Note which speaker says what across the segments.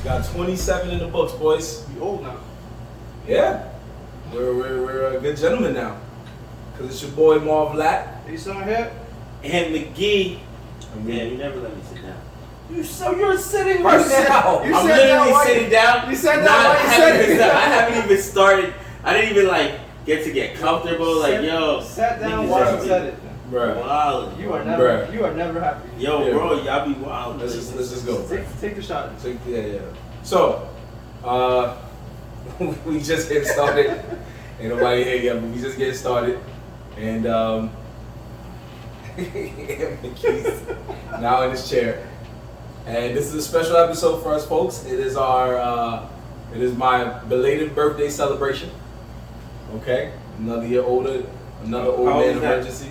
Speaker 1: got 27 in the books, boys.
Speaker 2: We old now.
Speaker 1: Yeah. We're a good gentleman now. Because it's your boy Marv Lack.
Speaker 2: Hey, son here.
Speaker 3: And McGee. Man, you never let me sit down.
Speaker 2: You're sitting right now.
Speaker 3: I'm literally sitting down.
Speaker 2: You said that while you said it.
Speaker 3: I haven't even started. I didn't even get comfortable.
Speaker 2: Sat down while you said it.
Speaker 1: Bruh.
Speaker 3: Wow.
Speaker 2: You are never happy.
Speaker 3: Yo, bro, y'all be wild.
Speaker 1: Let's just go.
Speaker 2: Take the shot.
Speaker 1: Yeah. So, we just getting started. Ain't nobody here yet, but we just getting started. And McKee's now in his chair. And this is a special episode for us, folks. It is my belated birthday celebration. Okay, another year older, another old man emergency.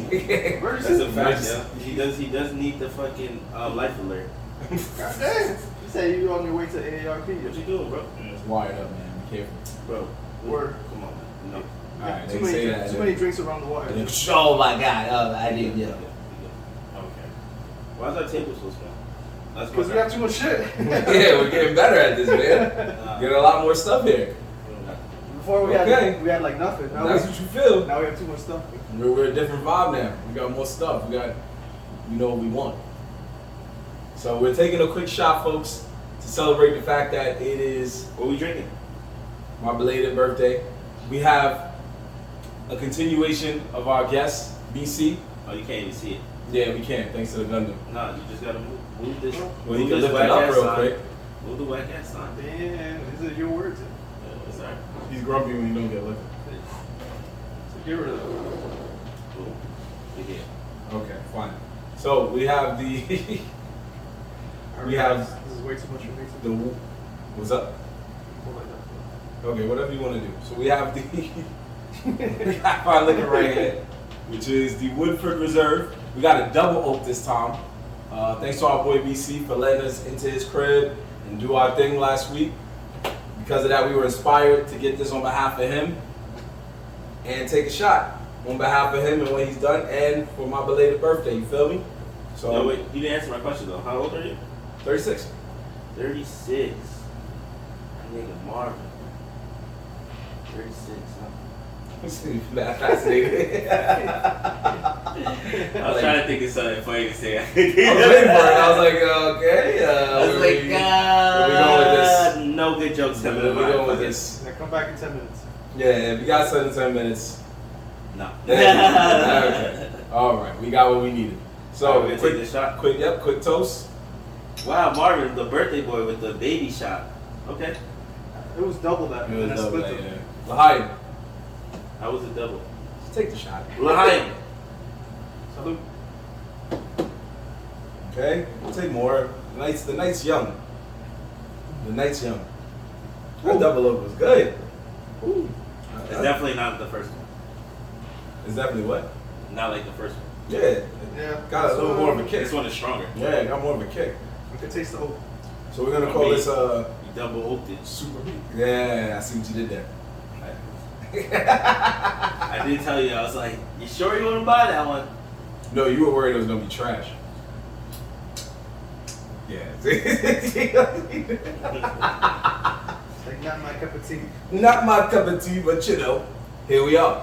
Speaker 3: That's a fact, yeah. He does need the fucking life alert.
Speaker 2: God damn. You said you on your way to AARP.
Speaker 3: What you doing, bro?
Speaker 1: It's wired up, man. Be careful,
Speaker 3: bro.
Speaker 2: Word.
Speaker 3: Come on, man. No.
Speaker 1: Alright,
Speaker 2: too many drinks around the water.
Speaker 1: Oh my God! I did. Yeah.
Speaker 3: Okay. Why is our table so small?
Speaker 2: Because we got too much shit.
Speaker 1: Yeah, we're getting better at this, man. Getting a lot more stuff here.
Speaker 2: Before we had like nothing. Now
Speaker 1: that's what you feel.
Speaker 2: Now we have too much stuff.
Speaker 1: We're a different vibe now. We got more stuff. We know what we want. So we're taking a quick shot, folks, to celebrate the fact that it is.
Speaker 3: What we drinking?
Speaker 1: My belated birthday. We have a continuation of our guest, BC.
Speaker 3: Oh, you can't even see it.
Speaker 1: Yeah, we can, thanks to the Gundam.
Speaker 3: Nah, you just gotta move this.
Speaker 1: Well, you can lift it up real quick.
Speaker 3: Move the whack ass sign.
Speaker 2: Damn, these are your words.
Speaker 3: Yeah, it's alright.
Speaker 1: He's grumpy when you don't get lifted.
Speaker 2: So get rid of it.
Speaker 3: Cool. Yeah.
Speaker 1: Okay, fine. So we have the.
Speaker 2: This is way too much for me.
Speaker 1: What's up? Okay, whatever you want to do. So we have the. We got our liquor right here, which is the Woodford Reserve. We got a double oak this time. Thanks to our boy BC for letting us into his crib and do our thing last week. Because of that, we were inspired to get this on behalf of him and take a shot on behalf of him and what he's done, and for my belated birthday. You feel me? So
Speaker 3: no, wait, you didn't answer my question though. How old are you?
Speaker 1: 36.
Speaker 3: 36. Nigga Marvin. 36, huh?
Speaker 1: Fascinating.
Speaker 3: I was trying to think of something funny to say.
Speaker 1: I was waiting for it. I was like, okay.
Speaker 3: I was like,
Speaker 1: where we going with this?
Speaker 3: No good jokes coming
Speaker 1: Where
Speaker 3: in
Speaker 1: we
Speaker 3: mind.
Speaker 1: going with this?
Speaker 2: Now come back in 10 minutes.
Speaker 1: Yeah, if you got 10 minutes.
Speaker 3: No.
Speaker 1: Okay. All right, we got what we needed. So,
Speaker 3: we're gonna take this shot.
Speaker 1: Quick toast.
Speaker 3: Wow, Marvin, the birthday boy with the baby shot. Okay.
Speaker 2: It was double that.
Speaker 1: It was
Speaker 2: and I
Speaker 1: double
Speaker 2: split
Speaker 1: that,
Speaker 2: them.
Speaker 1: yeah. L'Haïm.
Speaker 3: How was it double?
Speaker 1: Just take the shot.
Speaker 3: L'Haïm.
Speaker 2: Salute.
Speaker 1: Okay, we'll take more. The night's young. That double oak was good.
Speaker 2: Ooh.
Speaker 3: It's definitely not the first one.
Speaker 1: It's definitely what?
Speaker 3: Not like the first one.
Speaker 1: Yeah. Got a little more of a kick.
Speaker 3: This one is stronger.
Speaker 1: Yeah, it got more of a kick.
Speaker 2: I can taste the oak.
Speaker 1: So we're gonna call this
Speaker 3: You double oaked it.
Speaker 1: super beat. Yeah, I see what you did there.
Speaker 3: I did tell you, I was like, you sure you want to buy that one?
Speaker 1: No, you were worried it was gonna be trash. Yeah.
Speaker 2: Like not my cup of tea.
Speaker 1: Not my cup of tea, but you know, here we are.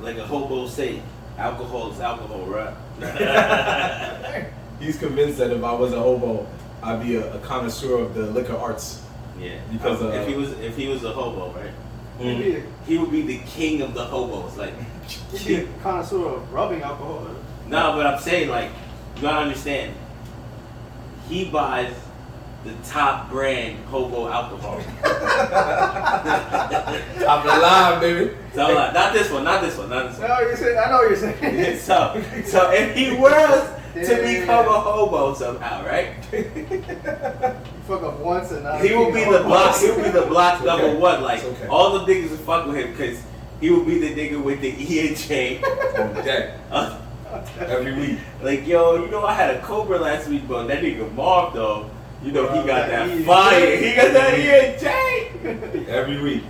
Speaker 3: Like a hobo say, alcohol is alcohol, right?
Speaker 1: He's convinced that if I was a hobo, I'd be a connoisseur of the liquor arts.
Speaker 3: Yeah.
Speaker 1: Because
Speaker 3: if he was a hobo, right?
Speaker 1: Mm.
Speaker 3: He would be the king of the hobos. Like,
Speaker 2: Connoisseur of rubbing alcohol.
Speaker 3: no, but I'm saying, like, you gotta understand. He buys the top brand hobo alcohol.
Speaker 1: Top of the line, baby.
Speaker 3: So like, not this one.
Speaker 2: No, you're saying. I know what you're saying.
Speaker 3: so if he was to become a hobo somehow, right?
Speaker 2: You fuck up once and now
Speaker 3: He will be the block. He will be the block number one. Like all the niggas will fuck with him because he will be the nigga with the E and J.
Speaker 1: On deck. Every week.
Speaker 3: Like yo, you know I had a Cobra last week, but that nigga Marv though, you know he got that
Speaker 2: E&J.
Speaker 3: fire. He got that E and J.
Speaker 1: Every week.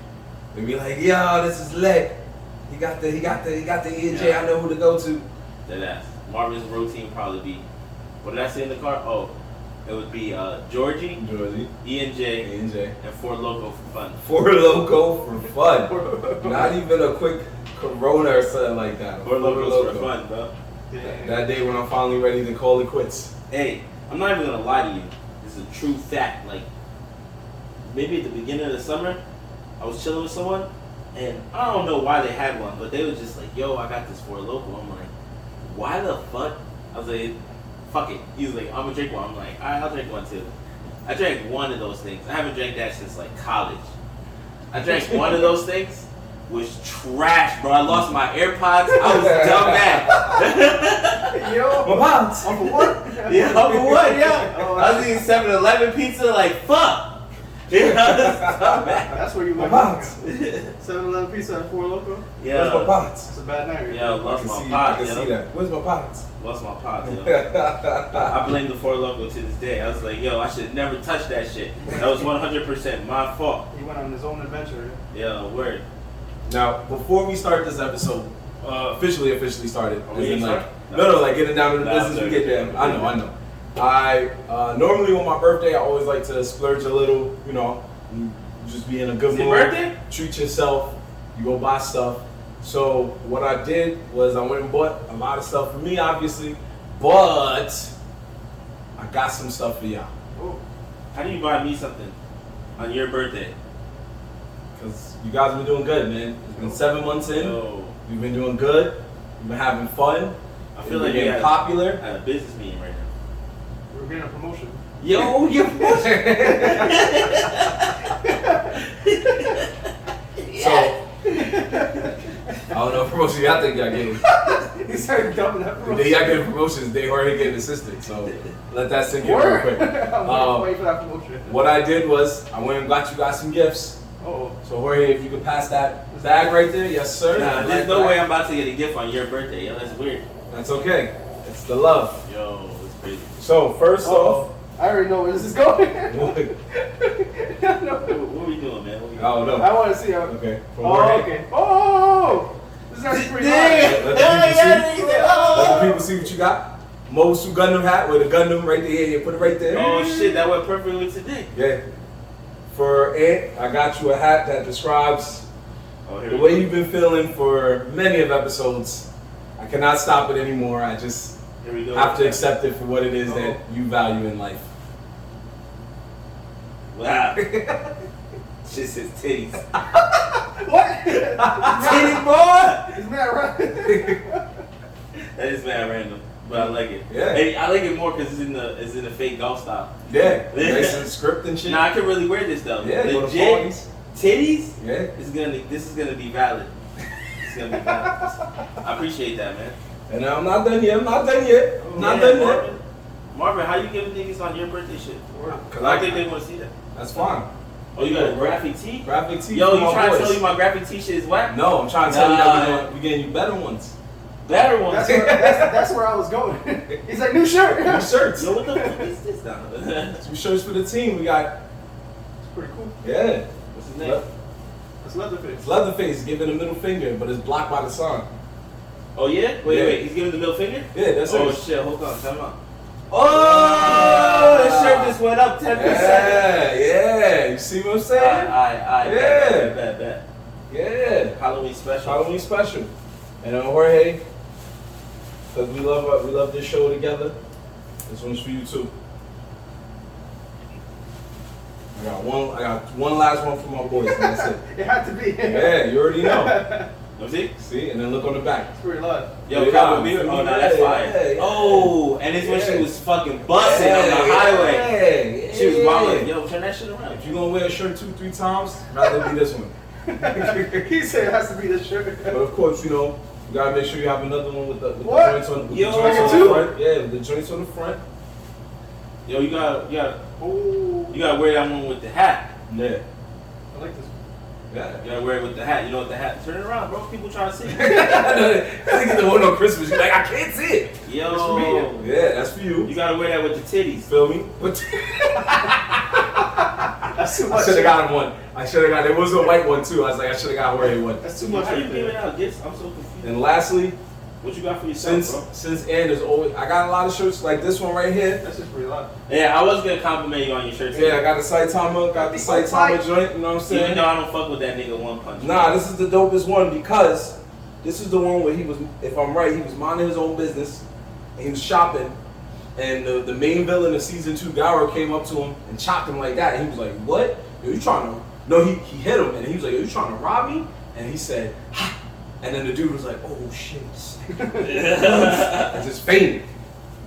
Speaker 1: They be like, yo, this is lit. He got the E and J. I know who to go to.
Speaker 3: That ass. Marvin's routine probably be. What did I say in the car? Oh, it would be Georgie, E&J, and Four Loko for fun.
Speaker 1: Four Loko for fun. Not even a quick Corona or something like that.
Speaker 3: Four Locos for fun, bro.
Speaker 1: That day when I'm finally ready to call it quits.
Speaker 3: Hey, I'm not even gonna lie to you. This is a true fact. Like, maybe at the beginning of the summer, I was chilling with someone, and I don't know why they had one, but they was just like, yo, I got this Four Loko. I'm like, why the fuck? I was like, fuck it. He was like, I'm gonna drink one. I'm like, alright, I'll drink one too. I drank one of those things. I haven't drank that since like college. I drank one of those things. Was trash, bro. I lost my AirPods. I was dumb mad.
Speaker 2: Yo,
Speaker 1: my pops.
Speaker 2: Uncle what?
Speaker 3: Yeah, Uncle what? Yeah. I was eating 7-Eleven pizza. Like fuck. Yeah, I was dumb mad.
Speaker 2: That's where you
Speaker 1: My
Speaker 2: went.
Speaker 1: pops.
Speaker 2: 7-Eleven pizza and Four Loko.
Speaker 3: Yeah.
Speaker 1: Where's my pots?
Speaker 2: That's a bad night.
Speaker 3: Yeah,
Speaker 1: I
Speaker 3: lost
Speaker 1: can
Speaker 3: my
Speaker 1: see,
Speaker 3: pot.
Speaker 1: I can see that. Where's my pots?
Speaker 3: Lost my pot. Yo. I blame the Four Loko to this day. I was like, yo, I should never touch that shit. That was 100% my fault.
Speaker 2: He went on his own adventure.
Speaker 3: Yeah, word.
Speaker 1: Now, before we start this episode, officially started.
Speaker 3: Oh,
Speaker 1: as in,
Speaker 3: we
Speaker 1: like,
Speaker 3: start?
Speaker 1: no, like getting down to the business, we get there. I know. I normally on my birthday, I always like to splurge a little, you know, just be in a good
Speaker 3: Is
Speaker 1: mood.
Speaker 3: your birthday?
Speaker 1: Treat yourself. You go buy stuff. So what I did was I went and bought a lot of stuff for me, obviously, but I got some stuff for y'all.
Speaker 2: Oh.
Speaker 3: How do you buy me something on your birthday?
Speaker 1: Because you guys have been doing good, man. It's been 7 months in.
Speaker 3: Yo,
Speaker 1: We've been doing good. We've been having fun.
Speaker 3: I feel
Speaker 1: We're
Speaker 3: like you
Speaker 1: getting
Speaker 3: had
Speaker 1: popular.
Speaker 3: a business meeting right now.
Speaker 2: We're getting a promotion.
Speaker 3: Yo, you
Speaker 1: So, I don't know what promotion y'all think y'all getting.
Speaker 2: He started dumping that promotion.
Speaker 1: They y'all getting promotions, they already getting assistant. So, let that sink in real
Speaker 2: Word.
Speaker 1: quick.
Speaker 2: I'm waiting for that promotion.
Speaker 1: What I did was, I went and got you guys some gifts.
Speaker 2: Oh.
Speaker 1: So, Jorge, if you could pass that bag right there. Yes, sir.
Speaker 3: Nah, there's no way I'm about to get a gift on your birthday. Yo, that's weird.
Speaker 1: That's okay. It's the love.
Speaker 3: Yo, it's crazy.
Speaker 1: So, first off,
Speaker 2: I already know where this is going.
Speaker 1: what
Speaker 3: What are we doing, man? What we doing?
Speaker 1: I don't know.
Speaker 2: I want to see how.
Speaker 1: Okay. From
Speaker 2: Oh,
Speaker 1: Jorge.
Speaker 2: okay. Oh, this is actually pretty
Speaker 3: Damn.
Speaker 2: hard.
Speaker 1: Let the people see what you got. Mosu Gundam hat with a Gundam right there. You put it right there.
Speaker 3: Oh shit, that went perfectly today.
Speaker 1: Yeah. For Ant, I got you a hat that describes
Speaker 3: Oh, here
Speaker 1: the
Speaker 3: we
Speaker 1: way
Speaker 3: go.
Speaker 1: you've been feeling for many of episodes. I cannot stop it anymore. I just
Speaker 3: Here we go.
Speaker 1: have to accept it for what it is that you value in life.
Speaker 3: Wow. Shit says titties.
Speaker 2: What?
Speaker 3: Titty boy!
Speaker 2: Isn't that right?
Speaker 3: That is mad random, but I like it.
Speaker 1: Yeah.
Speaker 3: Hey, I like it more because it's in the fake golf style.
Speaker 1: Yeah. Nice and script and shit.
Speaker 3: Nah, I can really wear this though.
Speaker 1: Yeah, go to
Speaker 3: Legit
Speaker 1: parties.
Speaker 3: titties.
Speaker 1: Yeah.
Speaker 3: This is gonna be valid. It's gonna be valid. I appreciate that, man.
Speaker 1: And I'm not done yet. I'm not done yet. I'm not
Speaker 3: Yeah,
Speaker 1: done yet.
Speaker 3: Marvin, how you giving niggas on your birthday shit?
Speaker 1: Cause
Speaker 3: I think they want to see that.
Speaker 1: That's fine.
Speaker 3: Oh, you got a graphic tee?
Speaker 1: Graphic tee.
Speaker 3: Yo,
Speaker 1: for
Speaker 3: you
Speaker 1: my
Speaker 3: trying to
Speaker 1: boys.
Speaker 3: tell me my graphic tee shit is whack?
Speaker 1: No, I'm trying to tell you that we're getting you better ones.
Speaker 3: Better ones.
Speaker 2: That's where I was going. He's like, new shirt.
Speaker 1: New shirts.
Speaker 3: Yo, what the fuck is this now?
Speaker 1: Some shirts for the team. We got,
Speaker 2: It's pretty cool.
Speaker 1: yeah.
Speaker 3: What's his name?
Speaker 2: That's Leatherface.
Speaker 1: It's Leatherface giving a middle finger, but it's blocked by the sun.
Speaker 3: Oh yeah? Wait,
Speaker 1: Yeah.
Speaker 3: wait. He's giving the middle finger?
Speaker 1: Yeah, that's
Speaker 3: Oh
Speaker 1: it.
Speaker 3: shit, hold on, time out. Oh, this shirt just went up 10%.
Speaker 1: Yeah. You see what I'm saying?
Speaker 3: Alright,
Speaker 1: Yeah.
Speaker 3: bet.
Speaker 1: Yeah.
Speaker 3: Halloween special.
Speaker 1: Halloween special. And Jorge, because we love this show together. This one's for you too. I got one last one for my boys, and that's it.
Speaker 2: It had to be.
Speaker 1: Yeah, you already know.
Speaker 3: Let me see.
Speaker 1: See, and then look on the back.
Speaker 2: It's pretty loud.
Speaker 3: Yo,
Speaker 1: Yeah,
Speaker 3: Cowboy Beaver. Oh, no, that's fire.
Speaker 1: yeah.
Speaker 3: Oh, and it's when
Speaker 1: Yeah.
Speaker 3: she was fucking busting on the highway.
Speaker 1: Yeah.
Speaker 3: She was wilding. Yo, turn that shit around.
Speaker 1: If you're gonna wear a shirt 2-3 times, rather be this one.
Speaker 2: He said it has to be the shirt.
Speaker 1: But of course, you know, you gotta make sure you have another one with the
Speaker 2: What?
Speaker 1: joints on, with
Speaker 3: Yo,
Speaker 1: the joints on
Speaker 2: two?
Speaker 1: the front. Yeah, with the joints on the front.
Speaker 3: Yo, you gotta
Speaker 2: Oh,
Speaker 3: wear that one with the hat.
Speaker 1: Yeah.
Speaker 2: I like this.
Speaker 1: Yeah.
Speaker 3: You gotta wear it with the hat. You know what the hat? Turn it around, bro. People trying to see.
Speaker 1: I think it's the one on Christmas. You're like, I can't see it.
Speaker 3: Yo,
Speaker 2: That's for me.
Speaker 1: Yeah, that's for you.
Speaker 3: you gotta wear that with the titties.
Speaker 1: Feel me? But
Speaker 2: That's too
Speaker 1: I
Speaker 2: much.
Speaker 1: should have gotten one. There was a white one too. I was like, I should have got Jorge one.
Speaker 2: That's too
Speaker 3: Yo,
Speaker 2: much.
Speaker 3: how you
Speaker 2: right
Speaker 3: giving
Speaker 2: there.
Speaker 3: out gifts? I'm so confused.
Speaker 1: And lastly,
Speaker 3: What you got for yourself, bro?
Speaker 1: Since and there's always I got a lot of shirts like this one right here.
Speaker 2: That's just pretty lot.
Speaker 3: Yeah, I was gonna compliment you on your shirt.
Speaker 1: Yeah, I got the Saitama, joint. You know what I'm saying?
Speaker 3: Even though I don't fuck with that nigga One Punch.
Speaker 1: Nah, this is the dopest one because this is the one where he was, if I'm right, he was minding his own business and he was shopping, and the main villain of season 2, Garo, came up to him and chopped him like that, and he was like, "What? Yo, you trying to?" No, he hit him, and he was like, "Yo, you trying to rob me?" And he said, "Ha!" And then the dude was like, "Oh shit!" And just fainted.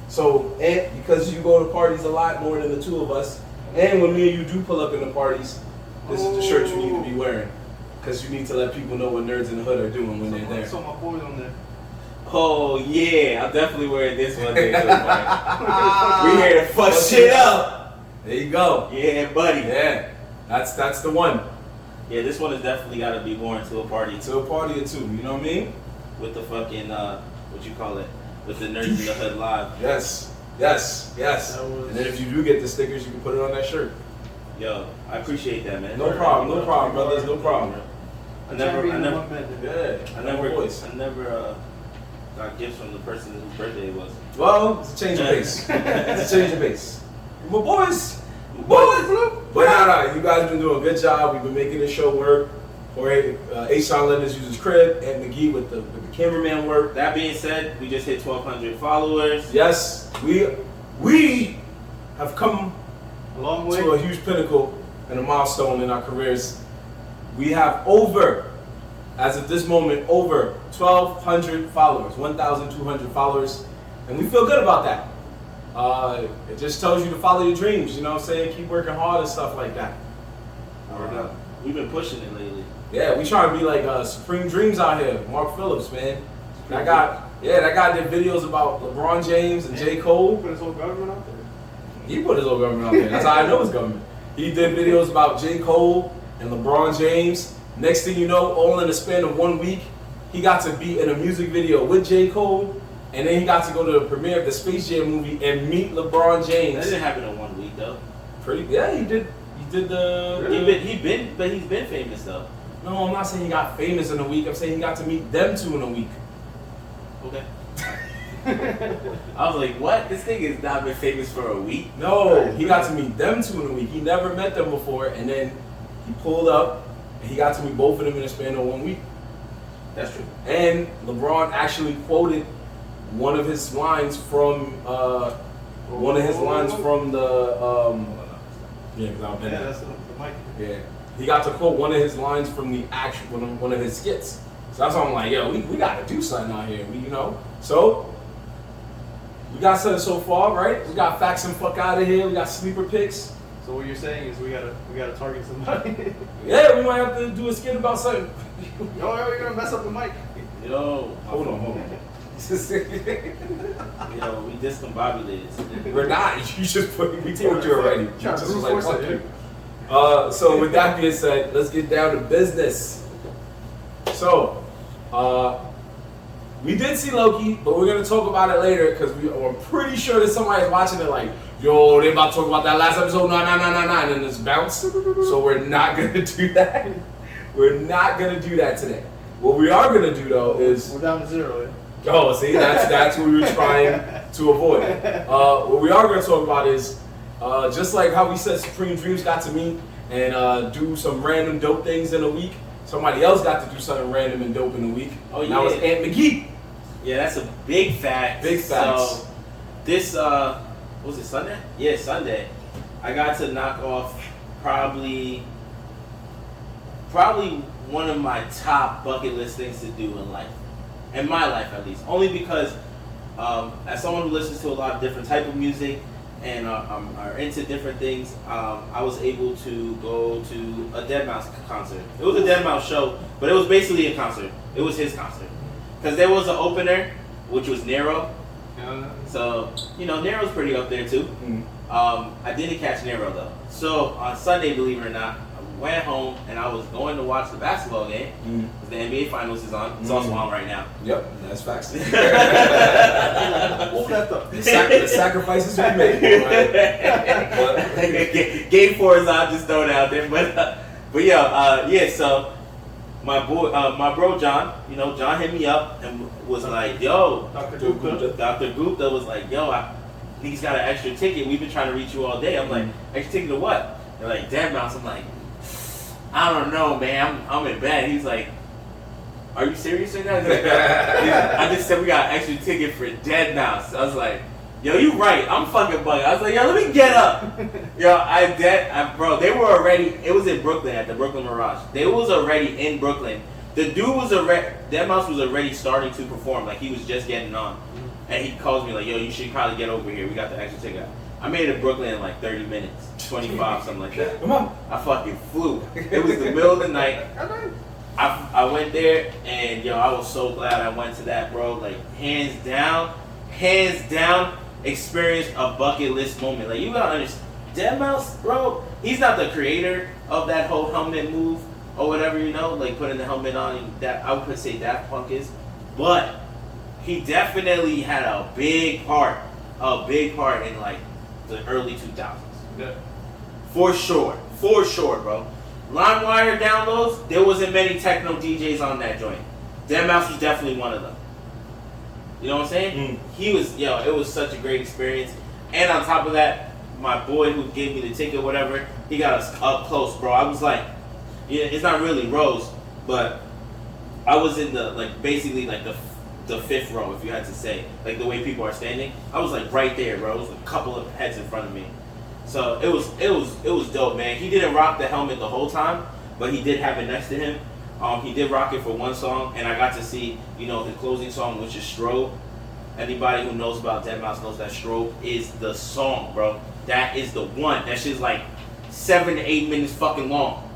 Speaker 1: So, and because you go to parties a lot more than the two of us, and when me and you do pull up in the parties, this is the shirt you need to be wearing. Because you need to let people know what Nerds in the Hood are doing when they're there.
Speaker 2: So my boys on there.
Speaker 3: Oh yeah, I'm definitely wearing this one day too, man. We here to fuck shit up.
Speaker 1: There you go.
Speaker 3: Yeah, buddy.
Speaker 1: Yeah, that's the one.
Speaker 3: Yeah, this one has definitely got to be worn to a party.
Speaker 1: To a party or two, you know what I mean?
Speaker 3: With the fucking, what you call it? With the Nerds in the Hood live.
Speaker 1: Yes. And then if you do get the stickers, you can put it on that shirt.
Speaker 3: Yo, I appreciate that, man.
Speaker 1: No problem, brothers, no problem.
Speaker 3: I never got gifts from the person whose birthday it was.
Speaker 1: Well, it's a change of pace. My boys. But nah, you guys have been doing a good job. We've been making this show work. Jorge, H-Sean letting us use his crib, and McGee with the cameraman work.
Speaker 3: That being said, we just hit 1,200 followers.
Speaker 1: Yes, we have come
Speaker 2: a long way
Speaker 1: to a huge pinnacle and a milestone in our careers. We have as of this moment, over 1,200 followers, 1,200 followers, and we feel good about that. It just tells you to follow your dreams, you know what I'm saying? Keep working hard and stuff like that.
Speaker 3: We've been pushing it lately.
Speaker 1: Yeah, we trying to be like Supreme Dreams out here. Mark Phillips, man. That guy did videos about LeBron James and J. Cole.
Speaker 2: He put his whole government out there.
Speaker 1: He put his whole government out there. That's how I know his government. He did videos about J. Cole and LeBron James. Next thing you know, all in the span of 1 week, he got to be in a music video with J. Cole, and then he got to go to the premiere of the Space Jam movie and meet LeBron James.
Speaker 3: That didn't happen in 1 week though.
Speaker 1: Yeah, he did the.
Speaker 3: He's been famous though.
Speaker 1: No, I'm not saying he got famous in a week. I'm saying he got to meet them two in a week.
Speaker 3: Okay. I was like, what? This thing has not been famous for a week?
Speaker 1: No, he got to meet them two in a week. He never met them before, and then he pulled up, and he got to meet both of them in a span of 1 week.
Speaker 3: That's true.
Speaker 1: And LeBron actually quoted one of his lines from the yeah, because I've been
Speaker 2: that's the mic.
Speaker 1: Yeah, he got to quote one of his lines from the one of his skits. So that's why I'm like, yo, we got to do something out here. So we got something so far, right? We got Facts and Fuck Out of Here. We got sleeper picks.
Speaker 2: So what you're saying is we gotta target somebody.
Speaker 1: Yeah, we might have to do a skit about something.
Speaker 2: Yo, you're gonna mess up the mic.
Speaker 3: Yo,
Speaker 1: Hold on.
Speaker 3: yo, we discombobulated today.
Speaker 1: We're not. You just we told you already. You
Speaker 2: Trying to
Speaker 1: just
Speaker 2: brute
Speaker 1: was like,
Speaker 2: force
Speaker 1: fuck
Speaker 2: it,
Speaker 1: you. So with that being said, let's get down to business. So, we did see Loki, but we're gonna talk about it later because I'm pretty sure that somebody's watching it like, yo, they about to talk about that last episode, no, and then it's bounce. So we're not gonna do that. We're not gonna do that today. What we are gonna do though is
Speaker 2: we're down to 0.
Speaker 1: oh, see, that's what we were trying to avoid. What we are gonna talk about is just like how we said Supreme Dreams got to meet and do some random dope things in a week. Somebody else got to do something random and dope in a week.
Speaker 3: Oh, yeah.
Speaker 1: Now it's Aunt McGee.
Speaker 3: Yeah, that's a big fact.
Speaker 1: Big facts.
Speaker 3: So this was it Sunday? Yeah, Sunday. I got to knock off probably one of my top bucket list things to do in life. In my life at least. Only because as someone who listens to a lot of different type of music and are into different things, I was able to go to a Deadmau5 concert. It was a Deadmau5 show, but it was basically a concert. It was his concert. Because there was an opener, which was Nero. So, Nero's pretty up there too. I didn't catch Nero though. So on Sunday, believe it or not, I went home and I was going to watch the basketball game. The NBA Finals is on. It's also on right now.
Speaker 1: Yep, that's facts.
Speaker 2: Hold that up.
Speaker 1: The sacrifices we made. Right?
Speaker 3: Game 4 is on, just throw it out there. But yeah, so my bro John, John hit me up and was like, yo, Dr. Gupta was like, yo, he's got an extra ticket. We've been trying to reach you all day. I'm like, extra ticket to what? They're like, Dead Mouse. I'm like, I don't know, man. I'm in bed. He's like, are you serious right now? He's like, I just said we got an extra ticket for Dead Mouse. I was like, yo, you right. I'm fucking bugging. I was like, yo, let me get up. Yo, bro, they were already, it was in Brooklyn at the Brooklyn Mirage. They was already in Brooklyn. The dude was Dead Mouse was already starting to perform. Like, he was just getting on. And he calls me like, yo, you should probably get over here. We got the extra ticket. I made it to Brooklyn in like 30 minutes, 25, something like that.
Speaker 1: Come on.
Speaker 3: I fucking flew. It was the middle of the night. I went there, and yo, I was so glad I went to that, bro. Like, hands down, experienced a bucket list moment. Like, you gotta understand, Dead Mouse, bro, he's not the creator of that whole helmet move or whatever, like putting the helmet on. And that I would say Daft Punk is, but he definitely had a big part in like the early 2000s.
Speaker 2: Yeah.
Speaker 3: For sure, bro. LimeWire downloads, there wasn't many techno DJs on that joint. Dead Mouse was definitely one of them. You know what I'm saying? He was, it was such a great experience. And on top of that, my boy who gave me the ticket, whatever, he got us up close, bro. I was like, it's not really rows, but I was in the, like, basically like the fifth row, if you had to say, like the way people are standing. I was like right there, bro. It was a couple of heads in front of me. So it was dope, man. He didn't rock the helmet the whole time, but he did have it next to him. He did rock it for one song, and I got to see, his closing song, which is Strobe. Anybody who knows about Dead Mouse knows that Strobe is the song, bro. That is the one. That shit's like 7 to 8 minutes fucking long.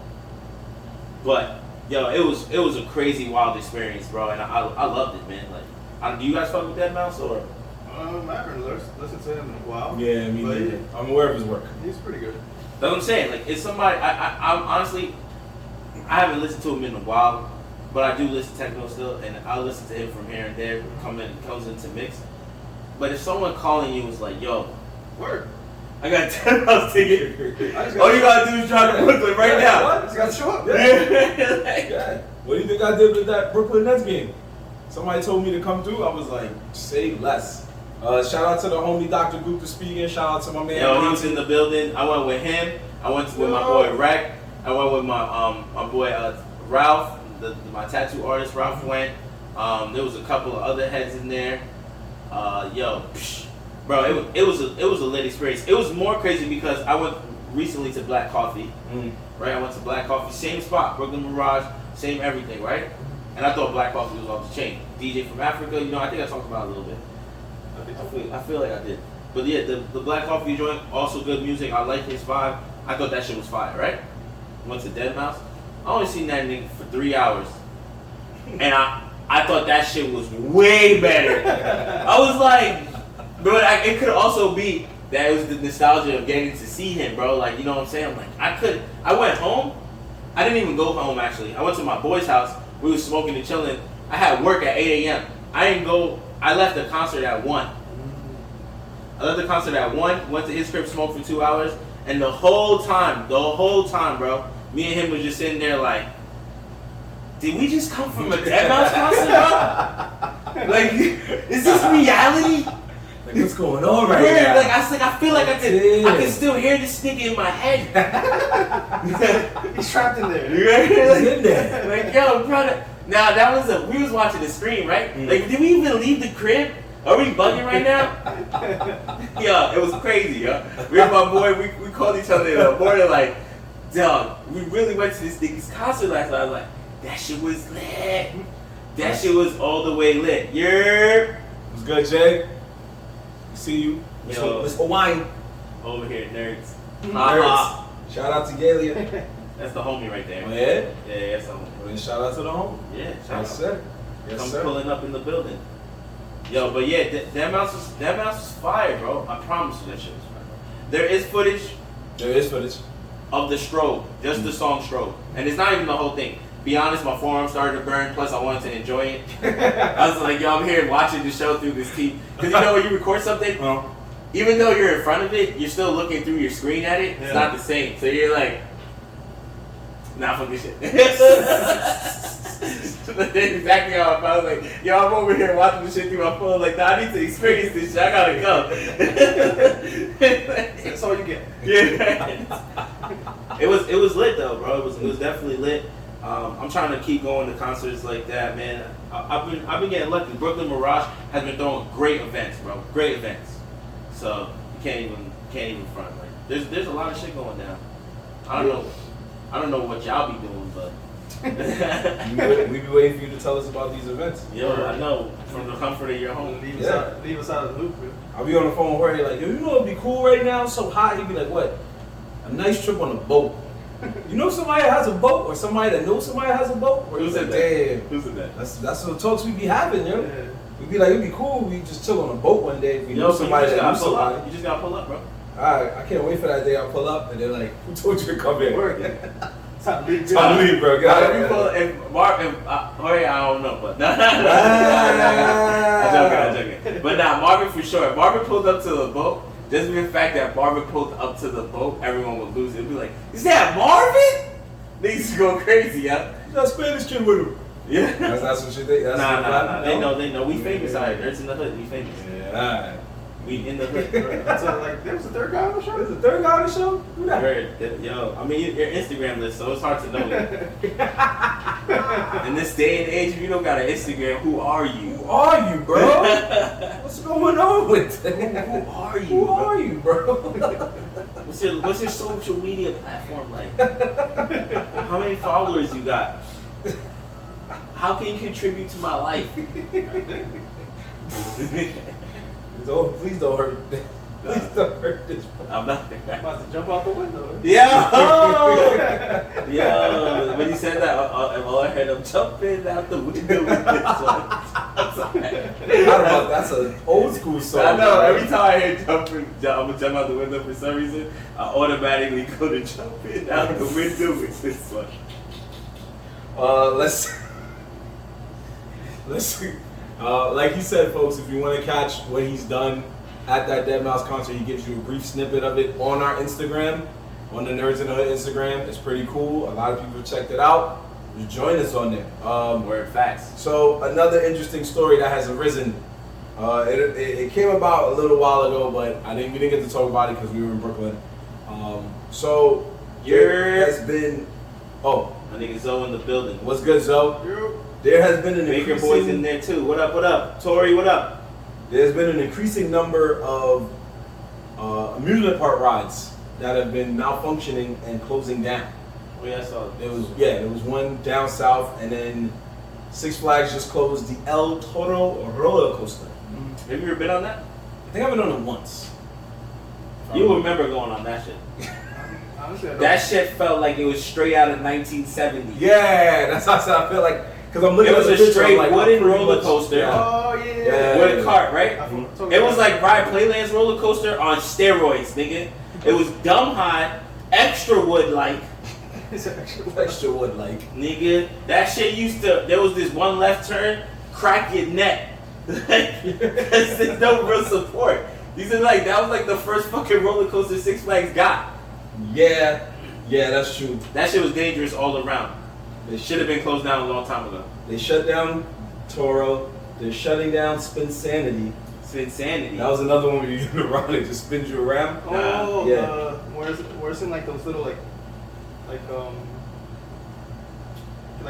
Speaker 3: But yo, it was a crazy, wild experience, bro, and I loved it, man. Like, do you guys fuck with Dead Mouse or?
Speaker 2: I haven't listened to him in a while.
Speaker 1: Yeah, me neither. I'm aware of his work.
Speaker 2: He's pretty good.
Speaker 3: That's what I'm saying. Like, it's somebody. I'm honestly, I haven't listened to him in a while, but I do listen to techno still, and I listen to him from here and there. Comes into mix. But if someone calling you was like, "Yo,
Speaker 2: word,
Speaker 3: I got a $10 ticket. All you gotta do is drive to Brooklyn right now.
Speaker 2: What? Just gotta show up.
Speaker 1: Yeah. What do you think I did with that Brooklyn Nets game? Somebody told me to come through. I was like, say less. Shout out to the homie Dr. Gupta speaking. Shout out to my man.
Speaker 3: Yo, he was in the building. I went with him. I went with my boy Rec. I went with my boy Ralph, my tattoo artist. Ralph went. There was a couple of other heads in there. Bro, it was a lit experience. It was more crazy because I went recently to Black Coffee. Right, I went to Black Coffee, same spot, Brooklyn Mirage, same everything, right? And I thought Black Coffee was off the chain. DJ from Africa, I think I talked about it a little bit. I feel like I did. But yeah, the Black Coffee joint, also good music. I like his vibe. I thought that shit was fire, right? Went to Dead Mouse. I only seen that nigga for 3 hours. And I thought that shit was way better. I was like, but it could also be that it was the nostalgia of getting to see him, bro. Like, you know what I'm saying? I'm like, I went home. I didn't even go home, actually. I went to my boy's house. We was smoking and chilling. I had work at 8 a.m. I left the concert at 1. Went to his crib, smoked for 2 hours, and the whole time, bro, me and him was just sitting there like, did we just come from a Dead Mouse concert, bro? Like, is this reality?
Speaker 1: Like, what's going on right now?
Speaker 3: Like, I feel like I can still hear this nigga in my head.
Speaker 2: He's trapped in there.
Speaker 1: He's in there.
Speaker 3: Like, yo, brother. Now, we was watching the screen, right? Like, did we even leave the crib? Are we bugging right now? Yo, it was crazy, yo. Me and my boy, we called each other in the morning like, dog, we really went to this nigga's concert last night. I was like, that shit was lit. That shit was all the way lit. Yeah.
Speaker 1: What's good, Jay? See you.
Speaker 3: Miss
Speaker 1: Hawaiian.
Speaker 3: Over here, Nerdz.
Speaker 1: Nerdz. Shout out to Galia.
Speaker 3: That's the homie right there.
Speaker 1: Oh, yeah?
Speaker 3: Yeah, that's the homie.
Speaker 1: Well, then shout out to the homie.
Speaker 3: Yeah,
Speaker 1: Yes, sir. Yes,
Speaker 3: Come
Speaker 1: sir.
Speaker 3: pulling up in the building. Yo, but yeah, that mouse was fire, bro. I promise you that shit was fire. There is footage of the strobe, just the song Strobe. And it's not even the whole thing. Be honest, my forearm started to burn, plus I wanted to enjoy it. I was like, yo, I'm here watching the show through this TV. Because when you record something, even though you're in front of it, you're still looking through your screen at it. It's not the same. So you're like, Nah, fuck this shit. Exactly how I felt. Like, yo, I'm over here watching this shit through my phone. Like, nah, I need to experience this shit. I gotta go.
Speaker 2: That's all you get.
Speaker 3: Yeah. It was lit though, bro. It was definitely lit. I'm trying to keep going to concerts like that, man. I've been getting lucky. Brooklyn Mirage has been throwing great events, bro. Great events. So you can't even front. Like, there's a lot of shit going down. I don't know what y'all be doing, but
Speaker 1: we be waiting for you to tell us about these events.
Speaker 3: yo, I know from the comfort of your home.
Speaker 2: Leave us out of the loop, man.
Speaker 1: I'll be on the phone with Jorge like, yo, you know it'd be cool right now? It's so hot. He'd be like, what? A nice trip on a boat. You know somebody that has a boat, or somebody that knows somebody that has a boat? Or
Speaker 3: Who said
Speaker 1: like,
Speaker 3: that?
Speaker 1: damn.
Speaker 3: Who said that?
Speaker 1: That's what talks we be having, yo.
Speaker 2: Yeah.
Speaker 1: We'd be like, it'd be cool. We just chill on a boat one day. If we know somebody that knows somebody.
Speaker 3: You just gotta pull up, bro.
Speaker 1: Alright, I can't wait for that day. I'll pull up and they're like, who told you to come here?
Speaker 2: Time to leave,
Speaker 1: Time to leave, bro. Get out of here.
Speaker 3: If Marv, Jorge, I don't know, but I'm joking. But nah, Marvin for sure. If Marvin pulled up to the boat, just the fact that Marvin pulled up to the boat, everyone would lose it. It'd be like, is that Marvin? Niggas go crazy, yeah.
Speaker 1: That Spanish kid with him.
Speaker 3: Yeah.
Speaker 1: That's what you think. That's
Speaker 3: Nah. They know. We famous out here. Nerds in the hood. We famous.
Speaker 1: Yeah, alright.
Speaker 3: We in the hood.
Speaker 2: So, like, there was a third guy on the show?
Speaker 1: There's a third guy on the show? Who that?
Speaker 3: Yo, I mean, your Instagram list, so it's hard to know. In this day and age, if you don't got an Instagram, who are you?
Speaker 1: Who are you, bro? What's going on with that?
Speaker 3: Who are you?
Speaker 1: Who are you, bro?
Speaker 3: What's your social media platform like? How many followers you got? How can you contribute to my life?
Speaker 1: Please don't hurt. Please don't hurt this.
Speaker 3: I'm not.
Speaker 2: I'm about to jump out the window.
Speaker 3: Yo, when you said that, all I heard, I'm jumping out the window with this one.
Speaker 1: That's an old school song.
Speaker 3: I know. Every time I hear I'm gonna jump out the window for some reason, I automatically go to jumping out the window with this one.
Speaker 1: Let's see. Like he said, folks, if you want to catch what he's done at that Dead Mouse concert, he gives you a brief snippet of it on our Instagram, on the Nerds in the Hood Instagram. It's pretty cool. A lot of people checked it out. Just join us on there.
Speaker 3: Word facts.
Speaker 1: So another interesting story that has arisen. It came about a little while ago, but we didn't get to talk about it because we were in Brooklyn. So there has been. Oh,
Speaker 3: my nigga Zoe in the building.
Speaker 1: What's good, Zoe? There has been an
Speaker 3: Baker boys in there too. What up? Tori, what up?
Speaker 1: There's been an increasing number of amusement park rides that have been malfunctioning and closing down.
Speaker 3: Oh yeah, I saw it.
Speaker 1: There was one down south, and then Six Flags just closed the El Toro roller coaster.
Speaker 3: Have you ever been on that?
Speaker 1: I think I've been on it once.
Speaker 3: You remember going on that shit?
Speaker 2: Honestly,
Speaker 3: That shit felt like it was straight out of 1970.
Speaker 1: Yeah, that's how I said. I feel like because I'm looking
Speaker 3: It was
Speaker 1: at
Speaker 3: a
Speaker 1: the picture,
Speaker 3: straight
Speaker 1: I'm like,
Speaker 3: wooden
Speaker 1: pretty
Speaker 3: roller
Speaker 1: much-
Speaker 3: coaster.
Speaker 1: Yeah.
Speaker 2: Oh,
Speaker 1: Yeah.
Speaker 3: With a cart, right?
Speaker 2: It
Speaker 3: It was like Ride Playland's roller coaster on steroids, nigga. It was dumb high, extra wood like.
Speaker 1: extra wood like.
Speaker 3: Nigga, that shit there was this one left turn, crack your neck. Because there's no real support. That was like the first fucking roller coaster Six Flags got.
Speaker 1: Yeah, that's true.
Speaker 3: That shit was dangerous all around. It should have been closed down a long time ago.
Speaker 1: They shut down Toro. They're shutting down Spinsanity.
Speaker 3: It's insanity.
Speaker 1: That was another one where you get around, it just spins you around.
Speaker 2: Oh,
Speaker 1: Yeah.
Speaker 2: where it's in like those little like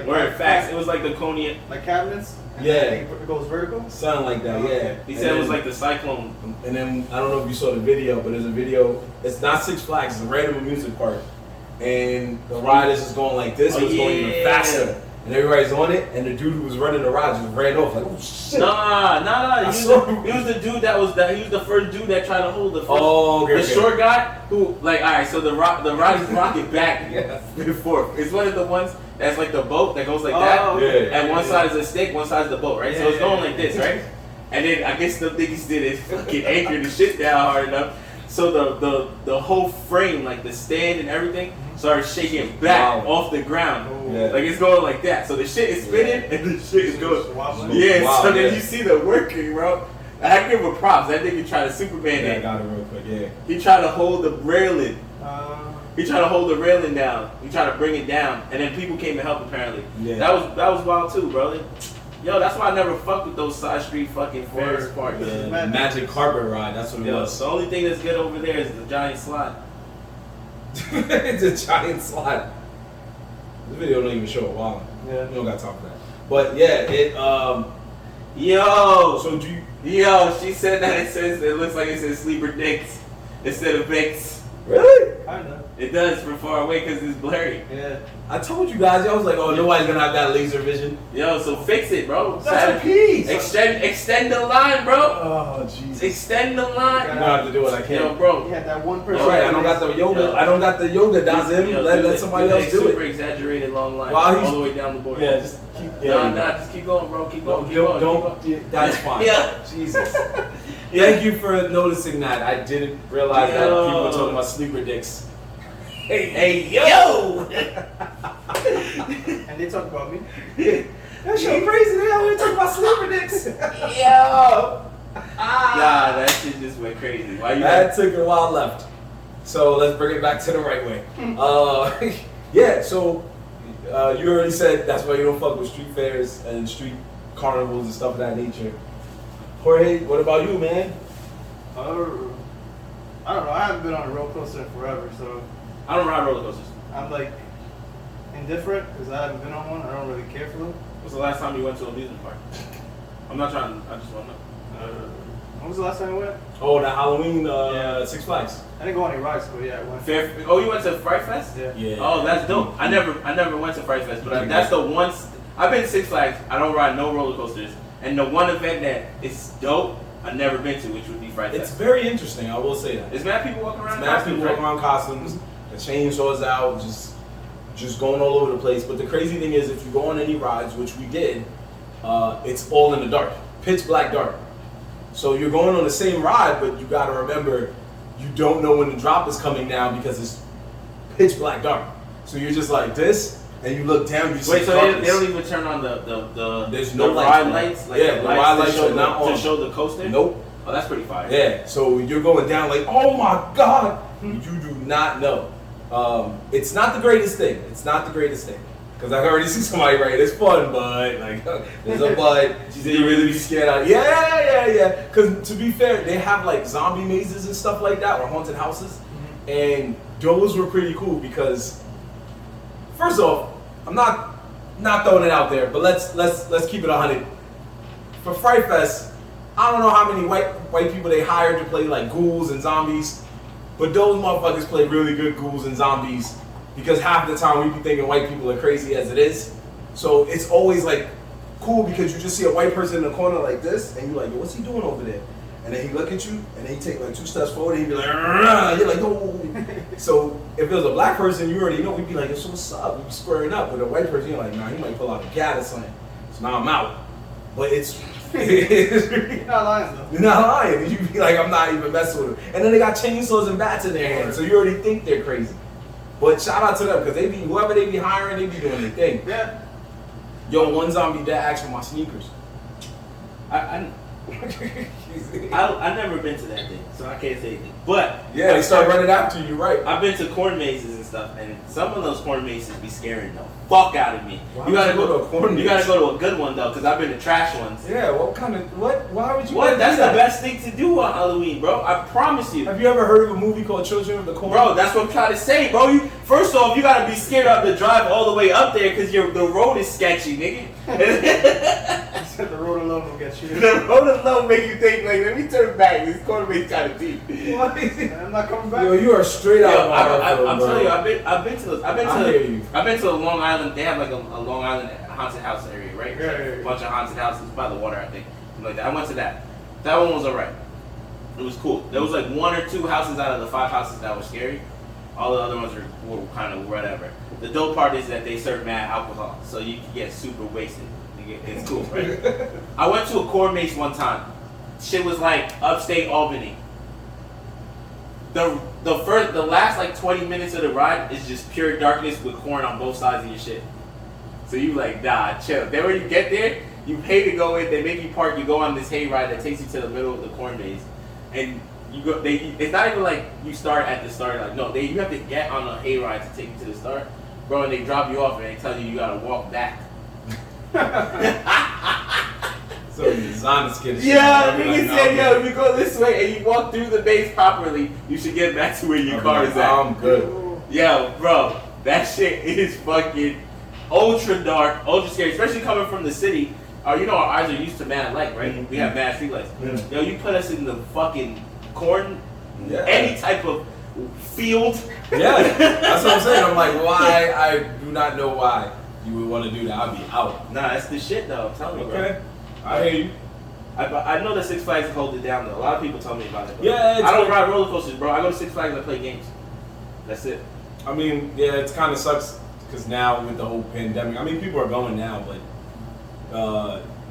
Speaker 3: Word facts. It was like the Coney.
Speaker 2: like cabinets. And
Speaker 1: Yeah.
Speaker 2: then it goes vertical.
Speaker 1: Something like that, yeah.
Speaker 3: He said it was like the Cyclone.
Speaker 1: And then, I don't know if you saw the video, but there's a video. It's not Six Flags, it's a random amusement park. And the ride is just going like this,
Speaker 3: Oh,
Speaker 1: so it's going even
Speaker 3: yeah.
Speaker 1: faster. And everybody's on it, and the dude who was running the ride just ran off, like, oh shit.
Speaker 3: Nah.
Speaker 1: I
Speaker 3: He
Speaker 1: saw
Speaker 3: was the dude he was the first dude that tried to hold the first.
Speaker 1: Oh, okay.
Speaker 3: The short guy who, like, alright, so the ride is rocking back
Speaker 1: Yeah.
Speaker 3: and forth. It's one of the ones that's like the boat that goes like
Speaker 2: Oh,
Speaker 3: that.
Speaker 2: okay.
Speaker 1: Yeah.
Speaker 3: And one side is a stick, one side is the boat, right? So it's going like this, right? And then I guess the niggas did it fucking anchor the shit down hard enough. So the whole frame, like the stand and everything, started shaking back
Speaker 1: Wow.
Speaker 3: off the ground.
Speaker 1: Yeah.
Speaker 3: Like it's going like that. So the shit is spinning and the shit is going.
Speaker 2: Wobbling.
Speaker 3: Yeah,
Speaker 1: Wow,
Speaker 3: so then
Speaker 1: yeah.
Speaker 3: you see the working, bro. I give him props. That nigga tried to Superman
Speaker 1: Yeah, I
Speaker 3: it.
Speaker 1: got it real quick, yeah.
Speaker 3: He tried to hold the railing. He tried to hold the railing down. He tried to bring it down, and then people came to help. Apparently,
Speaker 1: Yeah.
Speaker 3: that was wild too, bro. Yo, that's why I never fuck with those side street fucking Ferris parks.
Speaker 1: Yeah, magic carpet ride. That's what it was.
Speaker 3: The only thing that's good over there is the giant slide.
Speaker 1: It's a giant slide. This video don't even show a while.
Speaker 2: Yeah.
Speaker 1: We don't got time for that. But yeah,
Speaker 3: Yo,
Speaker 1: So do you?
Speaker 3: yo, she said that it looks like it says sleeper dicks instead of Vicks.
Speaker 1: Really?
Speaker 2: I know.
Speaker 3: It does from far away because it's blurry.
Speaker 2: Yeah.
Speaker 1: I told you guys. I was like, oh, nobody's gonna have that laser vision.
Speaker 3: Yo, so fix it, bro.
Speaker 1: That's a piece.
Speaker 3: Extend the line, bro.
Speaker 1: Oh Jesus.
Speaker 3: Extend the line.
Speaker 1: You don't have to do what I can.
Speaker 3: Yo, bro.
Speaker 2: He had that one person.
Speaker 1: All right, I don't got the yoga.
Speaker 3: Yo.
Speaker 1: I don't got the yoga, Dazim.
Speaker 3: Yo,
Speaker 1: Let somebody else do
Speaker 3: super
Speaker 1: it.
Speaker 3: exaggerated long line
Speaker 1: While he's-
Speaker 3: all the way down the board.
Speaker 1: Yeah, just keep.
Speaker 3: Nah, just keep going, bro. Keep going. Keep going.
Speaker 1: Don't. That's fine.
Speaker 3: Yeah.
Speaker 1: Jesus. Thank you for noticing that. I didn't realize that
Speaker 3: Yo.
Speaker 1: people were talking about sleeper dicks.
Speaker 3: Hey, yo!
Speaker 2: And they talk about me.
Speaker 1: That shit crazy. They always talking about sleeper dicks.
Speaker 3: Yo! Nah, that shit just went crazy. Why you?
Speaker 1: That took a while left. So let's bring it back to the right way. Yeah, so you already said that's why you don't fuck with street fairs and street carnivals and stuff of that nature. Jorge, what about you, man?
Speaker 2: I don't know. I haven't been on a roller coaster in forever, so
Speaker 3: I don't ride roller coasters.
Speaker 2: I'm like indifferent because I haven't been on one. I don't really care for them.
Speaker 3: When's the last time you went to an amusement park? I'm not trying. I just want to know.
Speaker 2: When was the last time I went?
Speaker 1: Oh, the Halloween
Speaker 2: Yeah.
Speaker 1: Six Flags.
Speaker 2: I didn't go on any rides, but yeah, I went.
Speaker 3: Oh, you went to Fright Fest?
Speaker 2: Yeah.
Speaker 1: Yeah.
Speaker 3: Oh, that's dope. I never went to Fright Fest, but that's the one. I've been to Six Flags. I don't ride no roller coasters, and the one event that is dope I've never been to, which would be Fright
Speaker 1: It's
Speaker 3: Fest.
Speaker 1: very interesting, I will say that.
Speaker 3: Is mad people walking around?
Speaker 1: Mad people walking around costumes, the chainsaws out, just going all over the place. But the crazy thing is, if you go on any rides, which we did, it's all in the dark, pitch black dark. So you're going on the same ride, but you got to remember, you don't know when the drop is coming down because it's pitch black dark. So you're just like this, and you look down, you see
Speaker 3: Wait, so
Speaker 1: darkness.
Speaker 3: they don't even turn on the
Speaker 1: There's
Speaker 3: the
Speaker 1: no
Speaker 3: ride
Speaker 1: lights,
Speaker 3: lights? Like
Speaker 1: yeah, the ride lights
Speaker 3: show
Speaker 1: are not on.
Speaker 3: to show the coaster?
Speaker 1: Nope.
Speaker 3: Oh, that's pretty fire.
Speaker 1: Yeah, so you're going down like, oh my God, you do not know. It's not the greatest thing. It's not the greatest thing. Because I already see somebody write, it's fun, but, like, there's a but. She said you really be scared out. Yeah. Because to be fair, they have like zombie mazes and stuff like that, or haunted houses. And those were pretty cool because, first off, I'm not throwing it out there, but let's keep it 100. For Fright Fest, I don't know how many white people they hired to play like ghouls and zombies, but those motherfuckers play really good ghouls and zombies because half the time we be thinking white people are crazy as it is. So it's always like cool because you just see a white person in the corner like this and you're like, yo, what's he doing over there? And then he look at you and then he take like 2 steps forward and he be like, "Argh!" You're like, oh. So if it was a black person, you already know, we'd be like, yo, so what's up? We'd be squaring up. With a white person, you're like, nah, he might pull out a gat or something. So now I'm out. But it's
Speaker 2: You're not lying though.
Speaker 1: you're not lying. You be like, I'm not even messing with them. And then they got chainsaws and bats in their hands, so you already think they're crazy. But shout out to them, because they be, whoever they be hiring, they be doing their thing.
Speaker 2: Yeah.
Speaker 1: Yo, one zombie that asked for my sneakers.
Speaker 3: I never been to that thing, so I can't say anything. But
Speaker 1: Yeah, they start running after you, right?
Speaker 3: I've been to corn mazes and stuff, and some of those corn mazes be scaring the fuck out of me.
Speaker 1: Why
Speaker 3: You gotta
Speaker 1: would you
Speaker 3: go
Speaker 1: go to a corn
Speaker 3: You
Speaker 1: maze?
Speaker 3: gotta go to a good one though, because I've been to trash ones.
Speaker 1: Yeah, what kind of, what? Why would you
Speaker 3: What?
Speaker 1: wanna
Speaker 3: That's
Speaker 1: do
Speaker 3: the
Speaker 1: that?
Speaker 3: best thing to do on Halloween, bro. I promise you.
Speaker 1: Have you ever heard of a movie called Children of the Corn?
Speaker 3: Bro, that's what I'm trying to say, bro. First off, you gotta be scared of the drive all the way up there because the road is sketchy, nigga.
Speaker 2: You said the road alone will get you.
Speaker 3: The road alone make you think, like, let me turn back. This corner maze kind of deep.
Speaker 1: What?
Speaker 2: I'm not coming back.
Speaker 1: Yo, you are straight
Speaker 3: Yo,
Speaker 1: out of
Speaker 3: I'm telling you, I've been to
Speaker 1: I hear you.
Speaker 3: a Long Island. They have like a Long Island haunted house area, right?
Speaker 2: Yeah.
Speaker 3: A bunch of haunted houses by the water, I think. Something like that. I went to that. That one was alright. It was cool. There was like 1 or 2 houses out of the 5 houses that were scary. All the other ones were kind of whatever. The dope part is that they serve mad alcohol, so you can get super wasted. It's cool, right? I went to a corn maze one time. Shit was like upstate Albany. The last like 20 minutes of the ride is just pure darkness with corn on both sides of your shit. So you like, nah, chill. Then when you get there, you pay to go in, they make you park, you go on this hay ride that takes you to the middle of the corn maze. And You go. It's not even like you start at the start. Like no, you have to get on a hayride to take you to the start, bro. And they drop you off and they tell you gotta walk back.
Speaker 1: So you design the skid.
Speaker 3: Yeah, nigga said, yo, if you go this way and you walk through the base properly, you should get back to where your car is at.
Speaker 1: I'm good.
Speaker 3: Yo, bro, that shit is fucking ultra dark, ultra scary, especially coming from the city. You know our eyes are used to mad light, right?
Speaker 1: Mm-hmm.
Speaker 3: We have mad street lights. Mm-hmm. Yo, you put us in the fucking corn, any type of field.
Speaker 1: Yeah, that's what I'm saying. I'm like, why? I do not know why you would want to do that. I'd be out.
Speaker 3: Nah, that's the shit though. I'm telling you, bro.
Speaker 1: Okay, I hear you.
Speaker 3: I know that Six Flags hold it down though. A lot of people tell me about it.
Speaker 1: Yeah,
Speaker 3: I don't ride roller coasters, bro. I go to Six Flags and I play games. That's it.
Speaker 1: I mean, yeah, it kind of sucks because now with the whole pandemic, I mean, people are going now, but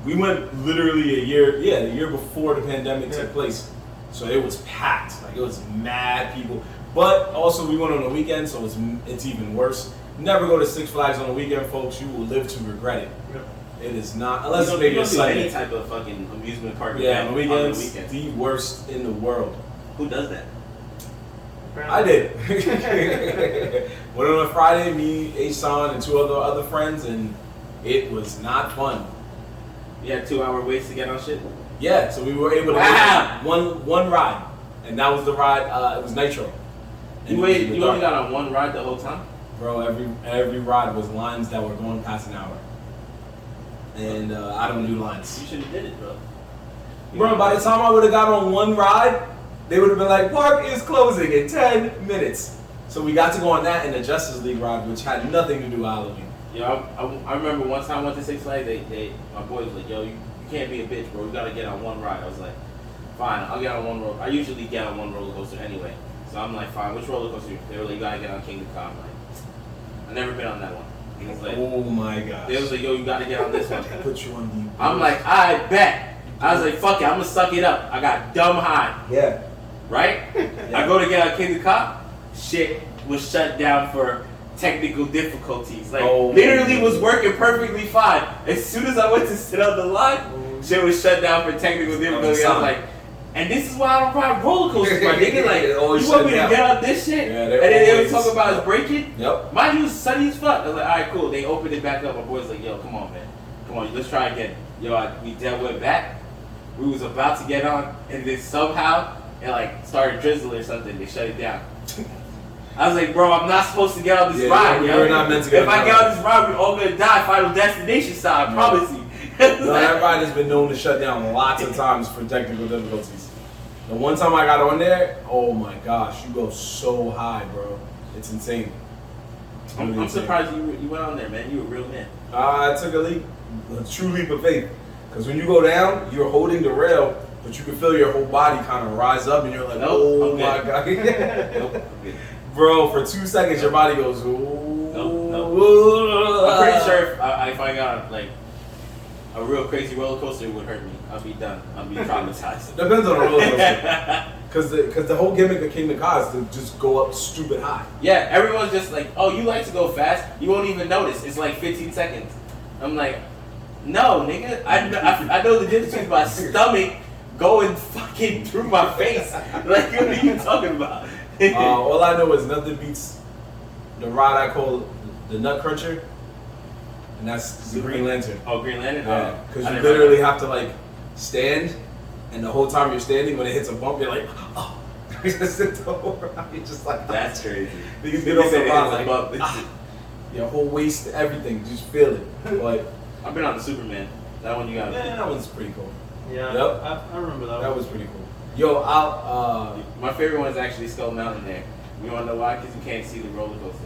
Speaker 1: we went literally a year before the pandemic took place. So it was packed. Like, it was mad people. But also, we went on the weekend, so it's even worse. Never go to Six Flags on the weekend, folks. You will live to regret it. Yep. It is not, unless it's maybe a Sunday.
Speaker 3: Any type of fucking amusement park.
Speaker 1: Yeah, on the weekends, the worst in the world.
Speaker 3: Who does that?
Speaker 1: I did. Went on a Friday, me, Asan, and two other friends, and it was not fun.
Speaker 3: You had 2 hour waits to get on shit?
Speaker 1: Yeah, so we were able to get one ride, and that was the ride. It was Nitro.
Speaker 3: And you only got on one ride the whole time?
Speaker 1: Bro, every ride was lines that were going past an hour, and I don't do lines.
Speaker 3: You should have did it, bro.
Speaker 1: Bro, by the time I would have got on one ride, they would have been like, "Park is closing in 10 minutes." So we got to go on that and the Justice League ride, which had nothing to do with Halloween.
Speaker 3: Yeah, I remember one time I went to Six Flags. My boy was like, "Yo, you can't be a bitch, bro. You gotta get on one ride." I was like, "Fine, I'll get on one roller. I usually get on one roller coaster anyway." So I'm like, "Fine, which roller coaster?" They were like, "You gotta get on Kingdom Come." I'm like, I've never been on that one. He was like,
Speaker 1: "Oh my gosh."
Speaker 3: They was like, "Yo, you gotta get on this one."
Speaker 1: Put you on the.
Speaker 3: I'm like, "I bet." I was like, "Fuck it, I'm gonna suck it up." I got dumb high.
Speaker 1: Yeah.
Speaker 3: Right? Yeah. I go to get on Kingdom Come. Shit was shut down for technical difficulties. Like, literally was working perfectly fine. As soon as I went to sit on the line, shit was shut down for technical difficulties. I was like, and this is why I don't ride roller coasters, my nigga. Like, you want me to get on this shit? Yeah, and then they would talk about us breaking?
Speaker 1: Yep.
Speaker 3: Mind you, it was sunny as fuck. I was like, alright, cool. They opened it back up. My boy's like, yo, come on, man. Come on, let's try again. Yo, we dead went back. We was about to get on, and then somehow, it like started drizzling or something. They shut it down. I was like, bro, I'm not supposed to get on this ride, yo.
Speaker 1: We're not meant to get
Speaker 3: if I get on this ride, we're all gonna die. Final Destination style, I promise you.
Speaker 1: No, that ride has been known to shut down lots of times for technical difficulties. The one time I got on there, oh my gosh, you go so high, bro. It's insane.
Speaker 3: I'm surprised you went on there, man. You a real man.
Speaker 1: I took a true leap of faith. Because when you go down, you're holding the rail, but you can feel your whole body kind of rise up, and you're like, oh my god. Bro, for 2 seconds, your body goes,
Speaker 3: Nope. I'm pretty sure if I got like a real crazy roller coaster, it would hurt me. I'll be done. I'll be traumatized.
Speaker 1: Depends on the roller coaster. Because the whole gimmick of Kingdom Come is to just go up stupid high.
Speaker 3: Yeah, everyone's just like, oh, you like to go fast? You won't even notice. It's like 15 seconds. I'm like, no, nigga. I know the difference between my stomach going fucking through my face. Like, what are you talking about?
Speaker 1: All I know is nothing beats the ride I call the Nut Cruncher, and that's the Green Lantern.
Speaker 3: Oh, Green Lantern?
Speaker 1: Yeah, because you literally have to like stand, and the whole time you're standing, when it hits a bump, you're like, oh. You just sit over, you're just like,
Speaker 3: that's crazy.
Speaker 1: You get off the ride like, your whole waist, everything, just feel it. But
Speaker 3: I've been on the Superman. That one you got.
Speaker 1: Yeah, that one's pretty cool.
Speaker 2: Yeah,
Speaker 1: yep.
Speaker 2: I remember that one.
Speaker 1: That was pretty cool. Yo,
Speaker 3: my favorite one is actually Skull Mountain there. You wanna know why? Because you can't see the roller coaster.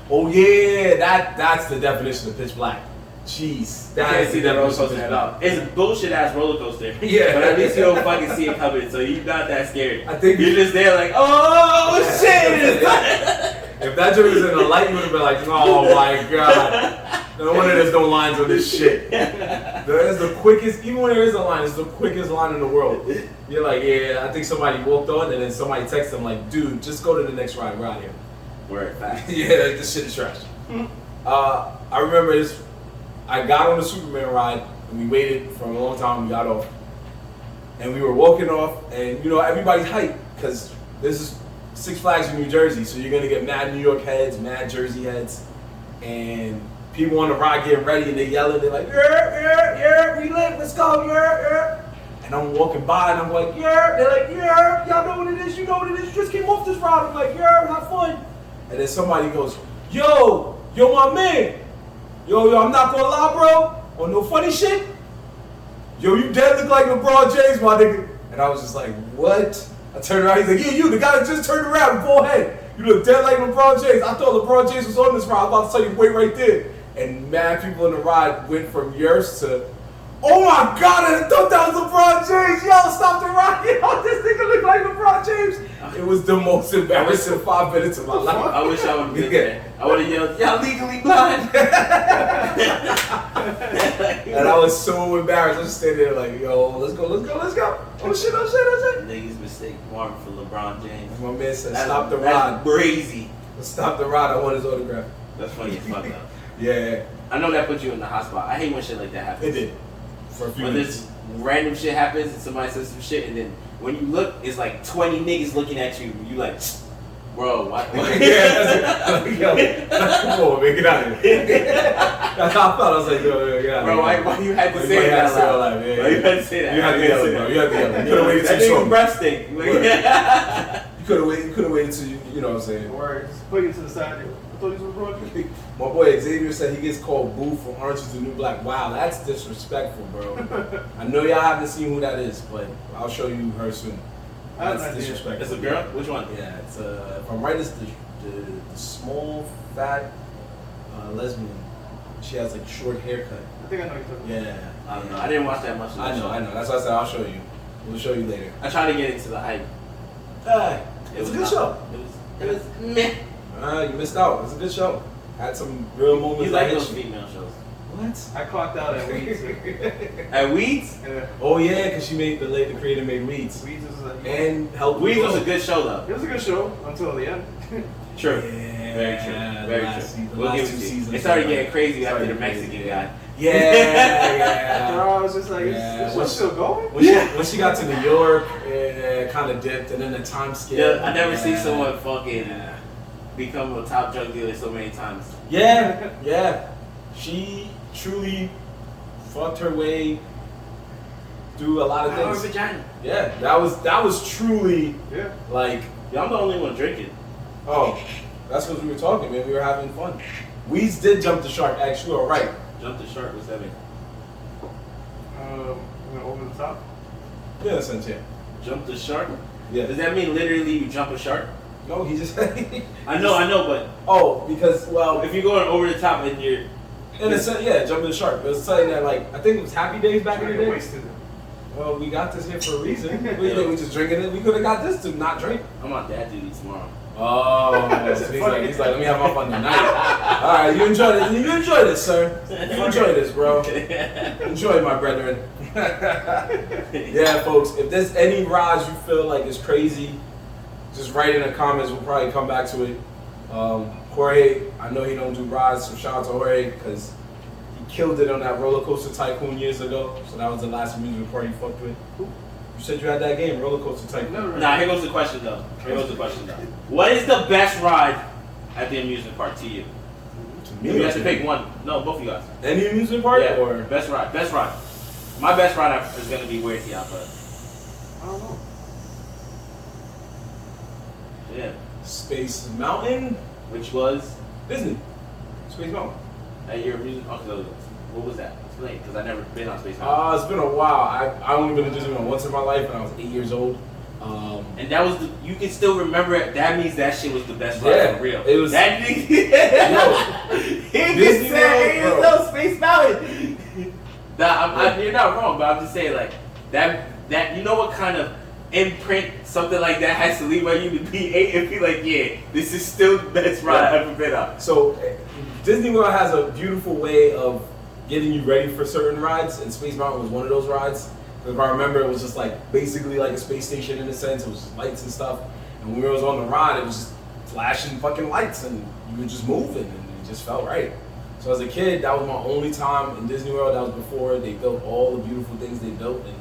Speaker 1: Oh yeah, that's the definition of pitch black. Jeez,
Speaker 3: you can't see that roller coaster at all. It's a bullshit ass roller coaster.
Speaker 1: Yeah,
Speaker 3: but at least you don't fucking see it coming, so you're not that scared.
Speaker 1: I think
Speaker 3: you're just there like, oh shit!
Speaker 1: If that joke was in the light, you would have been like, oh my god. No wonder there's no lines on this shit. There is the quickest, even when there is a line, it's the quickest line in the world. You're like, yeah, I think somebody walked on, and then somebody texted them like, dude, just go to the next ride, we're out here.
Speaker 3: Word, facts.
Speaker 1: Yeah, this shit is trash. I remember this. I got on the Superman ride, and we waited for a long time. We got off, and we were walking off, and you know everybody's hyped because this is Six Flags in New Jersey, so you're gonna get mad New York heads, mad Jersey heads, and people on the ride getting ready and they yelling, they're like, yeah, we lit, let's go, yeah. And I'm walking by and I'm like, yeah, they're like, yeah, y'all know what it is, you know what it is, you just came off this ride. I'm like, yeah, have fun. And then somebody goes, yo, my man, yo, I'm not gonna lie, bro, on no funny shit, yo, you dead look like LeBron James, my nigga. And I was just like, what? I turned around, he's like, yeah, you, the guy that just turned around, go ahead. You look dead like LeBron James. I thought LeBron James was on this ride. I was about to tell you, wait right there. And mad people in the ride went from yours to, oh my God, I thought that was LeBron James. Yo, stop the ride. Yo, this nigga look like LeBron James. It was the most embarrassing 5 minutes of my life.
Speaker 3: I wish I would have been there. I would have yelled, y'all legally blind.
Speaker 1: And I was so embarrassed. I was standing there like, yo, let's go. Oh shit.
Speaker 3: Niggas mistake Marv for LeBron James.
Speaker 1: My man said, stop the ride.
Speaker 3: That's crazy.
Speaker 1: Stop the ride. I want his autograph.
Speaker 3: That's funny as fuck though.
Speaker 1: Yeah.
Speaker 3: I know that put you in the hot spot. I hate when shit like that happens.
Speaker 1: It did. For a few
Speaker 3: when
Speaker 1: minutes.
Speaker 3: this random shit happens and somebody says some shit and then when you look, it's like 20 niggas looking at you. You like, bro, what?
Speaker 1: Yeah, that's yo, come on, man, get out of here. That's how I felt. I was like, yo, get out of here.
Speaker 3: Bro, why you had to say that out loud?
Speaker 1: Why
Speaker 3: you had to say that?
Speaker 1: You had to yell it, bro. You had to yell it. You could have waited
Speaker 3: that
Speaker 1: too
Speaker 3: nigga
Speaker 1: short.
Speaker 3: breath stink.
Speaker 1: You could have waited till you know what I'm saying.
Speaker 2: Or just put you to the side. I thought he was LeBron.
Speaker 1: My boy Xavier said he gets called Boo from Orange is the New Black. Wow, that's disrespectful, bro. I know y'all haven't seen who that is, but I'll show you her soon. That's disrespectful.
Speaker 3: It's a girl? Which one?
Speaker 1: Yeah, it's if I'm right, it's the small, fat lesbian. She has like short haircut.
Speaker 2: I think I know you're talking about.
Speaker 1: Yeah.
Speaker 3: I don't know. I didn't watch that much of the show.
Speaker 1: I know. That's why I said I'll show you. We'll show you later.
Speaker 3: I tried to get into the hype.
Speaker 1: It's a good show.
Speaker 3: It was meh.
Speaker 1: You missed out. It's a good show. Had some real moments.
Speaker 3: You like those female shows?
Speaker 1: What?
Speaker 2: I clocked out at Weeds.
Speaker 3: At Weeds?
Speaker 2: Yeah.
Speaker 1: Oh yeah, because the creator made Weeds.
Speaker 2: Weeds was like,
Speaker 1: And helped
Speaker 3: Weeds
Speaker 1: grow.
Speaker 3: was a good show though.
Speaker 2: it was a good show until the end.
Speaker 3: True.
Speaker 1: Yeah,
Speaker 3: Very true. Very true. We'll give it to you. It
Speaker 1: It
Speaker 3: started getting crazy after the Mexican guy.
Speaker 1: Yeah.
Speaker 2: After all, I was just like,
Speaker 1: Yeah.
Speaker 2: is this show still going?
Speaker 1: When she got to New York, it kind of dipped, and then the time scale.
Speaker 3: Yeah, I never seen someone fucking become a top drug dealer so many times.
Speaker 1: Yeah. She truly fucked her way through a lot of
Speaker 3: Power
Speaker 1: things.
Speaker 3: vagina.
Speaker 1: Yeah, that was truly
Speaker 2: Yeah.
Speaker 1: like,
Speaker 3: Yeah, I'm the only one drinking.
Speaker 1: oh, that's because we were talking, man. We were having fun. Weeds did jump the shark, actually. All right.
Speaker 3: Jump the shark. What's that mean?
Speaker 2: Over the top.
Speaker 1: Yeah, sense, yeah.
Speaker 3: Jump the shark?
Speaker 1: Yeah.
Speaker 3: Does that mean literally you jump a shark?
Speaker 1: No, he just.
Speaker 3: I know, but
Speaker 1: Oh, because
Speaker 3: if you're going over the top and you're
Speaker 1: in a sense, yeah, jumping the shark. It was something that I think it was Happy Days back in the day.
Speaker 2: Wasted.
Speaker 1: Well, we got this here for a reason. We think we just drinking it. We could have got this to not drink.
Speaker 3: I'm on dad duty tomorrow.
Speaker 1: Oh, so he's like, let me have my fun tonight. All right, you enjoy it. You enjoy this, sir. You enjoy this, bro. Enjoy, my brethren. Yeah, folks. If there's any rides you feel like is crazy, just write in the comments. We'll probably come back to it. Jorge, I know he don't do rides, so shout out to Jorge because he killed it on that roller coaster tycoon years ago. So that was the last amusement park you fucked with. You said you had that game, roller coaster tycoon.
Speaker 2: No.
Speaker 3: Nah, here goes the question though. What is the best ride at the amusement park to you?
Speaker 1: To me,
Speaker 3: You have to pick one. No, both of you guys.
Speaker 1: any amusement park
Speaker 3: Yeah,
Speaker 1: or
Speaker 3: best ride. My best ride is gonna be weird to y'all, but
Speaker 2: I don't know.
Speaker 3: yeah.
Speaker 1: Space Mountain,
Speaker 3: Which was
Speaker 1: Disney, Space Mountain.
Speaker 3: at your amusement. Oh, so what was that? Explain, because I've never been on Space Mountain.
Speaker 1: It's been a while. I only been to Disney once in my life, and I was 8 years old.
Speaker 3: And that was you can still remember it. That means that shit was the best ride
Speaker 1: Yeah,
Speaker 3: for real.
Speaker 1: it was-
Speaker 3: that nigga. He
Speaker 1: Disney
Speaker 3: just said
Speaker 1: World,
Speaker 3: it was no Space Mountain. You're not wrong, but I'm just saying like that. You know what kind of imprint something like that has to leave on you to be 8 and be like, yeah, this is still the best ride I've ever been on.
Speaker 1: So Disney World has a beautiful way of getting you ready for certain rides, and Space Mountain was one of those rides. If I remember, it was just like basically like a space station in a sense. It was just lights and stuff. And when we was on the ride, it was just flashing fucking lights, and you were just moving, and it just felt right. So as a kid, that was my only time in Disney World. That was before they built all the beautiful things they built, and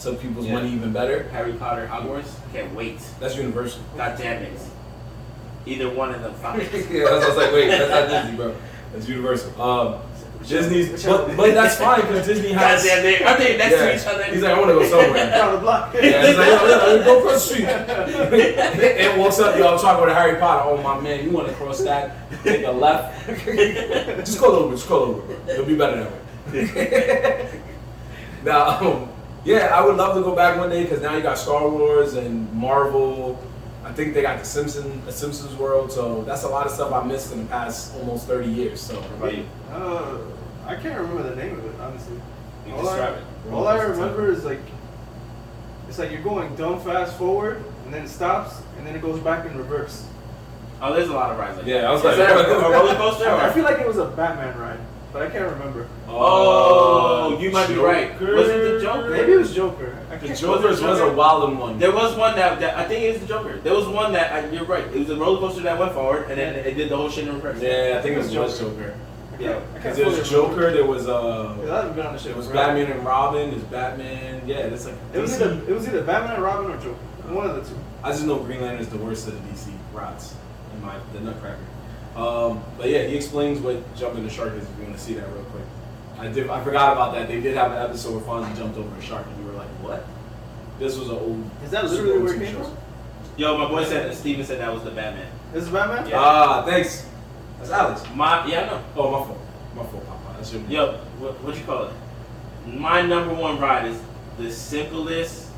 Speaker 1: took people's money even better.
Speaker 3: Harry Potter, Hogwarts. Can't wait.
Speaker 1: That's Universal.
Speaker 3: God damn it. Either one of them.
Speaker 1: Yeah, I was like, wait, that's not Disney, bro. That's Universal. Disney's, but that's fine because Disney has.
Speaker 3: God damn, are they next to each other?
Speaker 1: He's like, I want to go somewhere.
Speaker 2: Down the block.
Speaker 1: Yeah, he's like, yo, go across the street. It walks up, yo, I'm talking about Harry Potter. Oh my man, you want to cross that? Take a left. Just go over, bro. It'll be better that way. Now, yeah, I would love to go back one day because now you got Star Wars and Marvel. I think they got the Simpsons world, so that's a lot of stuff I missed in the past almost 30 years. So,
Speaker 3: Right.
Speaker 2: I can't remember the name of it, honestly.
Speaker 3: You describe it.
Speaker 2: All I remember is like, it's like you're going dumb fast forward, and then it stops, and then it goes back in reverse.
Speaker 3: Oh, there's a lot of rides like that.
Speaker 1: Yeah, I was like,
Speaker 3: is that a roller coaster?
Speaker 2: I feel like it was a Batman ride, but I can't remember.
Speaker 3: Oh, you might be right. Was it the Joker?
Speaker 2: Maybe it was Joker.
Speaker 1: The Joker's was a wildin' one.
Speaker 3: There was one that I think it was the Joker. There was one that you're right. It was a roller coaster that went forward, and then it did the whole shit in reverse.
Speaker 1: Yeah, I think it was Joker.
Speaker 3: Yeah,
Speaker 1: because there was Joker. There was
Speaker 2: I haven't been on the shit.
Speaker 1: It was Batman and Robin. There's Batman. Yeah, it's like
Speaker 2: it was either Batman and Robin or Joker. One of the two.
Speaker 1: I just know Green Lantern is the worst of the DC rods in the Nutcracker. But yeah, he explains what jumping the shark is. If you want to see that real quick, I forgot about that. They did have an episode where Fonzie jumped over a shark, and you were like, "What?" This was an old.
Speaker 2: Is that literally where it came from?
Speaker 3: Yo, my boy said Steven said that was the Batman.
Speaker 2: This is Batman?
Speaker 3: Yeah.
Speaker 1: Ah, thanks. That's Alex.
Speaker 3: I know.
Speaker 1: Oh, my fault, Papa. That's your.
Speaker 3: Yo, what you call it? My number one ride is the simplest,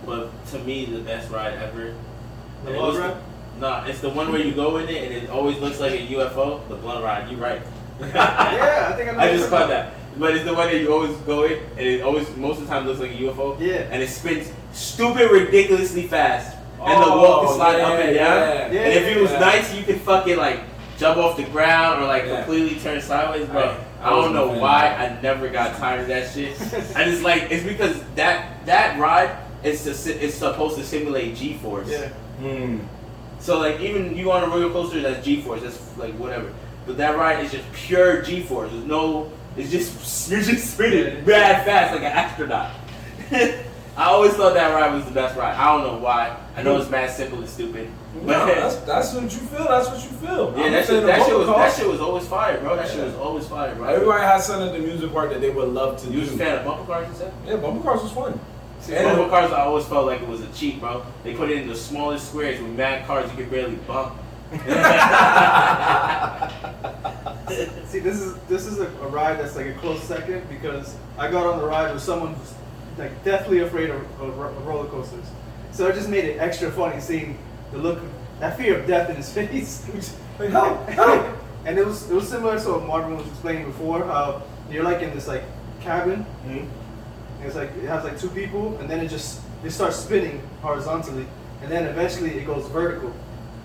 Speaker 3: but to me the best ride ever.
Speaker 2: The blunt ride?
Speaker 3: Nah, it's the one where you go in it and it always looks like a UFO. The blunt ride. You right.
Speaker 2: Yeah, I think I know.
Speaker 3: I just caught that. But it's the one that you always go in and it always most of the time looks like a UFO.
Speaker 2: Yeah.
Speaker 3: And it spins stupid ridiculously fast. And the wall can slide up and down.
Speaker 2: Yeah,
Speaker 3: and if it was nice, you could fucking like jump off the ground or like completely turn sideways, bro. I don't know why I never got tired of that shit. I just like it's because that ride is supposed to simulate G-force.
Speaker 2: Yeah.
Speaker 3: So like even you on a roller coaster that's G-force, that's like whatever. But that ride is just pure G-force. There's no, it's just you're just spinning mad fast like an astronaut. I always thought that ride was the best ride. I don't know why. I know it's mad simple and stupid.
Speaker 1: No, that's what you feel. That's what you feel.
Speaker 3: Yeah, that shit was always fire, bro. That shit was always fire, bro.
Speaker 1: Everybody has something at the music park that they would love to do.
Speaker 3: You was a fan of bumper cars, you said?
Speaker 1: Yeah, bumper cars was fun.
Speaker 3: See, bumper cars, I always felt like it was a cheat, bro. They put it in the smallest squares with mad cars you could barely bump.
Speaker 2: See, this is a ride that's like a close second because I got on the ride with someone who's like deathly afraid of roller coasters. So it just made it extra funny seeing the look, that fear of death in his face. Like, help! And it was similar to what Marvin was explaining before, how you're like in this like cabin. And it's like it has like two people, and then it starts spinning horizontally, and then eventually it goes vertical.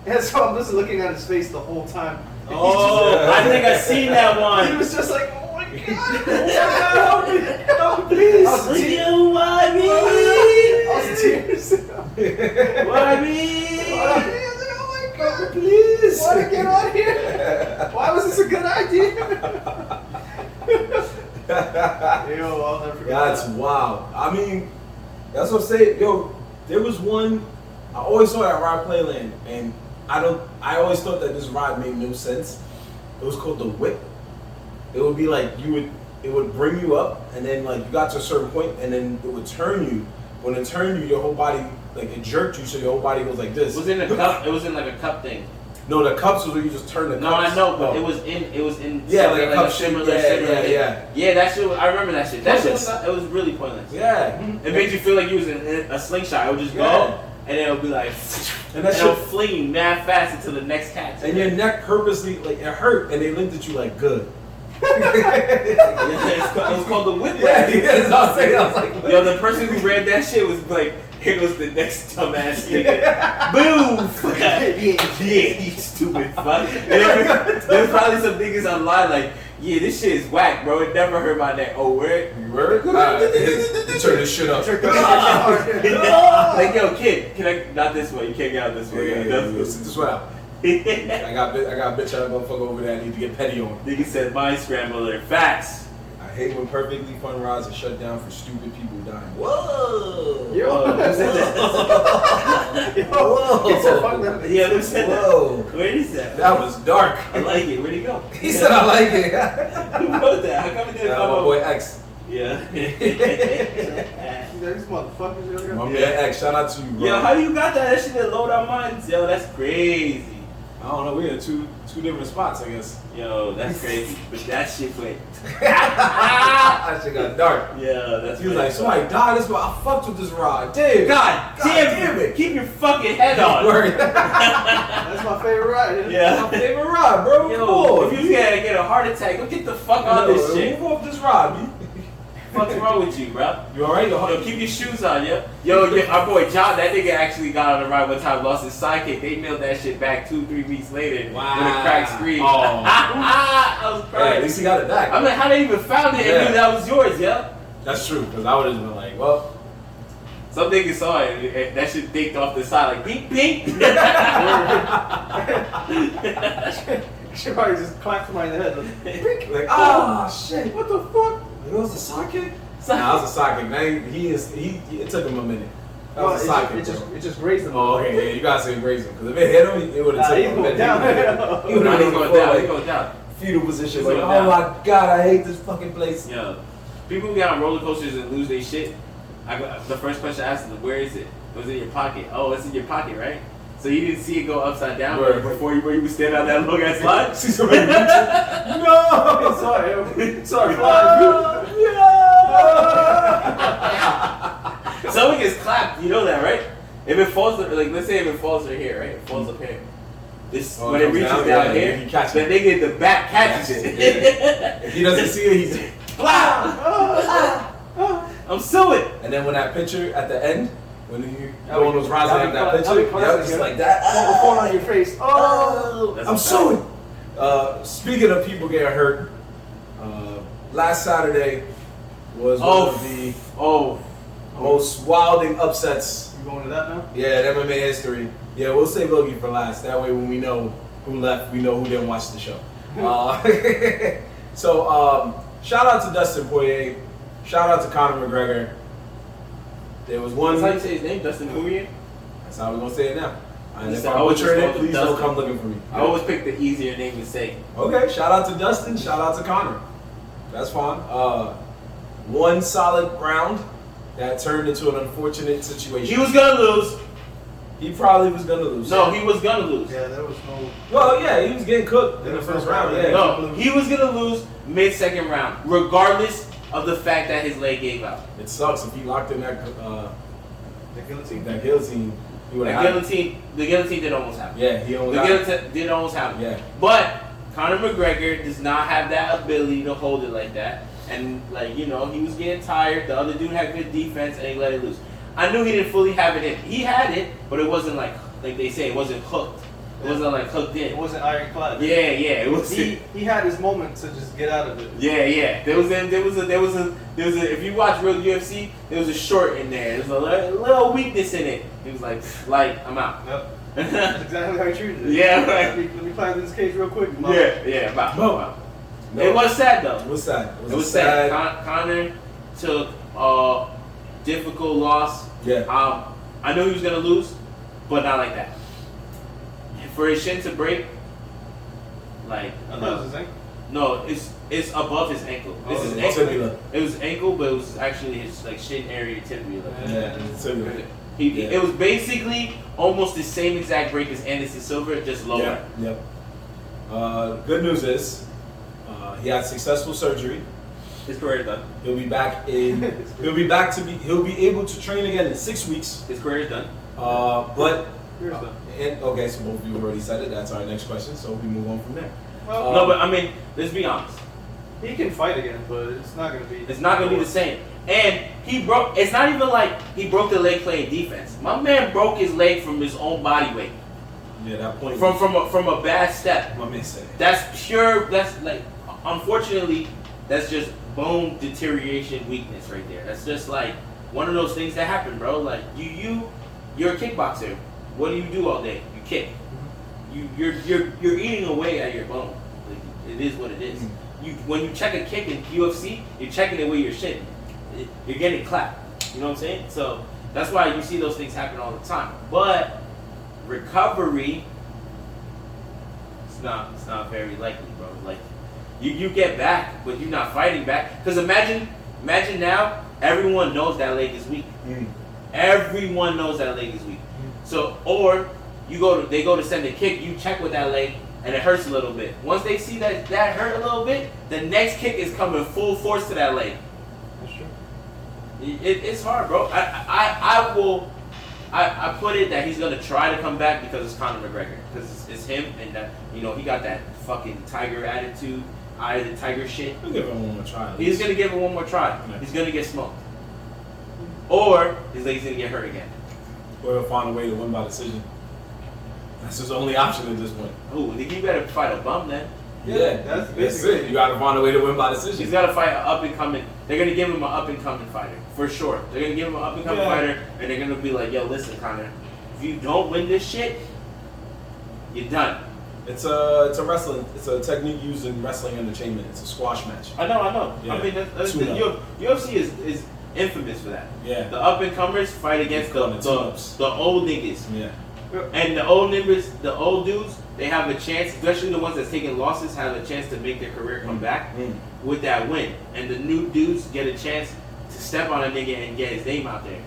Speaker 2: And so I'm just looking at his face the whole time.
Speaker 3: Oh, I think I've seen that one.
Speaker 2: He was just like, oh my god, help me, please.
Speaker 3: Why me?
Speaker 2: I was in tears.
Speaker 3: Why me?
Speaker 2: Oh my god, please. Why to get out of here? Why was this a good idea? Yo, I'll never forget.
Speaker 1: That's wild. I mean, that's what I'm saying. Yo, there was one. I always saw that ride Playland, and I always thought that this ride made no sense. It was called the Whip. It would be like it would bring you up, and then like you got to a certain point, and then it would turn you. When it turned you, your whole body like it jerked you, so your whole body goes like this.
Speaker 3: It was in a cup. It was in like a cup thing.
Speaker 1: No, the cups was where you just turn the cups.
Speaker 3: No, I know, but it was in
Speaker 1: yeah, like a cup
Speaker 3: similar.
Speaker 1: Yeah.
Speaker 3: That shit. I remember that shit. That shit was really pointless.
Speaker 1: Yeah.
Speaker 3: It made you feel like you was in a slingshot. It would just go. And then it'll be like, and it'll fling you mad fast into the next catch.
Speaker 1: And your neck purposely, like, it hurt, and they looked at you like, good.
Speaker 3: It was called the Whip.
Speaker 1: Yeah, that's what I was saying. I was like,
Speaker 3: yo, the person who read that shit was like, here goes the next dumbass nigga. Boom! Yeah, you stupid fuck. And there's probably some niggas online like, yeah, this shit is whack, bro. It never hurt my neck. Oh, word?
Speaker 1: You word? Turn this shit up.
Speaker 3: Like, yo, kid, can I, not this way. You can't get out this way.
Speaker 1: Yeah, sit this way out. I got a bitch out of motherfucker over there I need to get petty on.
Speaker 3: Nigga said mind scrambler. Facts.
Speaker 1: I hate when perfectly fun rides are shut down for stupid people dying. Whoa!
Speaker 2: Yo,
Speaker 3: who said that?
Speaker 1: Whoa!
Speaker 2: It's so fucked up.
Speaker 3: Yeah, who said that?
Speaker 1: Whoa!
Speaker 3: Where is that?
Speaker 1: That was dark.
Speaker 3: I like it. Where'd he go?
Speaker 1: He said I like it.
Speaker 3: Who wrote that? How come it didn't come
Speaker 1: My
Speaker 3: up?
Speaker 1: boy X.
Speaker 3: Yeah.
Speaker 2: These motherfuckers.
Speaker 1: My man
Speaker 3: Yeah.
Speaker 1: X. Shout out to you, bro.
Speaker 3: Yo, how you got that? That shit didn't load our minds. Yo, that's crazy.
Speaker 1: I don't know. We had two different spots, I guess.
Speaker 3: Yo, that's crazy. But that shit went.
Speaker 1: That shit got dark.
Speaker 3: Yeah, that's
Speaker 1: He was
Speaker 3: crazy.
Speaker 1: like, somebody died. This why I fucked with this rod. Damn.
Speaker 3: God damn it. Keep your fucking head on.
Speaker 1: Word.
Speaker 2: That's my favorite ride.
Speaker 3: Yeah.
Speaker 1: My favorite rod, bro.
Speaker 3: Yo, if you get a heart attack, go get the fuck out of this shit.
Speaker 1: Move off this rod, B.
Speaker 3: What's wrong with you, bro?
Speaker 1: You alright?
Speaker 3: Yo, keep your shoes on, yo. Yo, our boy John, that nigga actually got on the ride one time, lost his sidekick. They mailed that shit back 2-3 weeks later
Speaker 1: Wow.
Speaker 3: with a cracked screen.
Speaker 1: Oh.
Speaker 3: I was
Speaker 1: Hey,
Speaker 3: crying.
Speaker 1: at least he got it back.
Speaker 3: I'm like, how they even found it and knew that was yours, yo?
Speaker 1: That's true, because I would have been like, well,
Speaker 3: Some niggas saw it and that shit dinked off the side like, pink, pink.
Speaker 2: She probably just clapped somebody in the head.
Speaker 1: like, ah, shit, what the fuck? It was a sidekick? Nah, it was a sidekick. Man, it took him a minute. That was a sidekick,
Speaker 2: It just grazed him.
Speaker 1: Oh, okay, yeah, you gotta say grazing. Because if it hit him, it would have taken him a
Speaker 2: He's going
Speaker 1: minute.
Speaker 2: down.
Speaker 1: He would
Speaker 3: Nah,
Speaker 1: have
Speaker 3: he's going down, he's going down.
Speaker 1: fetal position.
Speaker 3: He's
Speaker 1: Like,
Speaker 3: going
Speaker 1: oh
Speaker 3: down.
Speaker 1: my god, I hate this fucking place.
Speaker 3: Yo, people who get on roller coasters and lose their shit, the first question I asked them, where is it? Was it in your pocket? Oh, it's in your pocket, right? So you didn't see it go upside down
Speaker 1: Right.
Speaker 3: before you would stand on that long ass slide?
Speaker 1: See somebody reach it? No!
Speaker 2: Sorry,
Speaker 1: Sorry,
Speaker 3: Someone gets clapped, you know that, right? If it falls, like let's say if it falls right here, right? It falls up here. This
Speaker 1: Oh,
Speaker 3: when
Speaker 1: it
Speaker 3: it
Speaker 1: comes
Speaker 3: reaches
Speaker 1: down,
Speaker 3: down
Speaker 1: yeah,
Speaker 3: here,
Speaker 1: he catches
Speaker 3: the
Speaker 1: it.
Speaker 3: nigga in the back catches it.
Speaker 1: If he doesn't see it, he's
Speaker 3: Clap! I'm suing.
Speaker 1: And then when that picture at the end, when you
Speaker 2: That'd
Speaker 1: go on
Speaker 2: be-
Speaker 1: those rides
Speaker 2: that'd
Speaker 1: and have
Speaker 2: be
Speaker 1: that
Speaker 2: classic,
Speaker 1: picture,
Speaker 2: that'd be
Speaker 1: yeah, just
Speaker 2: classic,
Speaker 1: like that.
Speaker 2: Fall on your face. Oh!
Speaker 3: That's
Speaker 1: I'm
Speaker 3: a fact.
Speaker 1: suing. Speaking of people getting hurt, last Saturday was one of the most wilding upsets.
Speaker 2: You going to that now?
Speaker 1: Yeah, in MMA history. Yeah, we'll save Logie for last. That way, when we know who left, we know who didn't watch the show. So, shout out to Dustin Poirier. Shout out to Conor McGregor. There was one.
Speaker 3: That's how you say his name, Dustin Poirier?
Speaker 1: That's how we're gonna say it now. And if
Speaker 3: I
Speaker 1: I'm
Speaker 3: always just
Speaker 1: butchering it,
Speaker 3: call him
Speaker 1: please don't
Speaker 3: Dustin.
Speaker 1: come looking for me.
Speaker 3: I always pick the easier name to say.
Speaker 1: Okay, shout out to Dustin. Shout out to Conor. That's fine. One solid round that turned into an unfortunate situation.
Speaker 3: He was gonna lose.
Speaker 1: He probably was gonna lose.
Speaker 3: No, he was gonna lose.
Speaker 2: Yeah, there was no.
Speaker 1: Well, yeah, he was getting cooked in the first round. Yeah.
Speaker 3: No, he was gonna lose mid-second round, regardless of the fact that his leg gave out.
Speaker 1: It sucks if he locked in that
Speaker 2: The guillotine.
Speaker 1: he would
Speaker 3: The
Speaker 1: have had it.
Speaker 3: guillotine did almost happen.
Speaker 1: Yeah, he only
Speaker 3: The
Speaker 1: got it.
Speaker 3: guillotine did almost happen.
Speaker 1: Yeah.
Speaker 3: But Conor McGregor does not have that ability to hold it like that. And like, you know, he was getting tired. The other dude had good defense and he let it loose. I knew he didn't fully have it in. He had it, but it wasn't like they say, it wasn't hooked. It wasn't like hooked
Speaker 2: It
Speaker 3: in.
Speaker 2: wasn't ironclad.
Speaker 3: Yeah, it was.
Speaker 2: He had his moment to just get out of it.
Speaker 3: Yeah. There was a. If you watch real UFC, there was a short in there. There was a little weakness in it. He was like, I'm out.
Speaker 2: Yep. That's exactly how he treated it.
Speaker 3: Yeah, right.
Speaker 2: Let me climb this cage real quick. Mom.
Speaker 3: Yeah, I'm out.
Speaker 1: No.
Speaker 3: It was sad though.
Speaker 1: It was sad.
Speaker 3: It was sad. Conor took a difficult loss.
Speaker 1: Yeah.
Speaker 3: I knew he was gonna lose, but not like that. For his shin to break, like
Speaker 2: I thought it was his ankle.
Speaker 3: no, it's above his ankle. This is
Speaker 1: it's
Speaker 3: ankle.
Speaker 1: tibia.
Speaker 3: It was ankle, but it was actually his like shin area tibia.
Speaker 1: Yeah, it's tibia.
Speaker 3: It was basically almost the same exact break as Anderson Silva, just lower.
Speaker 1: Yep. Good news is he had successful surgery.
Speaker 3: His career is done.
Speaker 1: He'll be back he'll be able to train again in 6 weeks.
Speaker 3: His career is done.
Speaker 1: But
Speaker 2: Here's the.
Speaker 1: okay, so both of you already said it. That's our next question. So we move on from there.
Speaker 2: Well,
Speaker 3: No, but I mean, let's be honest.
Speaker 2: he can fight again, but it's not gonna be.
Speaker 3: It's not gonna be the same. And he broke. It's not even like he broke the leg playing defense. My man broke his leg from his own body weight.
Speaker 1: Yeah, that point.
Speaker 3: From a bad step.
Speaker 1: my man said.
Speaker 3: That's pure. That's like, unfortunately, that's just bone deterioration weakness right there. That's just like one of those things that happen, bro. Like you're a kickboxer. What do you do all day? You kick. You're eating away at your bone. Like, it is what it is. when you check a kick in UFC, you're checking it with your shin. You're getting clapped. You know what I'm saying? So that's why you see those things happen all the time. But recovery, it's not very likely, bro. Like you get back, but you're not fighting back. Because imagine now, everyone knows that leg is weak. Everyone knows that leg is weak. So, or they go to send a kick, you check with that leg, and it hurts a little bit. Once they see that hurt a little bit, the next kick is coming full force to that leg.
Speaker 2: That's true.
Speaker 3: It's hard, bro. I put it that he's gonna try to come back because it's Conor McGregor, because it's him, and that he got that fucking tiger attitude, eye of the tiger shit.
Speaker 1: He'll give him one more try.
Speaker 3: He's gonna give it one more try.
Speaker 1: Yeah.
Speaker 3: He's gonna get smoked, or his leg's gonna get hurt again.
Speaker 1: Or he'll find a way to win by decision. That's his only option at this point.
Speaker 3: Ooh, you better fight a bum then.
Speaker 1: Yeah, that's it. You gotta find a way to win by decision.
Speaker 3: He's gotta fight an up and coming. They're gonna give him an up and coming fighter for sure. They're gonna give him an up and coming fighter, and they're gonna be like, "Yo, listen, Conor, if you don't win this shit, you're done."
Speaker 1: It's a wrestling. It's a technique used in wrestling entertainment. It's a squash match.
Speaker 3: I know.
Speaker 1: Yeah.
Speaker 3: I mean, UFC is infamous for that.
Speaker 1: Yeah.
Speaker 3: The up and comers fight against the old niggas.
Speaker 1: Yeah.
Speaker 3: And the old dudes, they have a chance, especially the ones that's taking losses, have a chance to make their career come back with that win. And the new dudes get a chance to step on a nigga and get his name out there.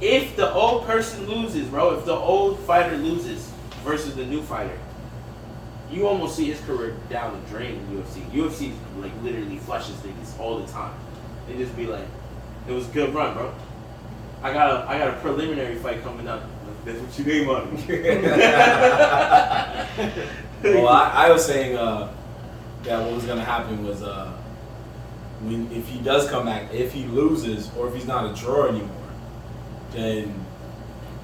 Speaker 3: If the old person loses, bro, if the old fighter loses versus the new fighter, you almost see his career down the drain in UFC. UFC like literally flushes niggas all the time. They just be like, it was a good run, bro. I got a preliminary fight coming up. That's what you name on it.
Speaker 1: Well, I was saying that what was gonna happen was if he does come back, if he loses or if he's not a draw anymore, then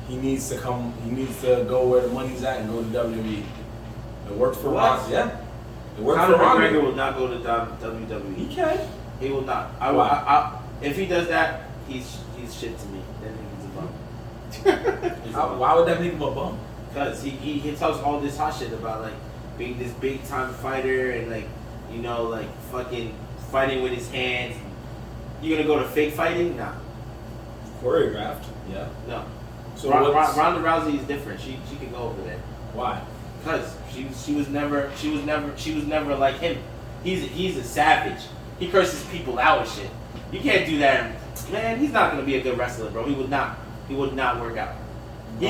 Speaker 1: he needs to go where the money's at and go to WWE. It worked for Ronda. Yeah. It worked
Speaker 3: Conor
Speaker 1: for Ronda.
Speaker 3: McGregor will not go to WWE.
Speaker 1: He can.
Speaker 3: He will not. If he does that, he's shit to me. Then he's a bum.
Speaker 1: Why would that make him a bum?
Speaker 3: Because he tells all this hot shit about like being this big time fighter and like fucking fighting with his hands. You gonna go to fake fighting? Nah.
Speaker 1: Choreographed. Yeah.
Speaker 3: No.
Speaker 1: So
Speaker 3: Ronda Rousey is different. She can go over there.
Speaker 1: Why?
Speaker 3: Because she was never like him. He's a savage. He curses people out and shit. You can't do that, man. He's not gonna be a good wrestler, bro. He would not work out. He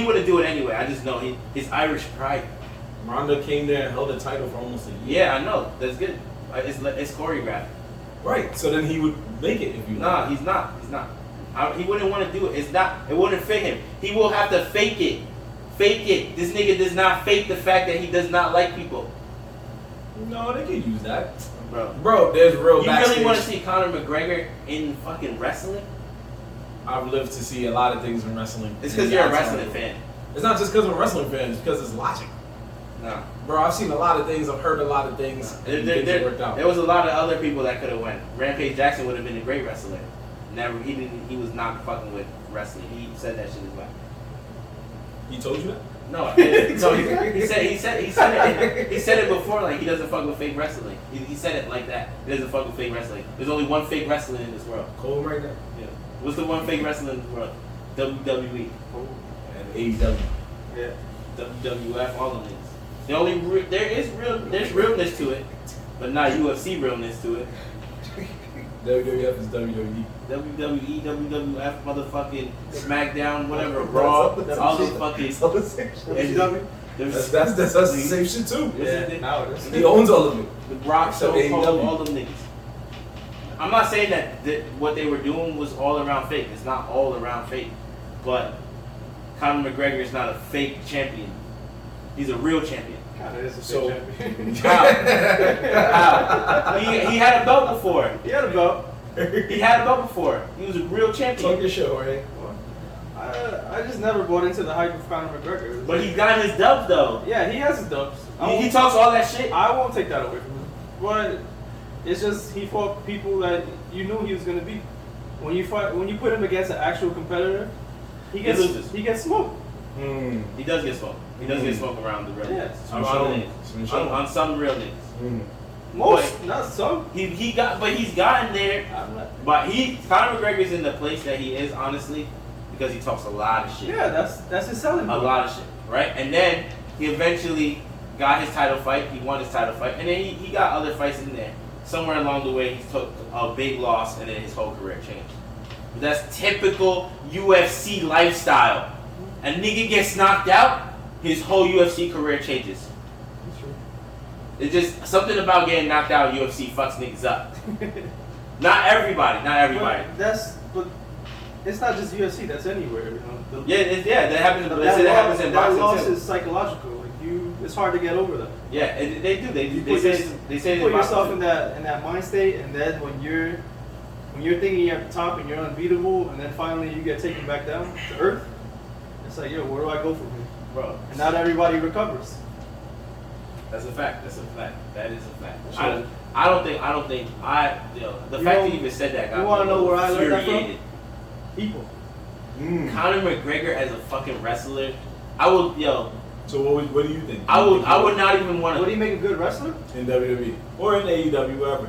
Speaker 3: wouldn't do it anyway. I just know his Irish pride.
Speaker 1: Ronda came there and held the title for almost a year.
Speaker 3: Yeah, I know. That's good. It's choreographed.
Speaker 1: Right. So then he would make it if you.
Speaker 3: Nah, he's not. He wouldn't want to do it. It wouldn't fit him. He will have to fake it. This nigga does not fake the fact that he does not like people.
Speaker 1: No, they can use that.
Speaker 3: Bro,
Speaker 1: there's real
Speaker 3: You
Speaker 1: backstage.
Speaker 3: really want to see Conor McGregor in fucking wrestling?
Speaker 1: I've lived to see a lot of things in wrestling.
Speaker 3: It's because you're a wrestling fan.
Speaker 1: It's not just because I'm a wrestling fan. It's because it's logic.
Speaker 3: No.
Speaker 1: Bro, I've seen a lot of things. I've heard a lot of things. Things worked out.
Speaker 3: There was a lot of other people that could have went. Rampage Jackson would have been a great wrestler. He was not fucking with wrestling. He said that shit as well.
Speaker 1: He told you that?
Speaker 3: No, he said it before. Like he doesn't fuck with fake wrestling. He said it like that. He doesn't fuck with fake wrestling. There's only one fake wrestler in this world.
Speaker 1: Call him right now.
Speaker 3: Yeah. What's the one fake wrestler in this world? WWE.
Speaker 1: And AEW.
Speaker 3: Yeah. WWF. All of these. There's realness to it, but not UFC realness to it.
Speaker 1: WWF is WWE.
Speaker 3: WWE, WWF, motherfucking SmackDown, whatever, Raw, all those fucking.
Speaker 1: That's the same shit too.
Speaker 3: Yeah,
Speaker 2: now it is.
Speaker 1: He owns all of it.
Speaker 3: The Rock,
Speaker 1: So
Speaker 3: Stone Cold,
Speaker 1: AEW.
Speaker 3: all them niggas. I'm not saying that what they were doing was all around fake. It's not all around fake, but Conor McGregor is not a fake champion. He's a real champion.
Speaker 2: God, it is a fake champion.
Speaker 3: How? He had a belt before.
Speaker 2: He had a belt.
Speaker 3: He had a belt before. He was a real champion.
Speaker 1: Talk your shit, Jorge.
Speaker 2: I just never bought into the hype of Conor McGregor.
Speaker 3: But he got his dubs though.
Speaker 2: Yeah, he has his dubs.
Speaker 3: He talks all that shit.
Speaker 2: I won't take that away from him. But it's just he fought people that you knew he was gonna beat. When you put him against an actual competitor, he
Speaker 3: loses.
Speaker 2: He gets smoked.
Speaker 3: He does get smoked. He does get smoked around the real niggas.
Speaker 1: On some real niggas.
Speaker 2: Most, not some.
Speaker 3: He's gotten there. But Conor McGregor's in the place that he is, honestly, because he talks a lot of shit.
Speaker 2: Yeah, that's his selling point.
Speaker 3: A lot of shit, right? And then he eventually got his title fight. He won his title fight, and then he got other fights in there. Somewhere along the way, he took a big loss, and then his whole career changed. But that's typical UFC lifestyle. A nigga gets knocked out, his whole UFC career changes. It's just something about getting knocked out in UFC fucks niggas up. Not everybody.
Speaker 2: But it's not just UFC. That's anywhere. You know.
Speaker 3: That happens. They say that happens in boxing
Speaker 2: That loss
Speaker 3: too.
Speaker 2: is psychological. Like it's hard to get over that.
Speaker 3: Yeah, and they do. They say
Speaker 2: you put yourself in that mind state, and then when you're thinking you're at the top and you're unbeatable, and then finally you get taken back down to earth. It's like, yo, where do I go from here,
Speaker 3: bro?
Speaker 2: And not everybody recovers.
Speaker 3: That's a fact. That is a fact.
Speaker 1: So,
Speaker 3: I don't think the fact that you even said that got me.
Speaker 2: You want to know where I learned that from?
Speaker 3: infuriated.
Speaker 2: People.
Speaker 3: Conor McGregor as a fucking wrestler, I would
Speaker 1: So what do you think?
Speaker 3: I would not even want to.
Speaker 2: Would he make a good wrestler?
Speaker 1: In WWE or in AEW, wherever.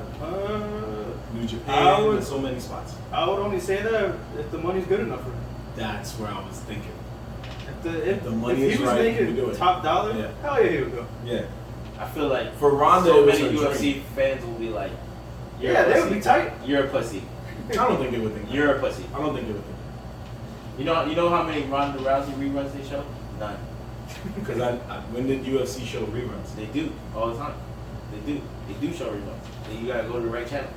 Speaker 1: New Japan, there's so many spots.
Speaker 2: I would only say that if the money's good enough for him.
Speaker 1: That's where I was thinking.
Speaker 2: If
Speaker 1: the money
Speaker 2: if
Speaker 1: is
Speaker 2: he was
Speaker 1: right,
Speaker 2: making
Speaker 1: you do it.
Speaker 2: top dollar,
Speaker 1: Yeah.
Speaker 2: Hell yeah, he would go.
Speaker 1: Yeah.
Speaker 3: I feel like
Speaker 1: For Ronda,
Speaker 3: so
Speaker 1: it was
Speaker 3: many
Speaker 1: her
Speaker 3: UFC
Speaker 1: dream.
Speaker 3: fans will be like, "You're
Speaker 2: Yeah,
Speaker 3: a
Speaker 2: they
Speaker 3: pussy.
Speaker 2: would be tight.
Speaker 3: You're a pussy.
Speaker 1: I don't think they would think that.
Speaker 3: You're a pussy."
Speaker 1: I don't think they would think
Speaker 3: You know how many Ronda Rousey reruns they show? None.
Speaker 1: Because when did UFC show reruns?
Speaker 3: They do all the time. They do show reruns. Then you gotta go to the right channel.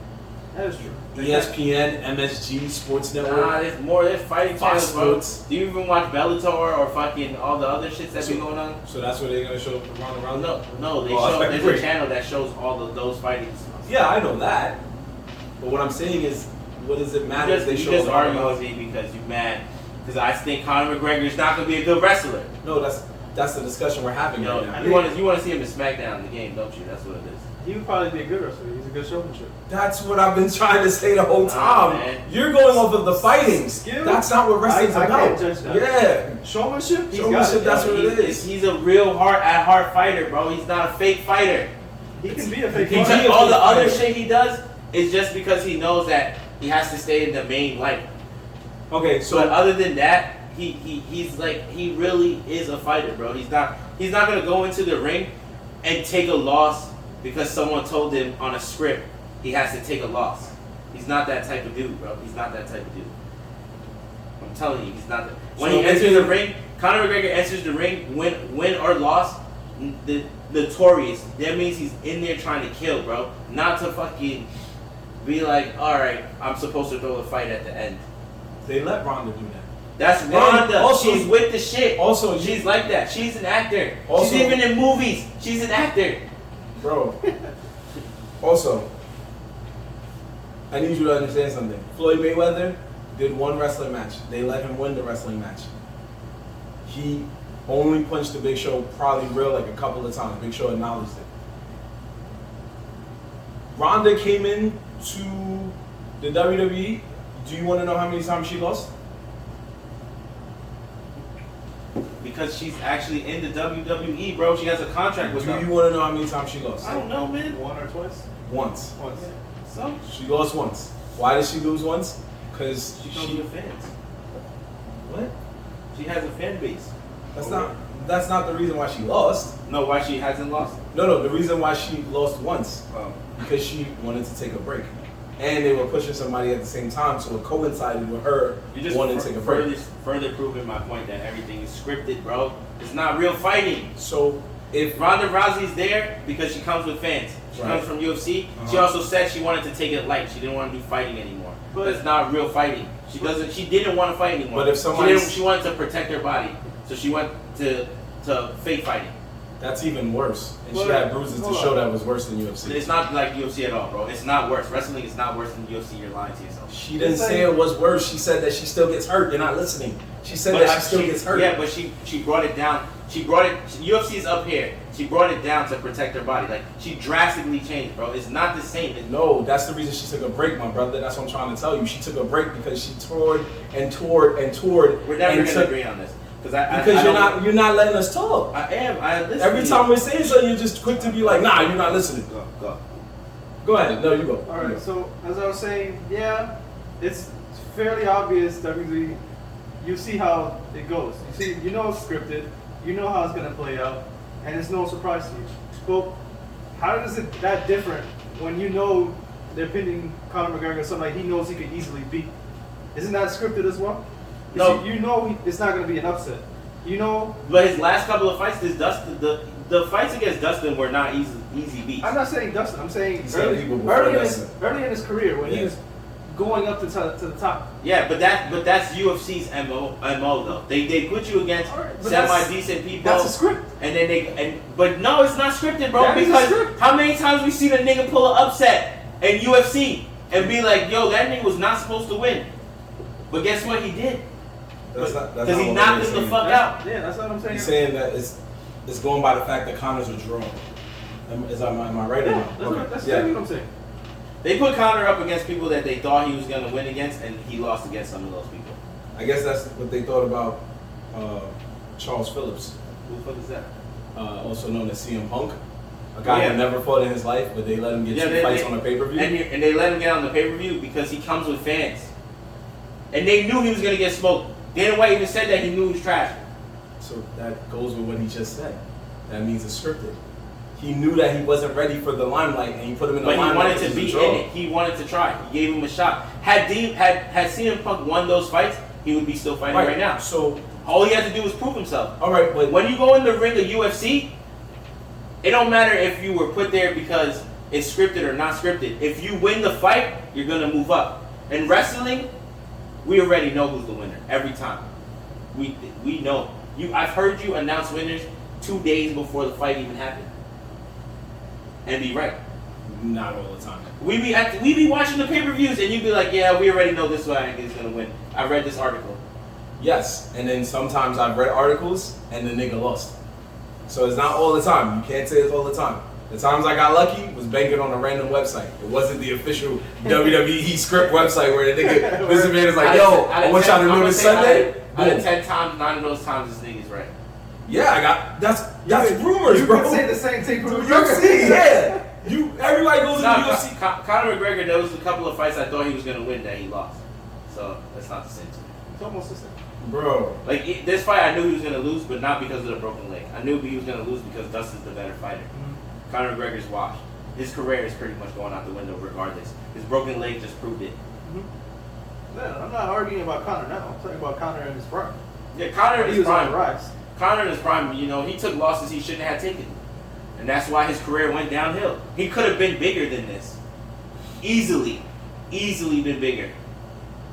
Speaker 2: That is true.
Speaker 1: ESPN, MSG, Sports Network.
Speaker 3: Nah, there's more. There's fighting
Speaker 1: Fox
Speaker 3: channels,
Speaker 1: Sports.
Speaker 3: bro. Do you even watch Bellator or fucking all the other shits that be going on?
Speaker 1: So that's where they're gonna show Ronda Rousey?
Speaker 3: No. There's a channel that shows all of those fightings.
Speaker 1: Yeah, I know that. But what I'm saying is, what does it matter if they
Speaker 3: You
Speaker 1: show
Speaker 3: just
Speaker 1: Ronda
Speaker 3: arguing with
Speaker 1: Rousey?
Speaker 3: me because you're mad. Because I think Conor McGregor is not gonna be a good wrestler.
Speaker 1: No, that's the discussion we're having right now.
Speaker 3: You want to see him in SmackDown the game, don't you? That's what it is.
Speaker 2: He would probably be a good wrestler. He's a good showmanship.
Speaker 1: That's what I've been trying to say the whole time.
Speaker 3: Man.
Speaker 1: You're going off of the fighting.
Speaker 2: Skill?
Speaker 1: That's not what wrestling's
Speaker 2: I
Speaker 1: about.
Speaker 2: can't judge that.
Speaker 1: Yeah.
Speaker 2: Showmanship? He's
Speaker 1: Showmanship,
Speaker 2: got
Speaker 1: that's
Speaker 2: it.
Speaker 1: what it is.
Speaker 3: He's a real heart fighter, bro. He's not a fake fighter.
Speaker 2: He can be a fake
Speaker 1: He can
Speaker 2: fighter.
Speaker 1: be a
Speaker 3: All the
Speaker 1: fake
Speaker 3: other
Speaker 1: fighter.
Speaker 3: shit he does is just because he knows that he has to stay in the main light.
Speaker 1: Okay,
Speaker 3: But
Speaker 1: so
Speaker 3: other than that, he's like, he really is a fighter, bro. He's not gonna go into the ring and take a loss because someone told him on a script he has to take a loss. He's not that type of dude, bro. He's not that type of dude. I'm telling you, he's not. When
Speaker 1: So
Speaker 3: he enters the ring, Conor McGregor enters the ring, win or loss, the notorious. That means he's in there trying to kill, bro. Not to fucking be like, all right, I'm supposed to throw the fight at the end.
Speaker 1: they let Ronda do that.
Speaker 3: That's
Speaker 1: And
Speaker 3: Ronda.
Speaker 1: also-
Speaker 3: She's with the shit.
Speaker 1: Also,
Speaker 3: She's like that. She's an actor.
Speaker 1: Also-
Speaker 3: She's even in movies. She's an actor.
Speaker 1: Bro. Also, I need you to understand something. Floyd Mayweather did one wrestling match. They let him win the wrestling match. He only punched the Big Show probably like a couple of times. Big Show acknowledged it. Ronda came in to the WWE. Do you want to know how many times she lost?
Speaker 3: Because she's actually in the WWE, bro. She has a contract with
Speaker 1: Do you
Speaker 3: them.
Speaker 1: want to know how many times she lost?
Speaker 3: I don't know, man.
Speaker 2: One or twice?
Speaker 1: Once.
Speaker 2: Once.
Speaker 3: So
Speaker 1: She lost once. Why did she lose once? Because
Speaker 3: she comes with fans.
Speaker 1: What?
Speaker 3: She has a fan base.
Speaker 1: That's not the reason why she lost.
Speaker 3: No, why she hasn't lost?
Speaker 1: No, the reason why she lost once.
Speaker 3: Oh.
Speaker 1: Because she wanted to take a break. And they were pushing somebody at the same time, so it coincided with her
Speaker 3: You just
Speaker 1: wanting to take a break.
Speaker 3: further proving my point that everything is scripted, bro. It's not real fighting.
Speaker 1: So if
Speaker 3: Ronda Rousey's there because she comes with fans. She
Speaker 1: Right.
Speaker 3: comes from UFC. She
Speaker 1: Uh-huh.
Speaker 3: also said she wanted to take it light. She didn't want to do fighting anymore.
Speaker 2: But-
Speaker 3: That's not real fighting. She didn't want to fight anymore.
Speaker 1: But if somebody's-
Speaker 3: she wanted to protect her body, so she went to fake fighting.
Speaker 1: that's even worse. And she
Speaker 2: Well,
Speaker 1: had bruises to
Speaker 2: hold
Speaker 1: show
Speaker 2: on.
Speaker 1: that was worse than UFC.
Speaker 3: It's not like UFC at all, bro. It's not worse. Wrestling is not worse than UFC. You're lying to yourself.
Speaker 1: She didn't
Speaker 2: It's
Speaker 1: say
Speaker 2: like-
Speaker 1: it was worse. She said that she still gets hurt. You're not listening. She said
Speaker 3: But
Speaker 1: that she still gets hurt.
Speaker 3: Yeah, but she brought it down. UFC's up here. She brought it down to protect her body. Like, she drastically changed, bro. It's not the same.
Speaker 1: No, that's the reason she took a break, my brother. That's what I'm trying to tell you. She took a break because she toured and toured and toured.
Speaker 3: We're never
Speaker 1: and
Speaker 3: gonna agree on this.
Speaker 1: Because you're not letting us talk.
Speaker 3: I am. I listen.
Speaker 1: Every time we're saying something, you're just quick to be like, nah, you're not listening.
Speaker 3: Go.
Speaker 1: Go ahead. No, you go.
Speaker 2: All right. So as I was saying, yeah, it's fairly obvious. WWE, you see how it goes. You know it's scripted. You know how it's gonna play out, and it's no surprise to you. But how is it that different when you know they're pinning Conor McGregor as somebody he knows he could easily beat? Isn't that scripted as well?
Speaker 3: No.
Speaker 2: You know it's not gonna be an upset. You know.
Speaker 3: But his last couple of fights, the fights against Dustin were not easy beats.
Speaker 2: I'm not saying Dustin. I'm saying
Speaker 1: He's saying people before
Speaker 2: early
Speaker 1: Dustin.
Speaker 2: in his career when he was going up to the top.
Speaker 3: Yeah, but that's UFC's MO though. They put you against
Speaker 2: Alright, but
Speaker 3: semi-decent people.
Speaker 2: That's a script.
Speaker 3: And then but no, it's not scripted, bro.
Speaker 2: That is a
Speaker 3: Because
Speaker 2: script.
Speaker 3: how many times we seen a nigga pull an upset in UFC and be like, yo, that nigga was not supposed to win. But guess what? He did. Because he knocked him the fuck out.
Speaker 2: Yeah, that's what I'm saying.
Speaker 1: He's saying that it's going by the fact that Conor's a draw. Am I right or
Speaker 2: Yeah,
Speaker 1: not?
Speaker 2: that's exactly what I'm saying.
Speaker 3: They put Conor up against people that they thought he was gonna win against, and he lost against some of those people.
Speaker 1: I guess that's what they thought about Charles Phillips,
Speaker 3: Who the fuck is that?
Speaker 1: also known as CM Punk, a guy who never fought in his life, but they let him get two fights on a pay-per-view.
Speaker 3: And they let him get on the pay-per-view because he comes with fans. And they knew he was gonna get smoked. Dana White even said that he knew he was trash.
Speaker 1: So that goes with what he just said. That means it's scripted. He knew that he wasn't ready for the limelight, and he put him in the
Speaker 3: But
Speaker 1: limelight.
Speaker 3: he wanted to be in it. He wanted to try. He gave him a shot. Had CM Punk won those fights, he would be still fighting right now.
Speaker 1: So
Speaker 3: all he had to do was prove himself.
Speaker 1: all right, but
Speaker 3: When you go in the ring of UFC, it don't matter if you were put there because it's scripted or not scripted. If you win the fight, you're gonna move up. In wrestling, we already know who's the winner every time. We know. I've heard you announce winners 2 days before the fight even happened, and be right.
Speaker 1: not all the time.
Speaker 3: We be watching the pay-per-views, and you'd be like, yeah, we already know this guy is gonna win. I read this article.
Speaker 1: Yes, and then sometimes I've read articles and the nigga lost. So it's not all the time. You can't say it's all the time. The times I got lucky was banking on a random website. It wasn't the official WWE script website where the nigga, Mr. Man is like, yo, I want y'all to know this Sunday.
Speaker 3: Out of 10 times, 9 of those times, this nigga's right.
Speaker 1: Yeah, I got, that's rumors,
Speaker 2: You
Speaker 1: bro.
Speaker 2: can say the same thing for
Speaker 1: UFC, yeah. Everybody goes to the
Speaker 3: No,
Speaker 1: UFC.
Speaker 3: Conor McGregor, there was a couple of fights I thought he was gonna win that he lost. So that's not the same to me.
Speaker 2: It's almost the same.
Speaker 1: Bro.
Speaker 3: Like this fight, I knew he was gonna lose, but not because of the broken leg. I knew he was gonna lose because Dustin's the better fighter.
Speaker 2: Mm-hmm.
Speaker 3: Conor McGregor's washed. His career is pretty much going out the window regardless. His broken leg just proved it.
Speaker 2: Mm-hmm. No, I'm not arguing about Conor now. I'm talking about Conor in his prime.
Speaker 3: Yeah, Conor in
Speaker 2: He
Speaker 3: his
Speaker 2: was on
Speaker 3: prime.
Speaker 2: the rise.
Speaker 3: Conor in his prime, you know, he took losses he shouldn't have taken. And that's why his career went downhill. He could have been bigger than this. Easily been bigger.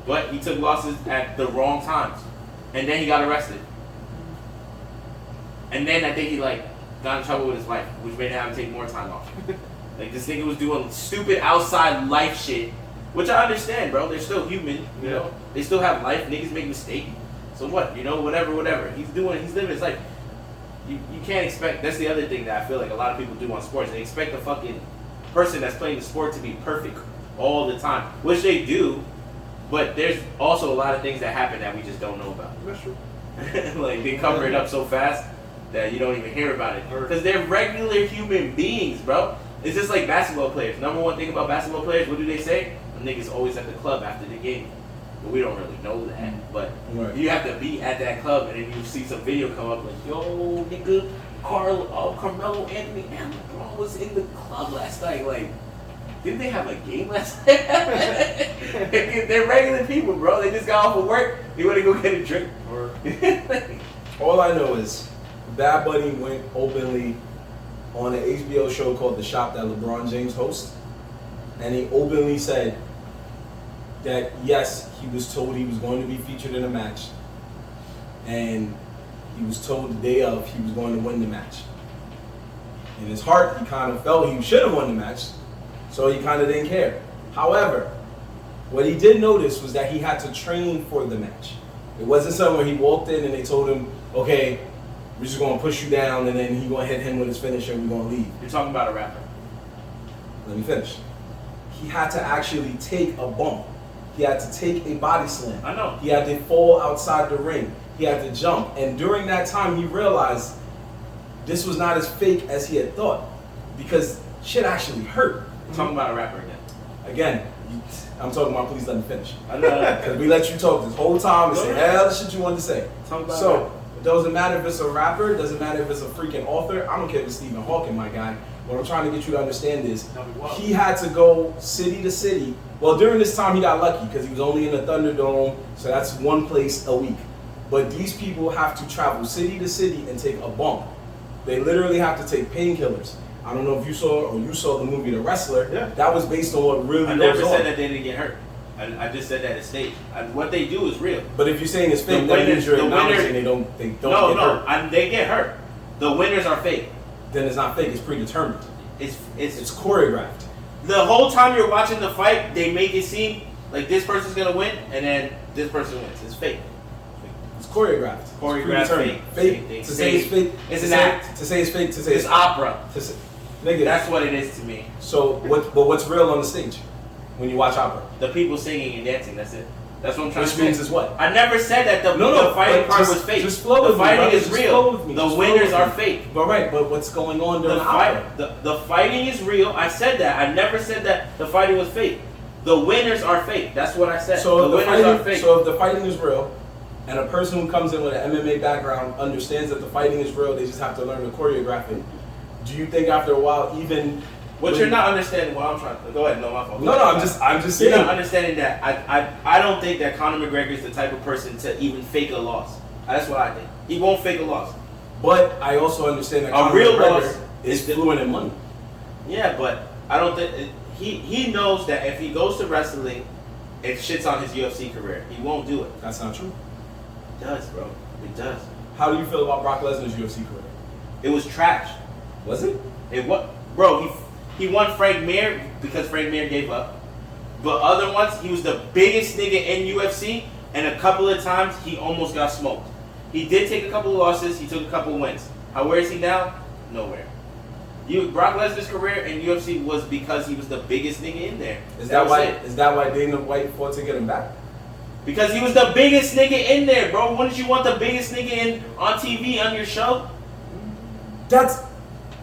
Speaker 3: But he took losses at the wrong times. And then he got arrested. And then I think he got in trouble with his wife, which made him have to take more time off. Like this nigga was doing stupid outside life shit, which I understand, bro. They're still human, you know. They still have life. Niggas make mistakes. So what? You know, whatever. He's living his life. You can't expect. That's the other thing that I feel like a lot of people do on sports. They expect the fucking person that's playing the sport to be perfect all the time, which they do. But there's also a lot of things that happen that we just don't know about.
Speaker 2: That's true.
Speaker 3: Like they cover it up so fast that you don't even hear about it because they're regular human beings, bro. It's just like basketball players. Number one thing about basketball players, what do they say? The niggas always at the club after the game. But we don't really know that. But you have to be at that club and then you see some video come up like, yo, nigga, Carmelo Anthony and LeBron was in the club last night. Like, didn't they have a game last night? They're regular people, bro. They just got off of work. They want to go get a drink.
Speaker 1: All I know is Bad Bunny went openly on an HBO show called The Shop that LeBron James hosts, and he openly said that yes, he was told he was going to be featured in a match, and he was told the day of he was going to win the match. In his heart, he kind of felt he should have won the match, so he kind of didn't care. However, what he did notice was that he had to train for the match. It wasn't something where he walked in and they told him, okay, we're just going to push you down and then he's going to hit him with his finisher and we're going to leave.
Speaker 3: You're talking about a rapper.
Speaker 1: Let me finish. He had to actually take a bump. He had to take a body slam.
Speaker 3: I know.
Speaker 1: He had to fall outside the ring. He had to jump. And during that time, he realized this was not as fake as he had thought because shit actually hurt.
Speaker 3: Talking about a rapper again.
Speaker 1: Again, I'm talking about please let me finish.
Speaker 3: I know.
Speaker 1: Because we let you talk this whole time and say hell the shit you wanted to say.
Speaker 3: Talk about
Speaker 1: So, it doesn't matter if it's a rapper, it doesn't matter if it's a freaking author. I don't care if it's Stephen Hawking, my guy. What I'm trying to get you to understand is he had to go city to city. Well, during this time he got lucky because he was only in the Thunderdome, so that's one place a week. But these people have to travel city to city and take a bump. They literally have to take painkillers. I don't know if you saw the movie The Wrestler.
Speaker 2: Yeah.
Speaker 1: That was based on what really
Speaker 3: I
Speaker 1: goes
Speaker 3: never
Speaker 1: on.
Speaker 3: said that they didn't get hurt. I just said that it's staged. What they do is real.
Speaker 1: But if you're saying it's fake, that means you're acknowledging they don't get hurt.
Speaker 3: They get hurt. The winners are fake.
Speaker 1: Then it's not fake, it's predetermined.
Speaker 3: It's
Speaker 1: choreographed.
Speaker 3: The whole time you're watching the fight, they make it seem like this person's gonna win, and then this person wins. It's fake.
Speaker 1: It's choreographed.
Speaker 3: Choreographed,
Speaker 1: fake.
Speaker 3: Fake.
Speaker 1: To say it's fake.
Speaker 3: It's an act.
Speaker 1: To say it's fake. To say
Speaker 3: It's opera.
Speaker 1: Nigga.
Speaker 3: That's what it is to me.
Speaker 1: So what's real on the stage when you watch opera?
Speaker 3: The people singing and dancing. That's it. That's what I'm trying to say.
Speaker 1: Which means is what?
Speaker 3: I never said that the fighting part was fake.
Speaker 1: Just flow
Speaker 3: the
Speaker 1: with me,
Speaker 3: fighting
Speaker 1: brother.
Speaker 3: is
Speaker 1: Just
Speaker 3: real.
Speaker 1: flow with me.
Speaker 3: The
Speaker 1: Just
Speaker 3: winners
Speaker 1: flow
Speaker 3: are
Speaker 1: with me.
Speaker 3: fake.
Speaker 1: But right, but what's going on during
Speaker 3: The
Speaker 1: the opera?
Speaker 3: The fighting is real. I said that. I never said that the fighting was fake. The winners are fake. That's what I said.
Speaker 1: So
Speaker 3: the winners are fake.
Speaker 1: So if the fighting is real, and a person who comes in with an MMA background understands that the fighting is real, they just have to learn to choreograph it. Do you think after a while, even
Speaker 3: what you're not understanding, what I'm trying to go ahead, no, my fault.
Speaker 1: No, I'm just saying.
Speaker 3: You're not understanding that. I don't think that Conor McGregor is the type of person to even fake a loss. That's what I think. He won't fake a loss.
Speaker 1: But I also understand that Conor
Speaker 3: real
Speaker 1: McGregor
Speaker 3: loss
Speaker 1: is fluent in money.
Speaker 3: Yeah, but I don't think he knows that if he goes to wrestling, it shits on his UFC career. He won't do it.
Speaker 1: That's not true.
Speaker 3: It does, bro. It does.
Speaker 1: How do you feel about Brock Lesnar's UFC career?
Speaker 3: It was trash.
Speaker 1: Was it?
Speaker 3: It was, bro. He won Frank Mir because Frank Mir gave up. But other ones, he was the biggest nigga in UFC, and a couple of times he almost got smoked. He did take a couple of losses. He took a couple of wins. Where is he now? Nowhere. Brock Lesnar's career in UFC was because he was the biggest nigga in there.
Speaker 1: Is that why Dana White fought to get him back?
Speaker 3: Because he was the biggest nigga in there, bro. Wouldn't you want the biggest nigga on TV on your show?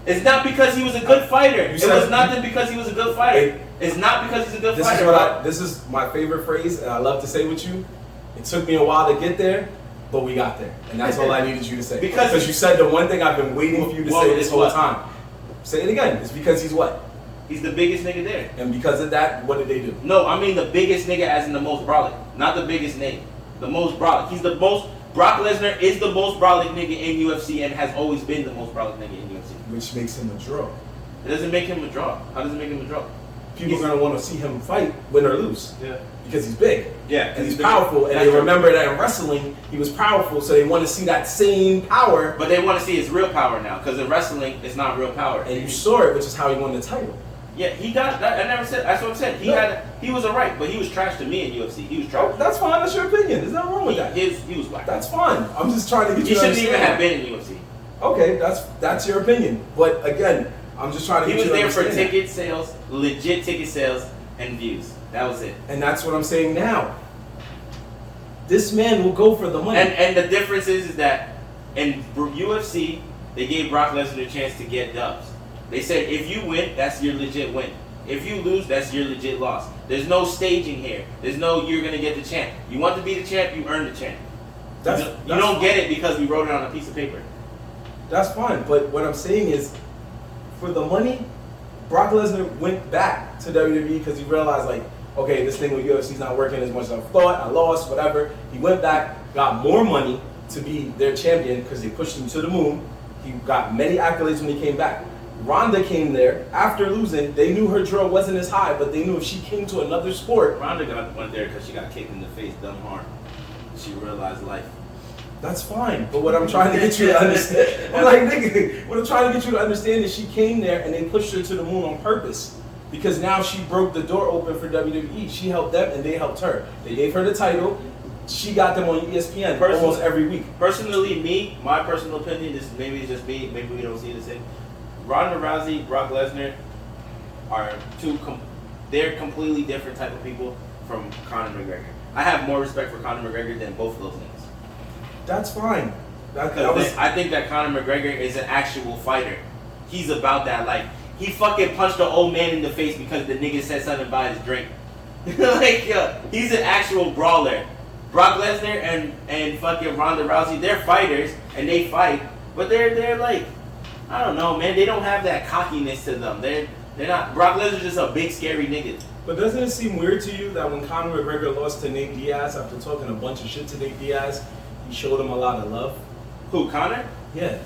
Speaker 3: It's not because he was a good fighter. It was nothing because he was a good fighter. It's not because he's a good fighter.
Speaker 1: This is my favorite phrase, and I love to say with you. It took me a while to get there, but we got there. And that's all I needed you to say. Because you said the one thing I've been waiting for you to say this whole time. Say it again. It's because he's what?
Speaker 3: He's the biggest nigga there.
Speaker 1: And because of that, what did they do?
Speaker 3: No, I mean the biggest nigga as in the most brolic. Not the biggest name. The most brolic. He's the most... Brock Lesnar is the most brolic nigga in UFC and has always been the most brolic nigga in UFC.
Speaker 1: Which makes him a draw.
Speaker 3: It doesn't make him a draw. How does it make him a draw?
Speaker 1: People are going to want to see him fight, win or lose.
Speaker 2: Yeah.
Speaker 1: Because he's big.
Speaker 3: Yeah.
Speaker 1: And he's powerful. And they remember that in wrestling, he was powerful, so they want to see that same power.
Speaker 3: But they want to see his real power now, because in wrestling, it's not real power.
Speaker 1: And you saw it, which is how he won the title.
Speaker 3: Yeah, he got that. I never said. That's what I said. He was alright, but he was trash to me in UFC. He was trash.
Speaker 1: Oh, that's fine. That's your opinion. There's nothing wrong with that.
Speaker 3: He was black.
Speaker 1: That's fine. I'm just trying to get
Speaker 3: you
Speaker 1: you to understand.
Speaker 3: He shouldn't even have been in UFC.
Speaker 1: Okay, that's your opinion. But again, I'm just trying to get you to understand.
Speaker 3: He was there for ticket sales, legit ticket sales, and views. That was it.
Speaker 1: And that's what I'm saying now. This man will go for the money.
Speaker 3: And the difference is that in UFC, they gave Brock Lesnar a chance to get dubs. They said, if you win, that's your legit win. If you lose, that's your legit loss. There's no staging here. There's no, you're going to get the champ. You want to be the champ, you earn the champ. You don't get it because we wrote it on a piece of paper.
Speaker 1: That's fine. But what I'm saying is, for the money, Brock Lesnar went back to WWE because he realized, like, okay, this thing with UFC's not working as much as I thought. I lost, whatever. He went back, got more money to be their champion because they pushed him to the moon. He got many accolades when he came back. Ronda came there after losing. They knew her draw wasn't as high, but they knew if she came to another sport.
Speaker 3: Ronda went there because she got kicked in the face dumb hard. She realized life.
Speaker 1: That's fine, but what I'm trying to get you to understand, what I'm trying to get you to understand is she came there and they pushed her to the moon on purpose. Because now she broke the door open for WWE. She helped them and they helped her. They gave her the title. She got them on ESPN almost every week.
Speaker 3: Personally, my personal opinion, this maybe it's just me, maybe we don't see the same. Ronda Rousey, Brock Lesnar are they're completely different type of people from Conor McGregor. I have more respect for Conor McGregor than both of those niggas.
Speaker 1: That's fine.
Speaker 3: I think that Conor McGregor is an actual fighter. He's about that life. he fucking punched an old man in the face because the nigga said something about his drink. Like, yo, he's an actual brawler. Brock Lesnar and fucking Ronda Rousey, they're fighters and they fight, but they're like, I don't know, man. They don't have that cockiness to them. They're not. Brock Lesnar's just a big scary nigga.
Speaker 1: But doesn't it seem weird to you that when Conor McGregor lost to Nate Diaz after talking a bunch of shit to Nate Diaz, he showed him a lot of love?
Speaker 3: Who, Conor?
Speaker 1: Yeah.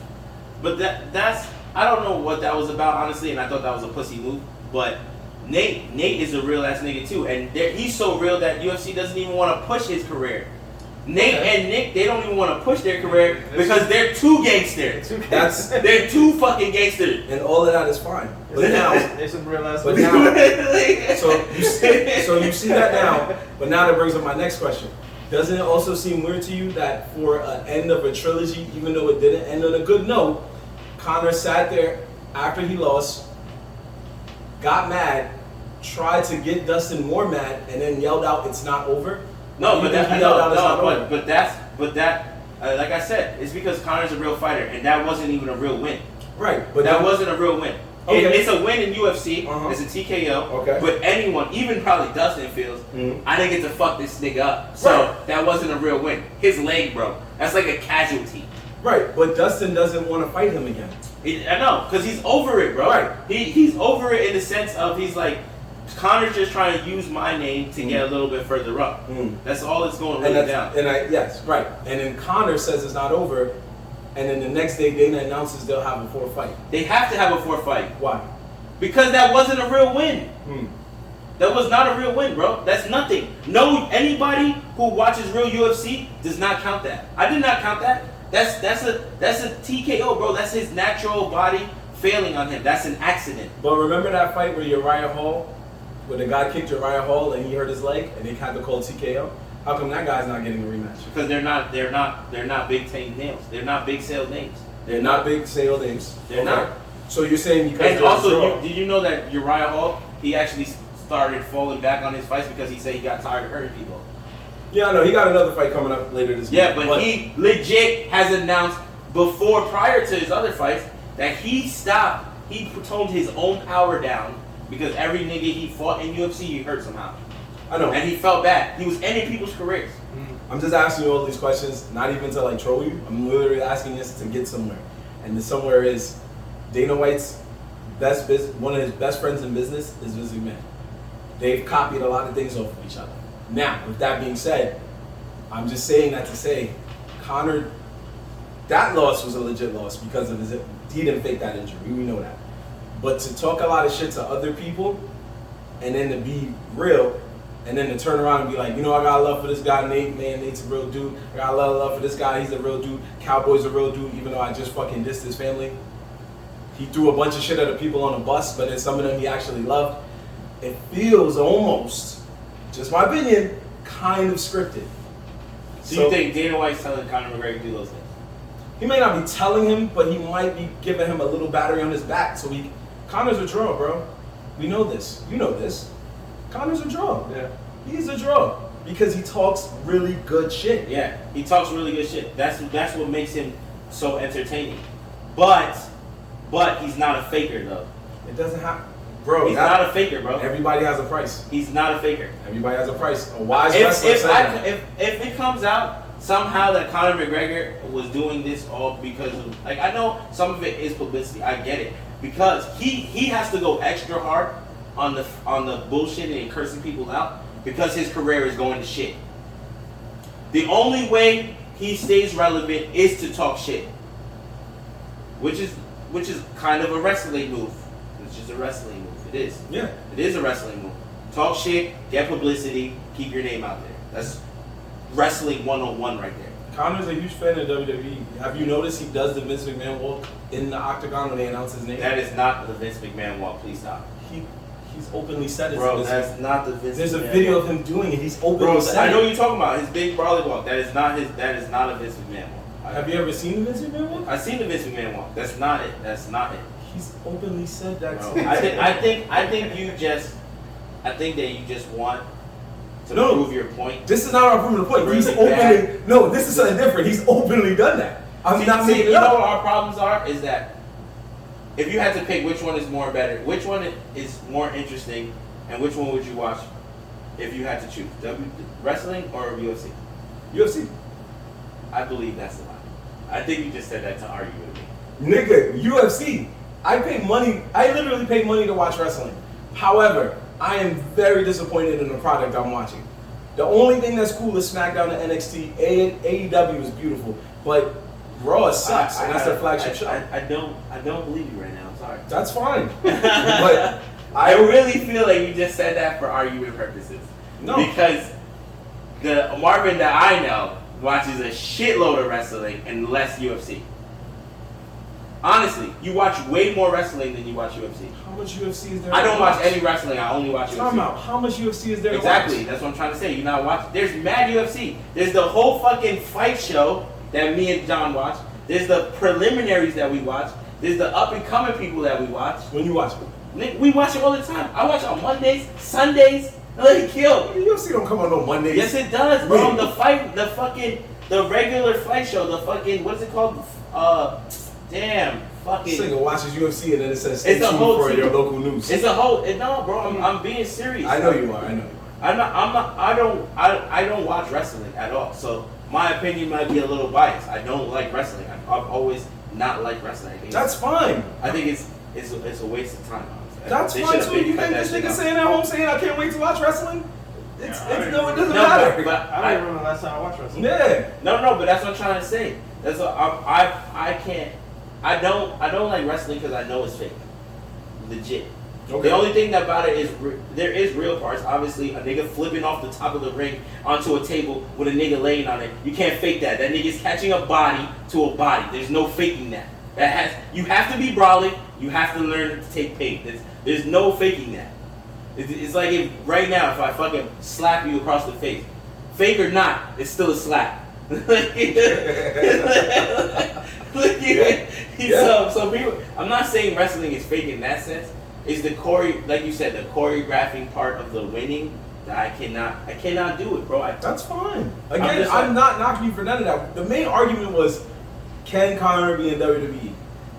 Speaker 3: But that's I don't know what that was about, honestly, and I thought that was a pussy move. But Nate is a real ass nigga too, and he's so real that UFC doesn't even want to push his career. Nate and Nick, they don't even want to push their career because they're too gangster. They're too fucking gangster,
Speaker 1: and all of that is fine. But now,
Speaker 2: there's some real ass.
Speaker 1: But now, so you see that now. But now that brings up my next question. Doesn't it also seem weird to you that for an end of a trilogy, even though it didn't end on a good note, Conor sat there after he lost, got mad, tried to get Dustin more mad, and then yelled out, "It's not over"?
Speaker 3: No, but that, like I said, it's because Conor's a real fighter, and that wasn't even a real win.
Speaker 1: Right, but
Speaker 3: that wasn't a real win.
Speaker 1: Okay.
Speaker 3: It's a win in UFC. It's a TKO.
Speaker 1: Okay.
Speaker 3: But anyone, even probably Dustin feels, I didn't get to fuck this nigga up. So that wasn't a real win. His leg, bro. That's like a casualty.
Speaker 1: Right, but Dustin doesn't want to fight him again.
Speaker 3: I know, because he's over it, bro.
Speaker 1: Right.
Speaker 3: He's over it in the sense of he's like, Conor's just trying to use my name to get a little bit further up. That's all it's going really down.
Speaker 1: Yes, right. And then Conor says it's not over, and then the next day Dana announces they'll have a fourth fight.
Speaker 3: They have to have a fourth fight.
Speaker 1: Why?
Speaker 3: Because that wasn't a real win. That was not a real win, bro. That's nothing. No, anybody who watches real UFC does not count that. I did not count that. That's a TKO, bro. That's his natural body failing on him. That's an accident.
Speaker 1: But remember that fight where where the guy kicked Uriah Hall and he hurt his leg and they had to call TKO? How come that guy's not getting a rematch?
Speaker 3: Because they're not big time names. They're not big sale names.
Speaker 1: They're not big sale names.
Speaker 3: They're not.
Speaker 1: So you're saying because
Speaker 3: and also, did you know that Uriah Hall, he actually started falling back on his fights because he said he got tired of hurting people.
Speaker 1: Yeah, I know. He got another fight coming up later this
Speaker 3: year. Yeah, but he legit has announced prior to his other fights, that he stopped. He toned his own power down because every nigga he fought in UFC, he hurt somehow.
Speaker 1: I know.
Speaker 3: And he felt bad. He was ending people's careers.
Speaker 1: I'm just asking you all these questions, not even to like troll you. I'm literally asking this to get somewhere. And the somewhere is Dana White's one of his best friends in business is Vince McMahon. They've copied a lot of things off of each other. Now, with that being said, I'm just saying that to say, Conor, that loss was a legit loss because of he didn't fake that injury. We know that. But to talk a lot of shit to other people and then to be real and then to turn around and be like, you know, I got love for this guy, Nate. Man, Nate's a real dude. I got love for this guy. He's a real dude. Cowboy's a real dude, even though I just fucking dissed his family. He threw a bunch of shit at the people on the bus, but then some of them he actually loved. It feels almost, just my opinion, kind of scripted.
Speaker 3: So you think Dana White's telling Conor McGregor to do those things?
Speaker 1: He may not be telling him, but he might be giving him a little battery on his back. So Conor's a draw, bro. We know this. You know this. Conor's a draw.
Speaker 2: Yeah.
Speaker 1: He's a draw because he talks really good shit.
Speaker 3: Yeah, he talks really good shit. That's what makes him so entertaining. But he's not a faker though.
Speaker 1: It doesn't happen. Bro,
Speaker 3: he's not a faker, bro.
Speaker 1: Everybody has a price.
Speaker 3: He's not a faker.
Speaker 1: Everybody has a price. A wise wrestler said that.
Speaker 3: If it comes out somehow that Conor McGregor was doing this all because of, like, I know some of it is publicity. I get it because he has to go extra hard on the bullshit and cursing people out because his career is going to shit. The only way he stays relevant is to talk shit, which is kind of a wrestling move. It's just a wrestling move. It is.
Speaker 1: Yeah.
Speaker 3: It is a wrestling move. Talk shit, get publicity, keep your name out there. That's wrestling 101 right there.
Speaker 1: Conor's a huge fan of WWE. Have you noticed he does the Vince McMahon walk in the octagon when they announce his name?
Speaker 3: That is not the Vince McMahon walk. Please stop.
Speaker 1: He's openly said it.
Speaker 3: Bro, that's not the Vince
Speaker 1: There's
Speaker 3: McMahon
Speaker 1: a video
Speaker 3: walk.
Speaker 1: of him doing it. He's openly said it.
Speaker 3: I know what you're talking about. His big brawly walk. That is not a Vince McMahon walk.
Speaker 1: Have you ever seen the Vince McMahon walk?
Speaker 3: I've seen the Vince McMahon walk. That's not it. That's not it.
Speaker 1: He's openly said that.
Speaker 3: Bro, I think that you just want to prove your point.
Speaker 1: This is not our proving the point. He's openly this is something different. He's openly done that. I'm not making it up.
Speaker 3: You know what our problems are? Is that if you had to pick which one is more better, which one is more interesting, and which one would you watch if you had to choose? Wrestling or UFC?
Speaker 1: UFC.
Speaker 3: I believe that's a lie. I think you just said that to argue with me.
Speaker 1: Nigga, UFC. I pay money. I literally pay money to watch wrestling. However, I am very disappointed in the product I'm watching. The only thing that's cool is SmackDown and NXT. AEW is beautiful, but Raw sucks, and that's their flagship show.
Speaker 3: I don't believe you right now. I'm sorry.
Speaker 1: That's fine. But
Speaker 3: I really feel like you just said that for argument purposes.
Speaker 1: No.
Speaker 3: Because the Marvin that I know watches a shitload of wrestling and less UFC. Honestly, you watch way more wrestling than you watch UFC.
Speaker 1: how much UFC is there?
Speaker 3: I don't watch any wrestling. I only watch
Speaker 1: Time
Speaker 3: UFC.
Speaker 1: out. How much UFC is there?
Speaker 3: Exactly.
Speaker 1: To watch?
Speaker 3: That's what I'm trying to say. You're not watching. There's mad UFC. There's the whole fucking fight show that me and John watch. There's the preliminaries that we watch. There's the up and coming people that we watch.
Speaker 1: When you watch it,
Speaker 3: We watch it all the time. I watch on Mondays, Sundays. Let it kill.
Speaker 1: UFC don't come on no Mondays.
Speaker 3: Yes, it does, bro.
Speaker 1: Wait.
Speaker 3: The regular fight show, the fucking, what's it called? Fucking.
Speaker 1: Singer watches UFC and then it says stay
Speaker 3: It's a
Speaker 1: tuned
Speaker 3: whole
Speaker 1: for
Speaker 3: team.
Speaker 1: your local news.
Speaker 3: It's a whole. No, bro. I'm being serious.
Speaker 1: I know you are.
Speaker 3: I'm not. I don't watch wrestling at all. So my opinion might be a little biased. I don't like wrestling. I've always not liked wrestling.
Speaker 1: That's fine.
Speaker 3: I think it's a waste of time. Honestly.
Speaker 1: That's
Speaker 3: They
Speaker 1: fine
Speaker 3: should've
Speaker 1: too.
Speaker 3: been
Speaker 1: You
Speaker 3: cut
Speaker 1: think
Speaker 3: that
Speaker 1: this
Speaker 3: shit
Speaker 1: nigga
Speaker 3: out.
Speaker 1: saying at home saying I can't wait to watch wrestling? It doesn't
Speaker 3: No,
Speaker 1: matter.
Speaker 3: but
Speaker 2: I don't remember the last time I watched wrestling.
Speaker 1: Yeah.
Speaker 3: No, but that's what I'm trying to say. That's what I can't. I don't like wrestling because I know it's fake. Legit.
Speaker 1: Okay.
Speaker 3: The only thing about it is there is real parts. Obviously, a nigga flipping off the top of the ring onto a table with a nigga laying on it. You can't fake that. That nigga's catching a body to a body. There's no faking that. You have to be brawling. You have to learn to take pain. There's no faking that. It's like if right now if I fucking slap you across the face, fake or not, it's still a slap. So people, I'm not saying wrestling is fake in that sense. It's the like you said, the choreographing part of the winning that I cannot do it, bro.
Speaker 1: That's fine. Again, I'm not knocking you for none of that. The main argument was, can Conor be in WWE?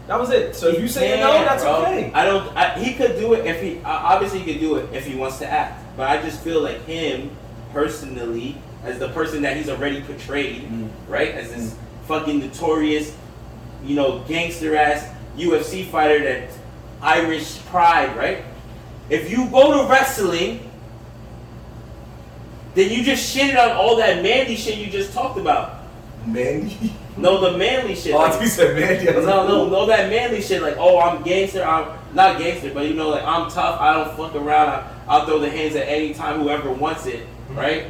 Speaker 1: That was it. So if you say no, that's
Speaker 3: bro.
Speaker 1: okay.
Speaker 3: He could do it if he obviously he could do it if he wants to act. But I just feel like him personally, as the person that he's already portrayed, right, as this fucking notorious, gangster ass UFC fighter that Irish pride, right? If you go to wrestling, then you just shitted on all that manly shit you just talked about.
Speaker 1: Manly?
Speaker 3: No, the manly shit.
Speaker 1: Oh, I think you said manly.
Speaker 3: No, that manly shit. Like, oh, I'm gangster. I'm not gangster, but like I'm tough. I don't fuck around. I'll throw the hands at any time, whoever wants it, right?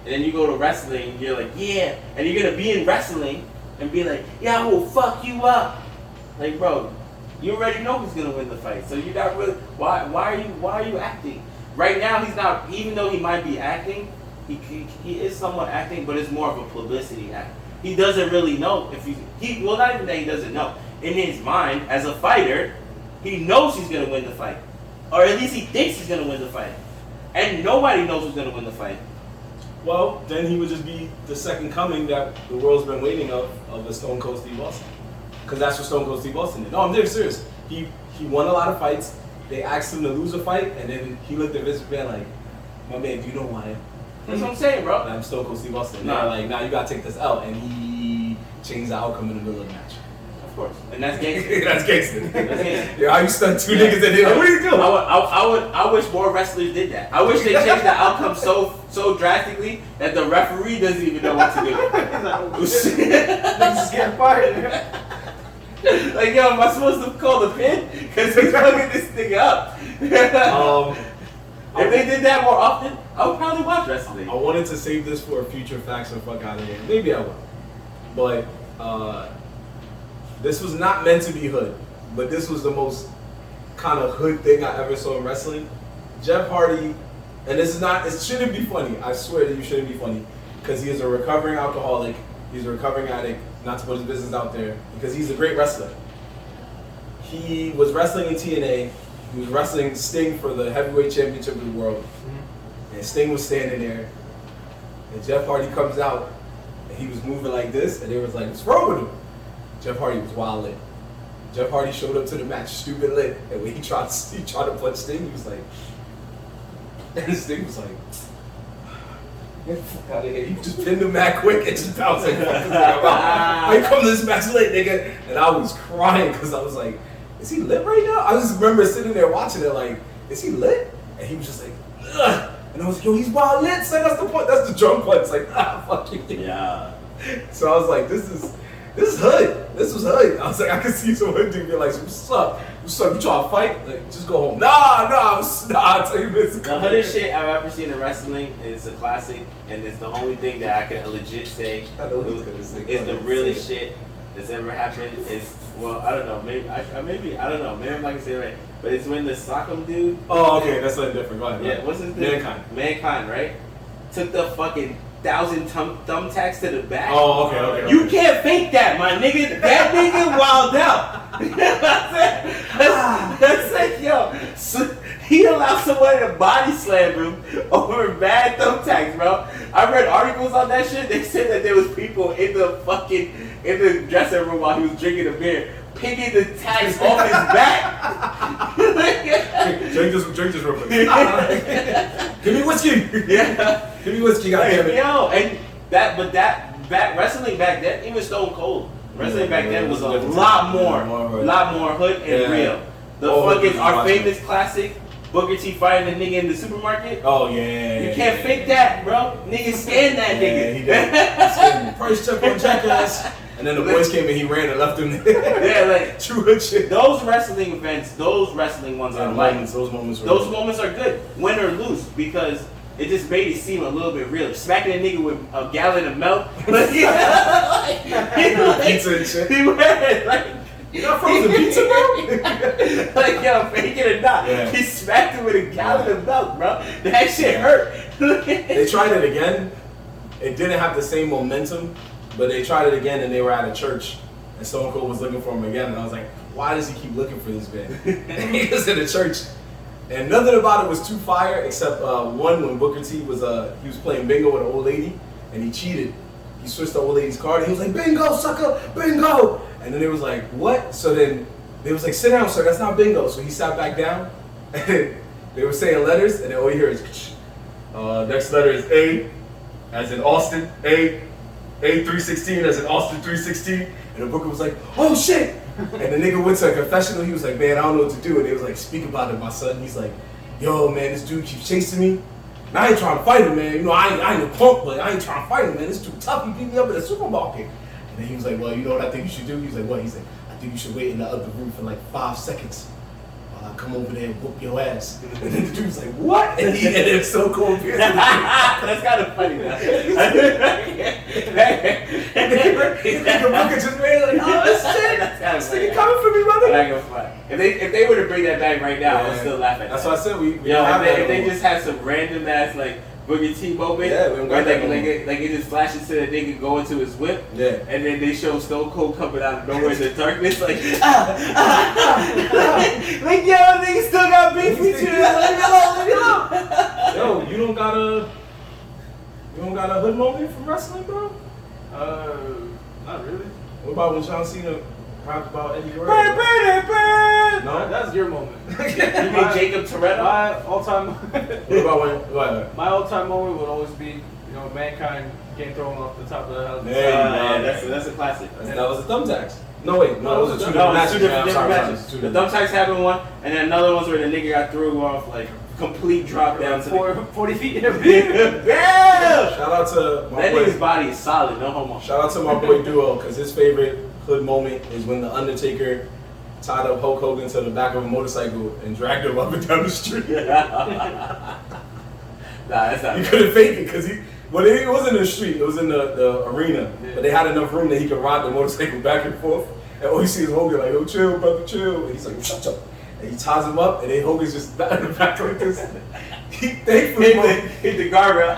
Speaker 3: And then you go to wrestling, and you're like, yeah, and you're gonna be in wrestling and be like, yeah, I will fuck you up. Like, bro, you already know who's gonna win the fight, so you're not really. Why are you acting? Right now, he's not. Even though he might be acting, he is somewhat acting, but it's more of a publicity act. He doesn't really know if well, not even that he doesn't know. In his mind, as a fighter, he knows he's gonna win the fight, or at least he thinks he's gonna win the fight, and nobody knows who's gonna win the fight.
Speaker 1: Well, then he would just be the second coming that the world's been waiting of a Stone Cold Steve Austin. Because that's what Stone Cold Steve Austin did. No, I'm dead serious. He won a lot of fights. They asked him to lose a fight, and then he looked at Vince McMahon like, my man, do you know who I am?
Speaker 3: That's what I'm saying, bro.
Speaker 1: I'm Stone Cold Steve Austin.
Speaker 3: Nah.
Speaker 1: They're like, nah, you gotta take this out. And he changed the outcome in the middle of the match.
Speaker 3: Of course. And that's gangster.
Speaker 1: That's gangster.
Speaker 3: That's gangster.
Speaker 1: Yeah, how you stunned two niggas in there? Like, what are you doing?
Speaker 3: I wish more wrestlers did that. I wish they changed the outcome so drastically that the referee doesn't even know what to do.
Speaker 2: Niggas just getting fired.
Speaker 3: Like, yo, am I supposed to call the pin? Because he's fucking this nigga up. If they did that more often, I would probably watch wrestling.
Speaker 1: I wanted to save this for a future facts and fuck out of here. Maybe I will. But this was not meant to be hood. But this was the most kind of hood thing I ever saw in wrestling. Jeff Hardy, and this is not, it shouldn't be funny. I swear that you shouldn't be funny. Because he is a recovering alcoholic. He's a recovering addict. Not to put his business out there. Because he's a great wrestler. He was wrestling in TNA. He was wrestling Sting for the heavyweight championship of the world. And Sting was standing there. And Jeff Hardy comes out. And he was moving like this. And they was like, what's wrong with him? Jeff Hardy was wild lit. Jeff Hardy showed up to the match stupid lit, and when he tried to punch Sting, he was like, and Sting was like, get the fuck out of here. He just pinned him mad quick and just bounced like, I come to this match late, nigga. And I was crying because I was like, is he lit right now? I just remember sitting there watching it like, is he lit? And he was just like, ugh. And I was like, yo, he's wild lit, son. That's the point. That's the drum punch. It's like, fuck you.
Speaker 3: Yeah.
Speaker 1: So I was like, this is hood. This was hood. I was like, I could see some hood dude be like, what's up? What's up? You trying to fight? Like, just go home. Nah, I'll tell you this.
Speaker 3: The hoodest shit I've ever seen in wrestling is a classic, and it's the only thing that I can legit say is the realest shit that's ever happened. Is, well, I don't know, maybe I don't know, maybe I'm not gonna say it right, but it's when the Sock'em dude.
Speaker 1: Oh, okay, that's something different. Go ahead.
Speaker 3: Yeah, what's his name? Mankind, right? Took the fucking 1,000 thumbtacks to the back.
Speaker 1: Oh, okay.
Speaker 3: You can't fake that, my nigga. That nigga wild out. That's like, yo, so he allowed somebody to body slam him over bad thumbtacks, bro. I read articles on that shit. They said that there was people in the dressing room while he was drinking a beer, picking the tags off his back.
Speaker 1: Drink this real quick. Give me whiskey.
Speaker 3: Yeah.
Speaker 1: Give me whiskey, goddamn it.
Speaker 3: Yo, and that wrestling back then, even Stone Cold. Wrestling back then was a lot more hood and real. The fucking our famous classic, Booker T fighting the nigga in the supermarket.
Speaker 1: Oh yeah.
Speaker 3: You can't fake that, bro. Nigga scanned that nigga.
Speaker 1: He did. Price check on Jackass. And then the boys came and he ran and left him there.
Speaker 3: Yeah, like
Speaker 1: true hood shit.
Speaker 3: Those wrestling events, those wrestling ones are like
Speaker 1: those moments
Speaker 3: are good, win or lose, because it just made it seem a little bit real. Smacking a nigga with a gallon of milk, pizza
Speaker 1: and shit.
Speaker 3: He went like,
Speaker 1: you got frozen pizza, bro?
Speaker 3: like, yo, fake it or not, he smacked him with a gallon of milk, bro. That shit hurt.
Speaker 1: They tried it again. It didn't have the same momentum, but they tried it again and they were at a church. And Stone Cold was looking for him again. And I was like, why does he keep looking for this man? And he was in the church. And nothing about it was too fire, except one, when Booker T was he was playing bingo with an old lady, and he cheated. He switched the old lady's card, and he was like, bingo, sucker, bingo! And then they was like, what? So then they was like, sit down, sir, that's not bingo. So he sat back down, and they were saying letters, and then all you hear is, next letter is A, as in Austin, A316, as in Austin 316. And the Booker was like, oh shit! And the nigga went to a confessional. He was like, man, I don't know what to do. And they was like, speak about it, my son. He's like, yo, man, this dude keeps chasing me. And I ain't trying to fight him, man. You know, I ain't a punk, but I ain't trying to fight him, man. This dude tough. He beat me up at a supermarket. And then he was like, well, you know what I think you should do? He was like, what? He's like, I think you should wait in the other room for like 5 seconds while I come over there and whoop your ass. And then the dude was like, what? And he ended up so cold.
Speaker 3: That's kind of funny, though.
Speaker 1: The Booker just made like, oh shit, this nigga coming for me, brother.
Speaker 3: If they were to bring that back right now, I would still laugh at that.
Speaker 1: That's why I said we
Speaker 3: if they just had some random ass like Booker T moment, where like it just flashes to the nigga going to his whip, and then they show Stone Cold coming out of nowhere in the darkness, like like yo, nigga still got beef with you. Leave me alone.
Speaker 1: Yo, you don't got a hood moment from wrestling, bro?
Speaker 2: Not really.
Speaker 1: What about when John Cena rapped about Eddie Guerrero? No,
Speaker 2: that's your moment.
Speaker 3: You mean Jacob Toretto?
Speaker 2: My all-time.
Speaker 1: What about when?
Speaker 2: My all-time moment would always be, Mankind getting thrown off the top of the house.
Speaker 3: That's a classic.
Speaker 1: That was the thumbtacks. No, wait, no, those are two different matches.
Speaker 3: The thumbtacks happened one, and then another one's where the nigga got thrown off like complete drop down to
Speaker 2: 40 feet in
Speaker 3: the
Speaker 1: Shout out to my
Speaker 3: that
Speaker 1: boy.
Speaker 3: Nigga's body is solid, no homo.
Speaker 1: Shout out to my boy Duo, because his favorite hood moment is when the Undertaker tied up Hulk Hogan to the back of a motorcycle and dragged him up and down the street.
Speaker 3: Nah, that's not.
Speaker 1: He couldn't fake it because it wasn't in the street, it was in the arena. Yeah. But they had enough room that he could ride the motorcycle back and forth. And all you see is Hogan like, oh chill, brother, chill. And he's like, shut up. And he ties him up, and then Hogan's just back in the back like this. Thankfully,
Speaker 3: hit the guardrail.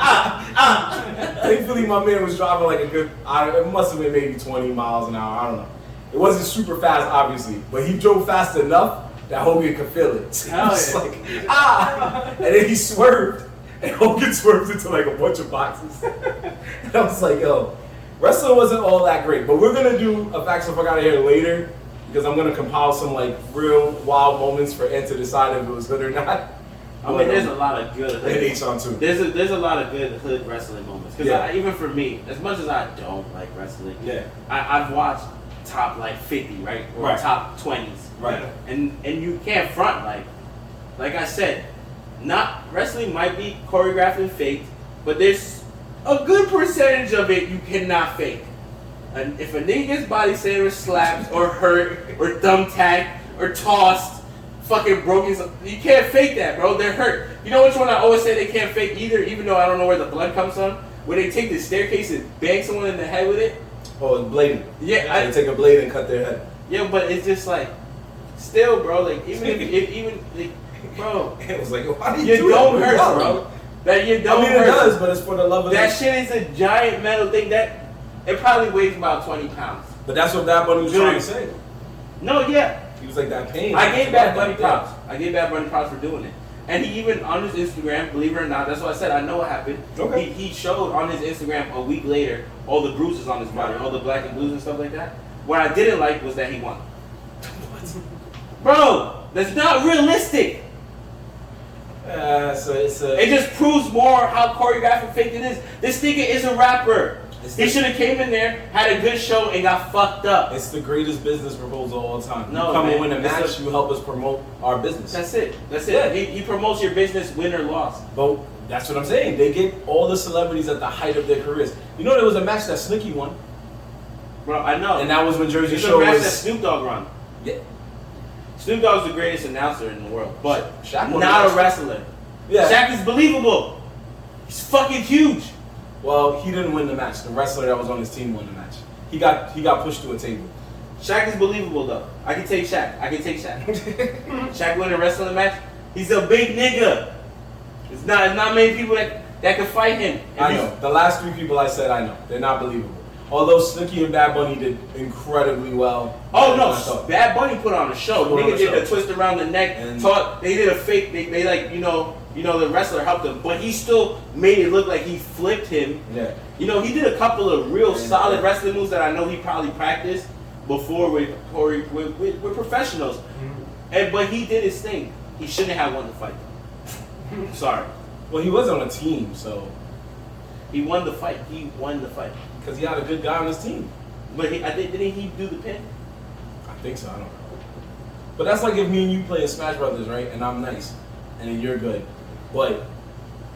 Speaker 1: Thankfully, my man was driving like a good, it must have been maybe 20 miles an hour, I don't know. It wasn't super fast, obviously, but he drove fast enough that Hogan could feel it. So he was like, and then he swerved, and Hogan swerved into like a bunch of boxes. And I was like, yo, wrestling wasn't all that great, but we're gonna do a Facts or Fuck Out of Here later. because I'm gonna compile some like real wild moments for Ed to decide if it was good or not.
Speaker 3: I mean, there's a lot of good hood.
Speaker 1: It on too.
Speaker 3: There's a lot of good hood wrestling moments. Because
Speaker 1: Yeah.
Speaker 3: even for me, as much as I don't like wrestling,
Speaker 1: Yeah.
Speaker 3: I've watched top like 50, right? Or
Speaker 1: Right.
Speaker 3: top 20s.
Speaker 1: Right.
Speaker 3: And you can't front like I said, not wrestling might be choreographed and faked, but there's a good percentage of it you cannot fake. And if a nigga gets body slammed or slapped or hurt or thumbtacked or tossed, fucking broken, you can't fake that, bro. They're hurt. You know which one I always say they can't fake either, even though I don't know where the blood comes from? Where they take the staircase and bang someone in the head with it.
Speaker 1: Oh, it's blading.
Speaker 3: Yeah,
Speaker 1: they take a blade and cut their head.
Speaker 3: Yeah, but it's just like, still, bro. Like even if like, bro,
Speaker 1: It was like, why do
Speaker 3: your
Speaker 1: do
Speaker 3: dome
Speaker 1: that?
Speaker 3: hurts, bro. That your dome
Speaker 1: I mean, it
Speaker 3: hurts.
Speaker 1: does, but it's for the love of
Speaker 3: That
Speaker 1: the
Speaker 3: shit is a giant metal thing that it probably weighs about 20 pounds.
Speaker 1: But that's what Bad Bunny was trying to say.
Speaker 3: No, yeah.
Speaker 1: He was like that pain.
Speaker 3: I gave Bad Bunny
Speaker 1: Yeah.
Speaker 3: props. I gave Bad Bunny props for doing it. And he even on his Instagram, believe it or not, that's what I said, I know what happened.
Speaker 1: Okay.
Speaker 3: He showed on his Instagram a week later all the bruises on his body, all the black and blues and stuff like that. What I didn't like was that he won. Bro, that's not realistic. It just proves more how choreographed and fake it is. This nigga is a rapper. He should have came in there, had a good show, and got fucked up.
Speaker 1: It's the greatest business proposal of all time.
Speaker 3: No,
Speaker 1: you come
Speaker 3: man,
Speaker 1: and win a
Speaker 3: it's
Speaker 1: match, you help us promote our business.
Speaker 3: That's it. That's it.
Speaker 1: Yeah.
Speaker 3: He promotes your business, win or loss.
Speaker 1: But that's what I'm saying. They get all the celebrities at the height of their careers. You know there was a match that Snicky won?
Speaker 3: Bro, I know.
Speaker 1: And that was when Jersey
Speaker 3: It's
Speaker 1: Shore
Speaker 3: a match
Speaker 1: was...
Speaker 3: that Snoop Dogg run.
Speaker 1: Yeah.
Speaker 3: Snoop Dogg's the greatest announcer in the world, but
Speaker 1: Shaq won
Speaker 3: not
Speaker 1: the
Speaker 3: a
Speaker 1: match.
Speaker 3: wrestler.
Speaker 1: Yeah.
Speaker 3: Shaq is believable. He's fucking huge.
Speaker 1: Well, he didn't win the match. The wrestler that was on his team won the match. He got pushed to a table.
Speaker 3: Shaq is believable though. I can take Shaq. Shaq win a wrestling match. He's a big nigga. It's not many people that can fight him.
Speaker 1: I know. The last three people I said, I know. They're not believable. Although Snicky and Bad Bunny did incredibly well.
Speaker 3: Oh no, Bad Bunny put on a show.
Speaker 1: Put on
Speaker 3: Nigga
Speaker 1: a
Speaker 3: did
Speaker 1: show.
Speaker 3: the twist around the neck.
Speaker 1: And
Speaker 3: They did a fake. They like the wrestler helped him, but he still made it look like he flipped him.
Speaker 1: Yeah.
Speaker 3: He did a couple of real solid wrestling moves that I know he probably practiced before with professionals.
Speaker 1: Mm-hmm.
Speaker 3: But he did his thing. He shouldn't have won the fight. Sorry.
Speaker 1: Well, he was on a team, so...
Speaker 3: He won the fight.
Speaker 1: Because he had a good guy on his team.
Speaker 3: But didn't he do the pin?
Speaker 1: I think so, I don't know. But that's like if me and you play in Smash Brothers, right? And I'm nice. And then you're good. But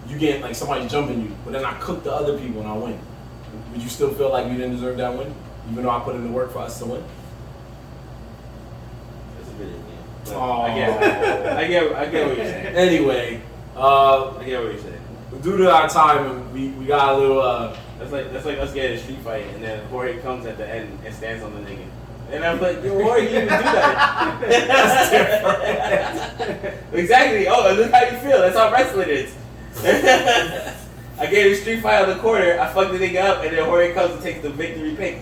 Speaker 1: you get like somebody jumping you. But then I cook the other people and I win. Would you still feel like you didn't deserve that win? Even though I put in the work for us to win?
Speaker 3: That's a bit of it.
Speaker 1: Oh.
Speaker 3: I get what you're saying.
Speaker 1: Anyway,
Speaker 3: I get what you're saying.
Speaker 1: due to our time, we got a little...
Speaker 3: That's like us getting a street fight, and then Jorge comes at the end and stands on the nigga. And I'm like, yo, Jorge, you didn't even do that. That's different. Exactly. Oh, look how you feel. That's how wrestling is. I gave a street fight on the corner. I fucked the nigga up, and then Jorge comes and takes the victory pick.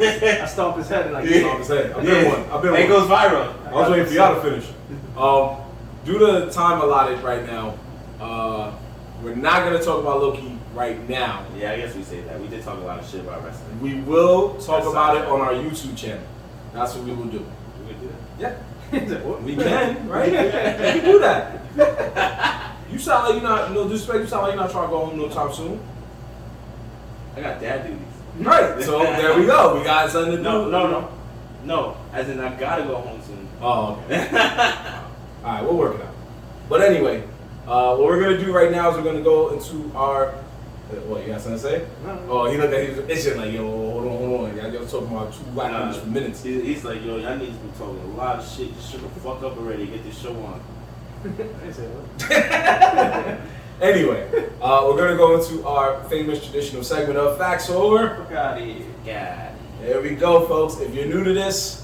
Speaker 2: I stomp his head and like,
Speaker 1: Stomp his head. I've been one.
Speaker 3: It goes viral.
Speaker 1: I was waiting for y'all to finish. Due to time allotted right now, we're not going to talk about Loki right now.
Speaker 3: Yeah, I guess we say that. We did talk a lot of shit about wrestling.
Speaker 1: We will talk about it on our YouTube channel. That's what we will do.
Speaker 3: We could do that?
Speaker 1: Yeah. We can, right? We can do that. You sound like you're not, no disrespect, you sound like you're not trying to go home no time soon.
Speaker 3: I got dad duties.
Speaker 1: Right, so there we go. We got something to do.
Speaker 3: No, as in I gotta go home soon.
Speaker 1: Oh, okay. Alright, we'll work it out. But anyway, what we're going to do right now is we're going to go into our... What, you got something to say?
Speaker 2: No.
Speaker 1: Oh, he looked like he was itching, like, yo, hold on. Y'all was talking about two black minutes for minutes.
Speaker 3: He's like, yo, y'all need to be talking a lot of shit. Just shut the fuck up already. Get this show on.
Speaker 1: Anyway, we're going to go into our famous traditional segment of Facts or...
Speaker 2: Fuck out of here.
Speaker 3: God.
Speaker 1: There we go, folks. If you're new to this...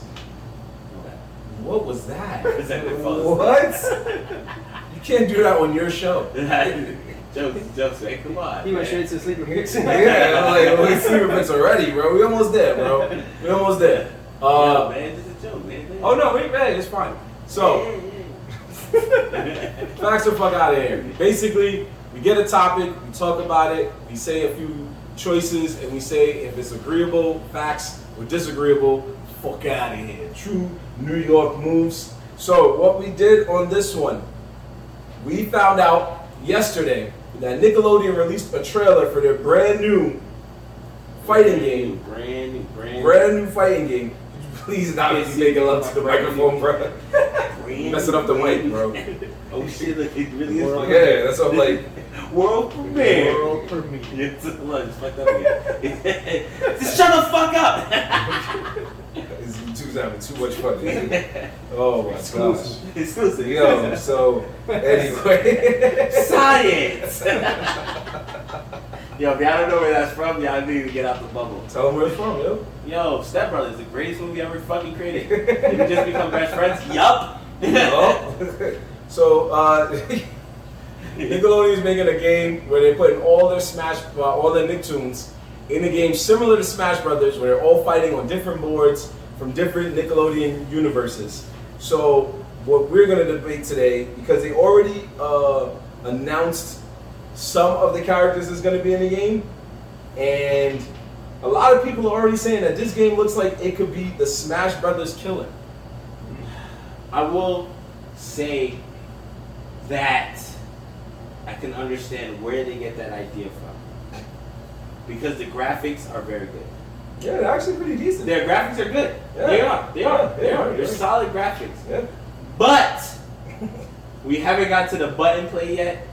Speaker 1: What was that? What? You can't do that on your show.
Speaker 3: Jokes, man. Come on.
Speaker 2: He went straight to sleeper picks.
Speaker 1: Yeah, like, we sleeper picks already, bro. We almost there, bro. We almost there.
Speaker 3: Yo, man, just a joke, man.
Speaker 1: Oh, no, wait, man. It's fine. So, facts or fuck out of here. Basically, we get a topic, we talk about it, we say a few choices, and we say if it's agreeable, facts, or disagreeable, Fuck out of here. True New York moves. So what we did on this one, we found out yesterday that Nickelodeon released a trailer for their brand new fighting game.
Speaker 3: Brand
Speaker 1: Brand new fighting game. Please not be making love to the microphone, bro. Messing up the mic, bro.
Speaker 3: Oh shit, look, it really is.
Speaker 1: Yeah, that's what I'm like.
Speaker 3: World premiere.
Speaker 2: World premiere.
Speaker 3: It's fucked up again. Just shut the fuck up.
Speaker 1: Two's having too much fun. Oh my gosh.
Speaker 3: Exclusive.
Speaker 1: Yo, so anyway.
Speaker 3: Science. Yo, if y'all don't know where that's from, y'all need to get out the bubble.
Speaker 1: Tell them where it's from, yo.
Speaker 3: Yo, Step Brothers, the greatest movie ever fucking created. Did we just become best friends? Yup.
Speaker 1: So, Nickelodeon is making a game where they're putting all their all their Nicktoons in a game similar to Smash Brothers, where they're all fighting on different boards from different Nickelodeon universes. So, what we're going to debate today, because they already announced some of the characters that's going to be in the game, and a lot of people are already saying that this game looks like it could be the Smash Brothers killer.
Speaker 3: I will say that I can understand where they get that idea from. Because the graphics are very good.
Speaker 1: Yeah, they're actually pretty decent.
Speaker 3: Their graphics are good.
Speaker 1: Yeah.
Speaker 3: They are. They're solid graphics. Yeah. But we haven't got to the button play yet,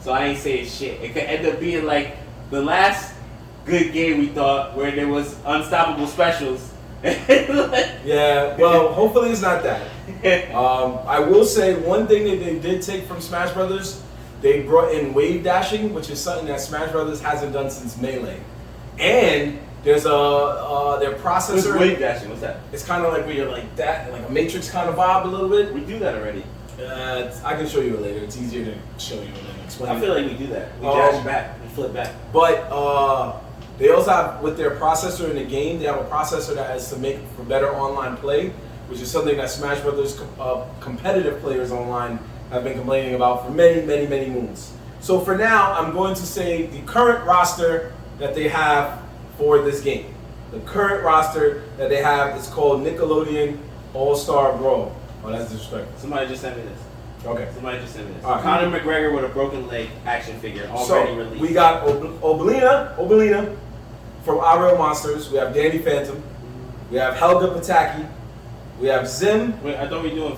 Speaker 3: so I ain't saying shit. It could end up being like the last good game we thought, where there was unstoppable specials.
Speaker 1: Yeah, well, hopefully it's not that. I will say one thing that they did take from Smash Brothers, they brought in wave dashing, which is something that Smash Brothers hasn't done since Melee. And there's their processor.
Speaker 3: What's wave dashing? What's that?
Speaker 1: It's kind of like where you're like that, like a Matrix kind of vibe a little bit.
Speaker 3: We do that already.
Speaker 1: I can show you it later. It's easier to show you and then explain.
Speaker 3: I feel like we do that. We dash back, we flip back.
Speaker 1: But they also have, with their processor in the game, they have a processor that is to make for better online play, which is something that Smash Brothers competitive players online have been complaining about for many, many, many moons. So for now, I'm going to say the current roster that they have for this game. The current roster that they have is called Nickelodeon All-Star Brawl. Oh, that's disrespectful.
Speaker 3: Somebody just sent me this.
Speaker 1: Okay.
Speaker 3: Somebody just sent me this.
Speaker 1: All right.
Speaker 3: Conor McGregor with a broken leg action figure already released.
Speaker 1: We got Obelina from Our Real Monsters. We have Danny Phantom. We have Helga Pataki. We have Zim.
Speaker 3: Wait, I thought we were doing.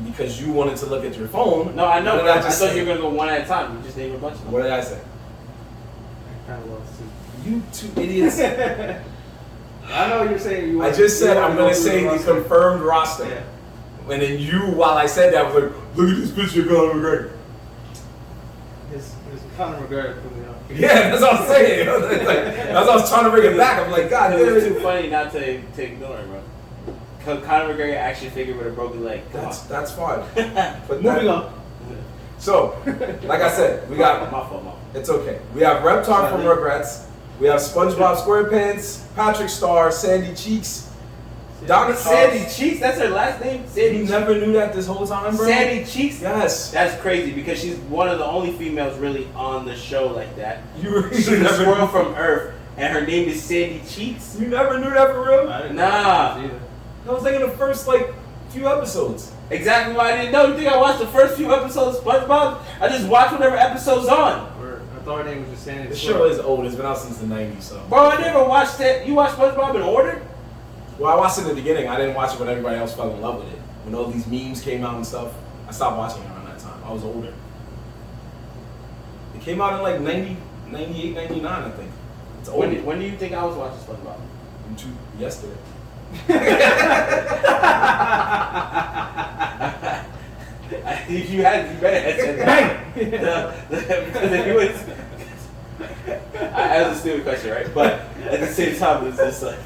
Speaker 1: Because you wanted to look at your phone.
Speaker 3: No, I know,
Speaker 1: but
Speaker 3: but I thought you were going to go one at a time. You just named a bunch of them.
Speaker 1: What did I say?
Speaker 2: I kind of lost too.
Speaker 1: You two idiots.
Speaker 2: I know you're saying
Speaker 1: I just said I'm going to say the confirmed roster.
Speaker 2: Yeah.
Speaker 1: And then you, while I said that, was like, look at this picture of Conor McGregor.
Speaker 2: His Conor McGregor put me up.
Speaker 1: Yeah, that's what I'm saying. That's what I was trying to bring it back. I'm like, God,
Speaker 3: it was too funny not to ignore it, bro. Conor McGregor action figure with a broken leg.
Speaker 1: That's fine. But
Speaker 2: Moving on.
Speaker 1: So, like I said, we got.
Speaker 3: My fault.
Speaker 1: It's okay. We have Reptar from Rugrats. We have SpongeBob SquarePants, Patrick Star, Sandy Cheeks.
Speaker 3: Sandy Cheeks? That's her last name? Sandy
Speaker 1: You never knew that this whole time, bro?
Speaker 3: Sandy Cheeks?
Speaker 1: Yes.
Speaker 3: That's crazy because she's one of the only females really on the show like that. She's a
Speaker 1: never
Speaker 3: squirrel from Earth, and her name is Sandy Cheeks.
Speaker 1: You never knew that for real?
Speaker 2: I didn't
Speaker 3: Nah.
Speaker 2: know either.
Speaker 1: That was like in the first few episodes.
Speaker 3: Exactly why I didn't know. You think I watched the first few episodes of SpongeBob? I just watched whatever episode's on.
Speaker 2: I thought her name was just Sandy.
Speaker 1: The show is old. It's been out since the 90s, so.
Speaker 3: Bro, I never watched that. You watched SpongeBob in order?
Speaker 1: Well, I watched it in the beginning. I didn't watch it when everybody else fell in love with it. When all these memes came out and stuff, I stopped watching it around that time. I was older. It came out in like 98, 99, I think. It's old.
Speaker 3: When do you think I was watching SpongeBob?
Speaker 1: Yesterday.
Speaker 3: You better have said that. Because if you was, that was a stupid question, right? But at the same time, it's just like.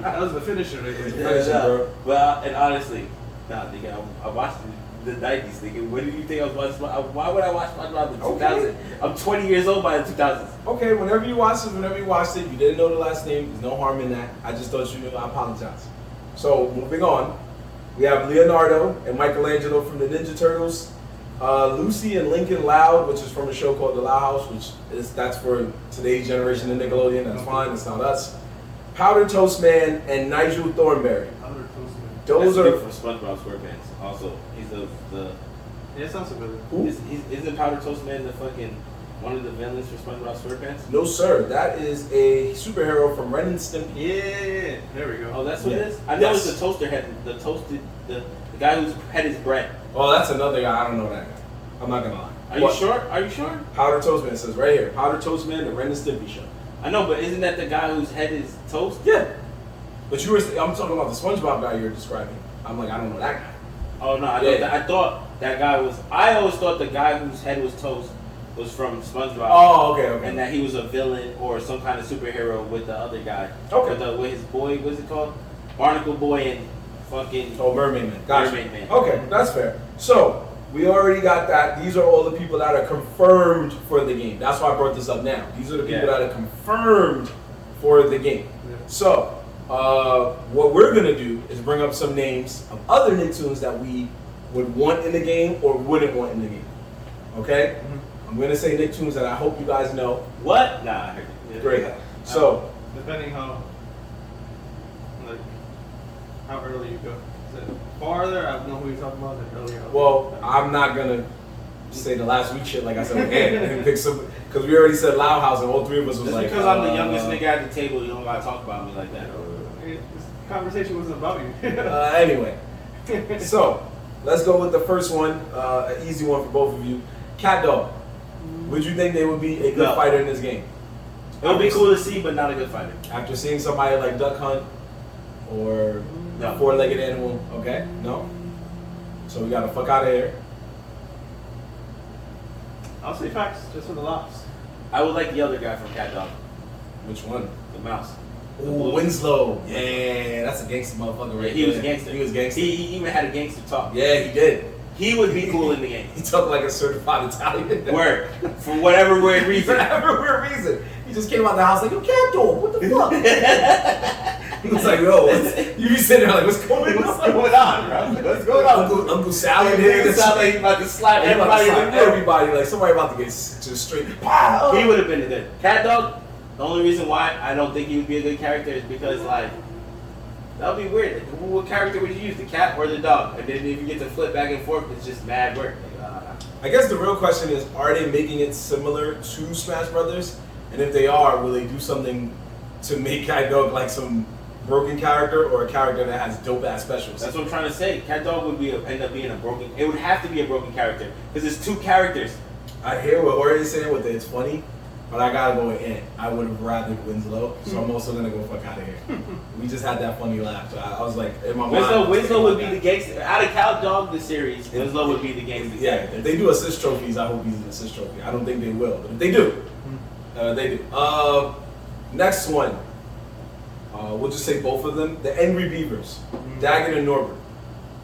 Speaker 2: That was the finisher right there.
Speaker 3: Bro. Well, and honestly, nigga, I watched the 90s, nigga. When did you think I was watching SpongeBob? Why would I watch SpongeBob in 2000? I'm 20 years old by the 2000s.
Speaker 1: Okay, whenever you watched it, you didn't know the last name. There's no harm in that. I just thought you knew. I apologize. So, moving on. We have Leonardo and Michelangelo from the Ninja Turtles. Lucy and Lincoln Loud, which is from a show called The Loud House, that's for today's generation of Nickelodeon. That's fine. It's not us. Powder Toast Man and Nigel Thornberry.
Speaker 2: Powder Toast Man.
Speaker 1: Those
Speaker 3: That's
Speaker 1: are
Speaker 3: the dude from SpongeBob SquarePants. Also, he's the
Speaker 2: Yeah, it sounds familiar.
Speaker 1: who?
Speaker 3: isn't Powder Toast Man the fucking one of the villains for SpongeBob SquarePants?
Speaker 1: No, sir. That is a superhero from Ren and Stimpy.
Speaker 2: Yeah, there we go.
Speaker 3: Oh, that's what
Speaker 1: Yeah.
Speaker 3: it is. I know
Speaker 1: Yes.
Speaker 3: it's the toaster head, the guy whose head is bread.
Speaker 1: Oh, that's another guy. I don't know that guy. I'm not gonna lie.
Speaker 3: Are you sure? Are you sure?
Speaker 1: Powder Toast Man says right here. Powder Toast Man, the Ren and Stimpy show.
Speaker 3: I know, but isn't that the guy whose head is toast?
Speaker 1: Yeah. But I'm talking about the SpongeBob guy you're describing. I'm like, I don't know that guy.
Speaker 3: Oh no, I thought that guy was. I always thought the guy whose head was toast was from SpongeBob.
Speaker 1: Oh, okay.
Speaker 3: And that he was a villain or some kind of superhero with the other guy.
Speaker 1: Okay.
Speaker 3: With his boy, what's it called? Barnacle Boy and fucking.
Speaker 1: Oh, Mermaid Man. Gotcha.
Speaker 3: Mermaid Man.
Speaker 1: Okay, that's fair. So, we already got that. These are all the people that are confirmed for the game. That's why I brought this up now. These are the people that are confirmed for the game.
Speaker 2: Yeah.
Speaker 1: So, what we're going to do is bring up some names of other Nicktoons that we would want in the game or wouldn't want in the game. Okay?
Speaker 2: Mhm.
Speaker 1: I'm going to say Nicktoons that I hope you guys know.
Speaker 3: What? Nah. I heard it.
Speaker 1: Great. So,
Speaker 2: Depending how early you go. Is it farther? I don't know who you're talking about. Earlier.
Speaker 1: well, I'm not going to say the last week shit like I said again and pick some, because we already said Loud House and all three of us was
Speaker 3: Just
Speaker 1: like,
Speaker 3: because I'm the youngest nigga at the table, you don't gotta talk about me like that.
Speaker 2: This conversation wasn't about you.
Speaker 1: Anyway, so let's go with the first one, an easy one for both of you. Cat Dog. Would you think they would be a good
Speaker 3: No.
Speaker 1: fighter in this game?
Speaker 3: It would be cool to see, but not a good fighter.
Speaker 1: After seeing somebody like Duck Hunt or
Speaker 3: No.
Speaker 1: a four-legged animal, okay? No? So we gotta fuck out of here.
Speaker 2: I'll say facts just for the laughs.
Speaker 3: I would like the other guy from Cat Dog,
Speaker 1: Which one?
Speaker 3: the mouse. The
Speaker 1: Ooh,
Speaker 3: blue-
Speaker 1: Winslow. Yeah, that's a gangster motherfucker right
Speaker 3: He was
Speaker 1: there.
Speaker 3: gangster.
Speaker 1: He was gangster.
Speaker 3: He even had a gangster talk.
Speaker 1: Yeah, he did.
Speaker 3: He would be cool in the game.
Speaker 1: He talked like a certified Italian.
Speaker 3: Word. For whatever weird
Speaker 1: For
Speaker 3: reason.
Speaker 1: whatever weird reason. He just came out the house like, yo, Cat Dog, what the fuck? He was like, yo, you be sitting there like, what's going on?
Speaker 3: What's going on, bro? What's going on?
Speaker 1: Uncle Salad here.
Speaker 3: It sounds like he's about to slap
Speaker 1: He about to
Speaker 3: everybody in
Speaker 1: slap
Speaker 3: the room.
Speaker 1: everybody, like somebody about to get just straight. Pow!
Speaker 3: He would have been a good Cat Dog. The only reason why I don't think he would be a good character is because like that would be weird. Like, what character would you use, the cat or the dog? And then if you get to flip back and forth, it's just mad work. Like,
Speaker 1: I guess the real question is, are they making it similar to Smash Brothers? And if they are, will they do something to make Cat Dog like some broken character or a character that has dope ass specials?
Speaker 3: That's what I'm trying to say. Cat Dog would end up being a broken. It would have to be a broken character because it's two characters.
Speaker 1: I hear what Ori's saying with it. It's funny, but I gotta go with Ant. I would have rather Winslow, so I'm also gonna go fuck out of here. We just had that funny laugh, so I was like, in my mind.
Speaker 3: Winslow would be the gangster. Out of Cat Dog, the series, Winslow would be the gangster.
Speaker 1: Yeah, if they do assist trophies, I hope he's an assist trophy. I don't think they will, but if they do, they do. Next one. We'll just say both of them. The Angry Beavers, Daggett and Norbert.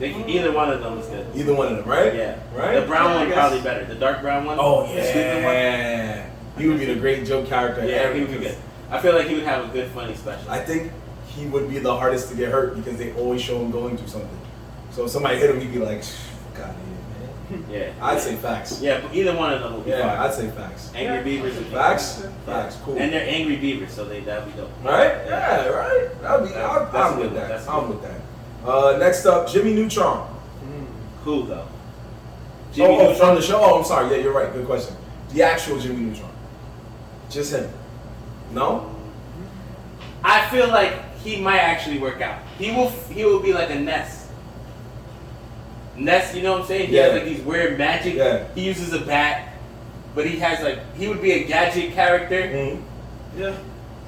Speaker 3: Either one of them is good.
Speaker 1: Either one of them, right?
Speaker 3: Yeah.
Speaker 1: Right?
Speaker 3: The brown
Speaker 2: Yeah, I
Speaker 3: one
Speaker 2: guess.
Speaker 3: probably better. The dark brown one.
Speaker 1: Oh
Speaker 3: The sweeping one.
Speaker 1: yeah. He would be the great joke character.
Speaker 3: Yeah, he would be good. I feel like he would have a good funny special.
Speaker 1: I think he would be the hardest to get hurt because they always show him going through something. So if somebody hit him, he'd be like, fuck out of here, man.
Speaker 3: Yeah.
Speaker 1: I'd say facts.
Speaker 3: Yeah, but either one of them would be
Speaker 1: Yeah,
Speaker 3: fine.
Speaker 1: I'd say facts.
Speaker 3: Angry
Speaker 2: Yeah.
Speaker 3: Beavers and
Speaker 1: Facts?
Speaker 3: Yeah.
Speaker 1: Facts, cool.
Speaker 3: And they're angry beavers, so that'd be dope.
Speaker 1: Right? Yeah, right? That'd be,
Speaker 3: That's
Speaker 1: I'm
Speaker 3: good.
Speaker 1: with that.
Speaker 3: That's
Speaker 1: I'm
Speaker 3: good.
Speaker 1: with that. Next up, Jimmy Neutron.
Speaker 3: Cool though.
Speaker 1: Oh, from the show? Oh, I'm sorry. Yeah, you're right. Good question. The actual Jimmy Neutron. Just him. No?
Speaker 3: I feel like he might actually work out. He will be like a Ness. Ness, you know what I'm saying? He has like these weird magic.
Speaker 1: Yeah.
Speaker 3: He uses a bat, but he would be a gadget character.
Speaker 1: Mm-hmm.
Speaker 2: Yeah.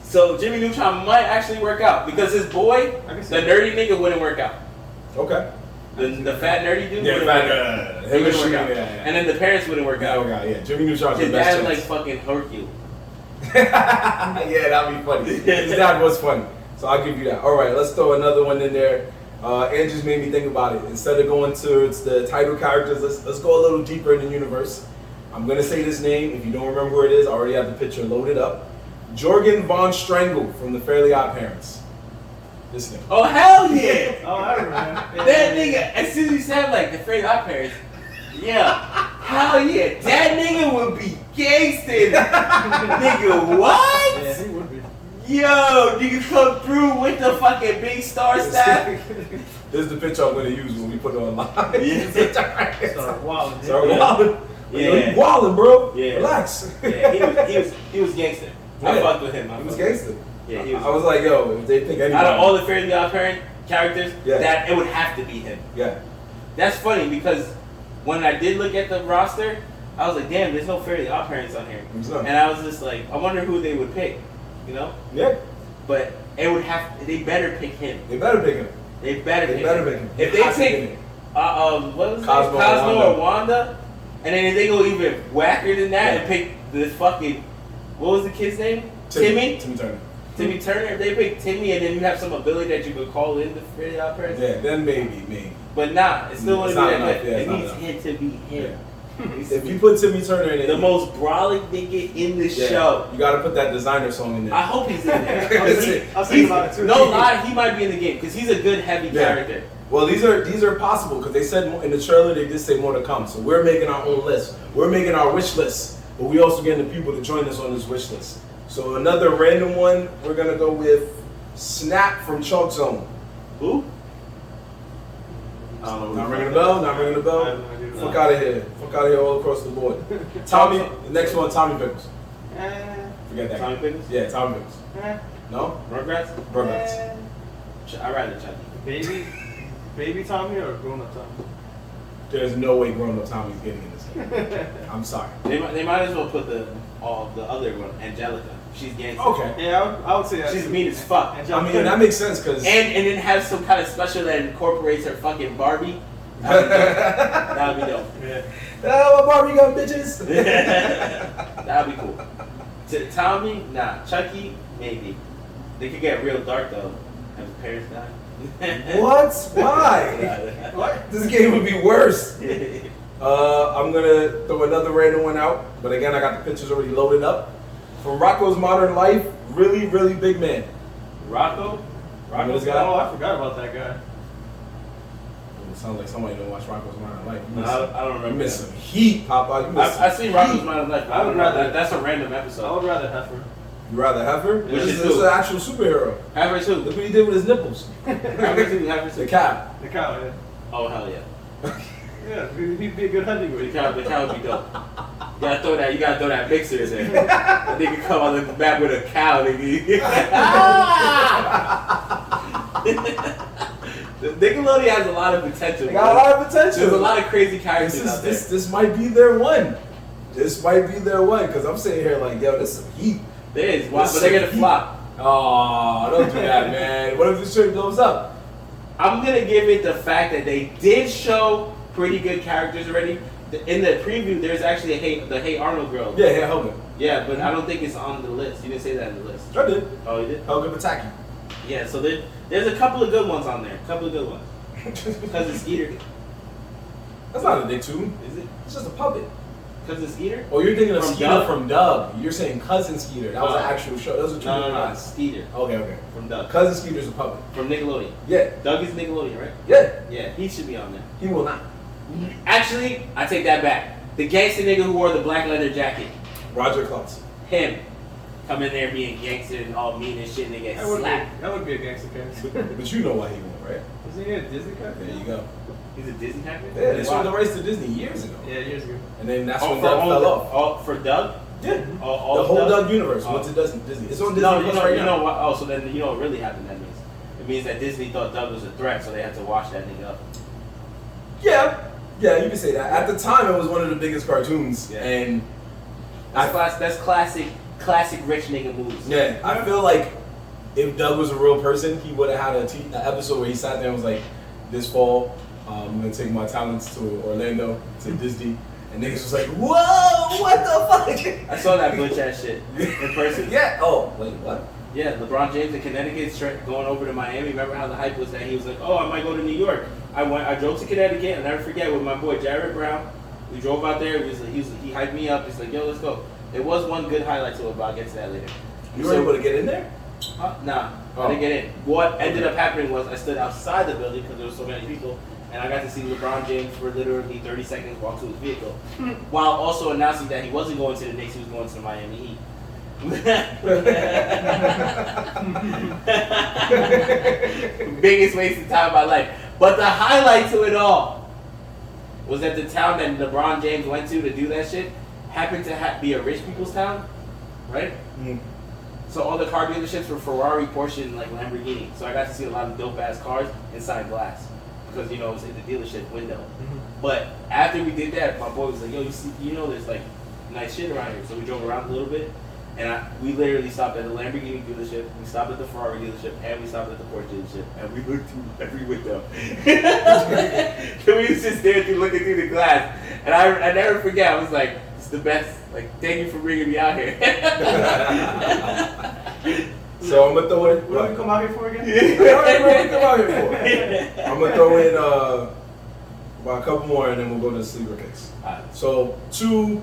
Speaker 3: So Jimmy Neutron might actually work out because his boy,
Speaker 2: I can see
Speaker 3: the
Speaker 2: that.
Speaker 3: nerdy nigga, wouldn't work out.
Speaker 1: Okay.
Speaker 3: The fat nerdy dude.
Speaker 1: Yeah,
Speaker 3: wouldn't
Speaker 1: fat
Speaker 3: work
Speaker 1: nerd.
Speaker 3: out.
Speaker 1: Him
Speaker 3: He
Speaker 1: and
Speaker 3: wouldn't work
Speaker 1: Shooty,
Speaker 3: out.
Speaker 1: yeah.
Speaker 3: And then the parents wouldn't work out.
Speaker 1: Yeah. Jimmy Neutron's the
Speaker 3: His
Speaker 1: best
Speaker 3: dad
Speaker 1: chance.
Speaker 3: like fucking Hercule.
Speaker 1: Yeah, that'd be funny. His dad was funny, so I'll give you that. All right, let's throw another one in there. And just made me think about it. Instead of going towards the title characters, let's go a little deeper in the universe. I'm gonna say this name. If you don't remember who it is, I already have the picture loaded up. Jorgen von Strangle from the Fairly Odd Parents. This nigga.
Speaker 3: Oh hell yeah!
Speaker 2: Oh, I remember.
Speaker 3: That nigga, as soon as he said like the Fairly Odd Parents, yeah, Hell yeah, that nigga would be gangsta. Nigga, what?
Speaker 2: Yeah, he would be.
Speaker 3: Yo, you can come through with the fucking big star staff.
Speaker 1: This is the picture I'm gonna use when we put it online.
Speaker 2: Start wilding.
Speaker 1: Start wilding.
Speaker 3: Yeah.
Speaker 1: Yo, you wilding, bro.
Speaker 3: Yeah.
Speaker 1: Relax.
Speaker 3: Yeah, he was gangster. I
Speaker 1: Yeah.
Speaker 3: fucked with him.
Speaker 1: He was gangster.
Speaker 3: Yeah, he was.
Speaker 1: I was like, yo, if they pick anybody.
Speaker 3: Out of all the Fairly Odd Parent characters,
Speaker 1: Yeah.
Speaker 3: that it would have to be him.
Speaker 1: Yeah.
Speaker 3: That's funny because when I did look at the roster, I was like, damn, there's no Fairly Odd Parents on here.
Speaker 1: Exactly.
Speaker 3: And I was just like, I wonder who they would pick, you know?
Speaker 1: Yeah.
Speaker 3: But it would they better pick him.
Speaker 1: They better pick him.
Speaker 3: They better
Speaker 1: They
Speaker 3: pick
Speaker 1: better
Speaker 3: him.
Speaker 1: pick him.
Speaker 3: If they
Speaker 1: Has to
Speaker 3: pick,
Speaker 1: be him.
Speaker 3: what was it?
Speaker 1: Cosmo
Speaker 3: Cosmo or Wanda, and then if they go even whacker than that and pick this fucking, what was the kid's name? Timmy
Speaker 1: Turner.
Speaker 3: Timmy Turner. If they pick Timmy and then you have some ability that you could call in the Fairly Odd Parents.
Speaker 1: Yeah, then maybe.
Speaker 3: But nah, it still wouldn't
Speaker 1: It's
Speaker 3: be
Speaker 1: not
Speaker 3: that
Speaker 1: enough.
Speaker 3: good.
Speaker 1: Yeah,
Speaker 3: It
Speaker 1: it's not
Speaker 3: needs
Speaker 1: enough.
Speaker 3: him to be him.
Speaker 1: If you put Timmy Turner in it,
Speaker 3: The most brawling nigga in the show.
Speaker 1: you gotta put that designer song in there.
Speaker 3: I hope he's in there.
Speaker 2: I was thinking about it too.
Speaker 3: No lie, he might be in the game because he's a good heavy character.
Speaker 1: Well, these are possible because they said in the trailer they did say more to come. So we're making our own list. We're making our wish list, but we also getting the people to join us on this wish list. So another random one, we're gonna go with Snap from Chalk Zone.
Speaker 3: Who? I don't know.
Speaker 1: Not ringing the bell. Not ringing the
Speaker 2: I
Speaker 1: bell.
Speaker 2: have no idea.
Speaker 1: Fuck out of here. Fuck out of here all across the board. Tommy. The next one, Tommy Pickles. Forget that.
Speaker 3: Tommy
Speaker 1: guy.
Speaker 3: Pickles?
Speaker 1: Yeah, Tommy Pickles. No.
Speaker 3: Rugrats?
Speaker 1: Rugrats.
Speaker 3: I'd rather Chucky.
Speaker 2: Baby Tommy or grown up Tommy?
Speaker 1: There's no way grown up Tommy's getting in this game. I'm sorry.
Speaker 3: They might as well put the other one, Angelica. She's gangster.
Speaker 1: Okay.
Speaker 2: Yeah, I would say that.
Speaker 3: She's
Speaker 2: too.
Speaker 3: mean as fuck.
Speaker 2: And
Speaker 1: I mean, that makes sense because.
Speaker 3: And then have some kind of special that incorporates her fucking Barbie. That would be dope.
Speaker 2: Yeah.
Speaker 1: Oh, what Barbie got, bitches?
Speaker 3: That would be cool. Tommy, nah. Chucky, maybe. They could get real dark though. Have the parents die.
Speaker 1: What? Why? What? This game would be worse. I'm gonna throw another random one out, but again, I got the pictures already loaded up. From Rocco's Modern Life, really, really big man.
Speaker 3: Rocco?
Speaker 1: Remember this guy?
Speaker 2: Oh, I forgot about that guy.
Speaker 1: It sounds like somebody don't watch Rocco's Modern Life. You
Speaker 3: No,
Speaker 1: miss,
Speaker 3: I don't
Speaker 1: you
Speaker 3: remember.
Speaker 1: miss some heat, Papa. You miss
Speaker 3: I've
Speaker 1: some
Speaker 3: seen Rocco's
Speaker 1: heat.
Speaker 3: Modern Life.
Speaker 2: I would rather-
Speaker 3: That's a random
Speaker 2: I
Speaker 3: episode.
Speaker 2: would rather Heifer.
Speaker 1: You rather Heifer?
Speaker 3: Which
Speaker 1: This
Speaker 3: is
Speaker 1: is
Speaker 3: who?
Speaker 1: an actual superhero.
Speaker 3: Have her too.
Speaker 1: Look what he did with his nipples.
Speaker 3: Have her too. Have her
Speaker 1: The
Speaker 3: too.
Speaker 1: cow.
Speaker 2: The cow, yeah.
Speaker 3: Oh hell yeah.
Speaker 2: Yeah, he'd be a good heavyweight.
Speaker 3: The cow would be dope. You gotta throw that mixer in there. That nigga come on the map with a cow, nigga. Nickelodeon has a lot of potential.
Speaker 1: They got a lot of potential.
Speaker 3: There's a lot of crazy characters out there.
Speaker 1: This might be their one. This might be their one because I'm sitting here like, yo, this is some heat.
Speaker 3: There is, but they're gonna flop.
Speaker 1: Oh, don't do that, man. What if this shit blows up?
Speaker 3: I'm gonna give it the fact that they did show pretty good characters already. In the preview, there's actually the Hey Arnold girl.
Speaker 1: Yeah, Helga.
Speaker 3: Yeah, but I don't think it's on the list. You didn't say that in the list.
Speaker 1: I did.
Speaker 3: Oh, you did?
Speaker 1: Helga Pataki.
Speaker 3: Yeah, so there's a couple of good ones on there. A couple of good ones. Because it's Skeeter.
Speaker 1: That's not a dick tune.
Speaker 3: Is it?
Speaker 1: It's just a puppet.
Speaker 3: Because it's Skeeter?
Speaker 1: Oh, you're thinking of
Speaker 3: From
Speaker 1: Skeeter
Speaker 3: Doug?
Speaker 1: from Doug. You're saying Cousin Skeeter. That was
Speaker 3: No.
Speaker 1: an actual show. That was a true
Speaker 3: No,
Speaker 1: movie.
Speaker 3: Skeeter.
Speaker 1: Okay.
Speaker 3: From Doug.
Speaker 1: Cousin Skeeter's a puppet.
Speaker 3: From Nickelodeon.
Speaker 1: Yeah.
Speaker 3: Doug is Nickelodeon, right?
Speaker 1: Yeah.
Speaker 3: Yeah, he should be on there.
Speaker 1: He will not.
Speaker 3: Actually, I take that back. The gangster nigga who wore the black leather jacket.
Speaker 1: Roger Klotz.
Speaker 3: Him. Come in there being gangster and all mean and shit and they get slapped.
Speaker 2: That would be a gangster character.
Speaker 1: But you know why he won, right?
Speaker 2: Isn't he a Disney character?
Speaker 1: There you go.
Speaker 3: He's a Disney character?
Speaker 1: Yeah, they sold
Speaker 3: Why?
Speaker 1: the rights to Disney years ago.
Speaker 2: Yeah, years ago.
Speaker 1: And then that's
Speaker 3: Oh,
Speaker 1: when
Speaker 3: for
Speaker 1: Doug
Speaker 3: all
Speaker 1: fell
Speaker 3: the-
Speaker 1: off.
Speaker 3: all- for Doug?
Speaker 1: Yeah.
Speaker 3: All
Speaker 1: The
Speaker 3: of
Speaker 1: whole Doug universe
Speaker 3: Oh.
Speaker 1: went to Disney. It's on Disney
Speaker 3: No,
Speaker 1: Plus
Speaker 3: you know,
Speaker 1: right
Speaker 3: you
Speaker 1: now.
Speaker 3: know what? Oh, so then you know what really happened. That means it means that Disney thought Doug was a threat, so they had to wash that nigga up.
Speaker 1: Yeah, you can say that. At the time, it was one of the biggest cartoons,
Speaker 3: Yeah.
Speaker 1: and
Speaker 3: That's classic rich nigga moves.
Speaker 1: yeah, I feel like if Doug was a real person, he would have had an episode where he sat there and was like, "This fall, I'm gonna take my talents to Orlando to Disney," and niggas was like, "Whoa, what the fuck?"
Speaker 3: I saw that butch ass shit in person.
Speaker 1: Yeah. Oh, wait, what?
Speaker 3: Yeah, LeBron James in Connecticut going over to Miami. Remember how the hype was that he was like, "Oh, I might go to New York." I drove to Connecticut. I'll never forget with my boy Jared Brown. We drove out there. He hyped me up. He's like, "Yo, let's go." There was one good highlight to it, but I'll get to that later.
Speaker 1: You were able to get in there?
Speaker 3: Nah, I didn't get in. What ended up happening was I stood outside the building because there were so many people, and I got to see LeBron James for literally 30 seconds walk to his vehicle, while also announcing that he wasn't going to the Knicks, he was going to the Miami Heat. Biggest waste of time of my life. But the highlight to it all was that the town that LeBron James went to do that shit happened to be a rich people's town, right?
Speaker 1: Mm.
Speaker 3: So all the car dealerships were Ferrari, Porsche, and like Lamborghini. So I got to see a lot of dope ass cars inside glass because it was in the dealership window. Mm-hmm. But after we did that, my boy was like, "Yo, there's like nice shit around here." So we drove around a little bit, and we literally stopped at the Lamborghini dealership, we stopped at the Ferrari dealership, and we stopped at the Porsche dealership, and we looked through every window. We was just there looking through the glass, and I never forget. I was like, "It's the best. Like, thank you for bringing me out here."
Speaker 1: So I'm gonna throw in.
Speaker 2: What do we come out here for again?
Speaker 1: What do we come out here for? I'm gonna throw in about a couple more, and then we'll go to the sleeper picks. So two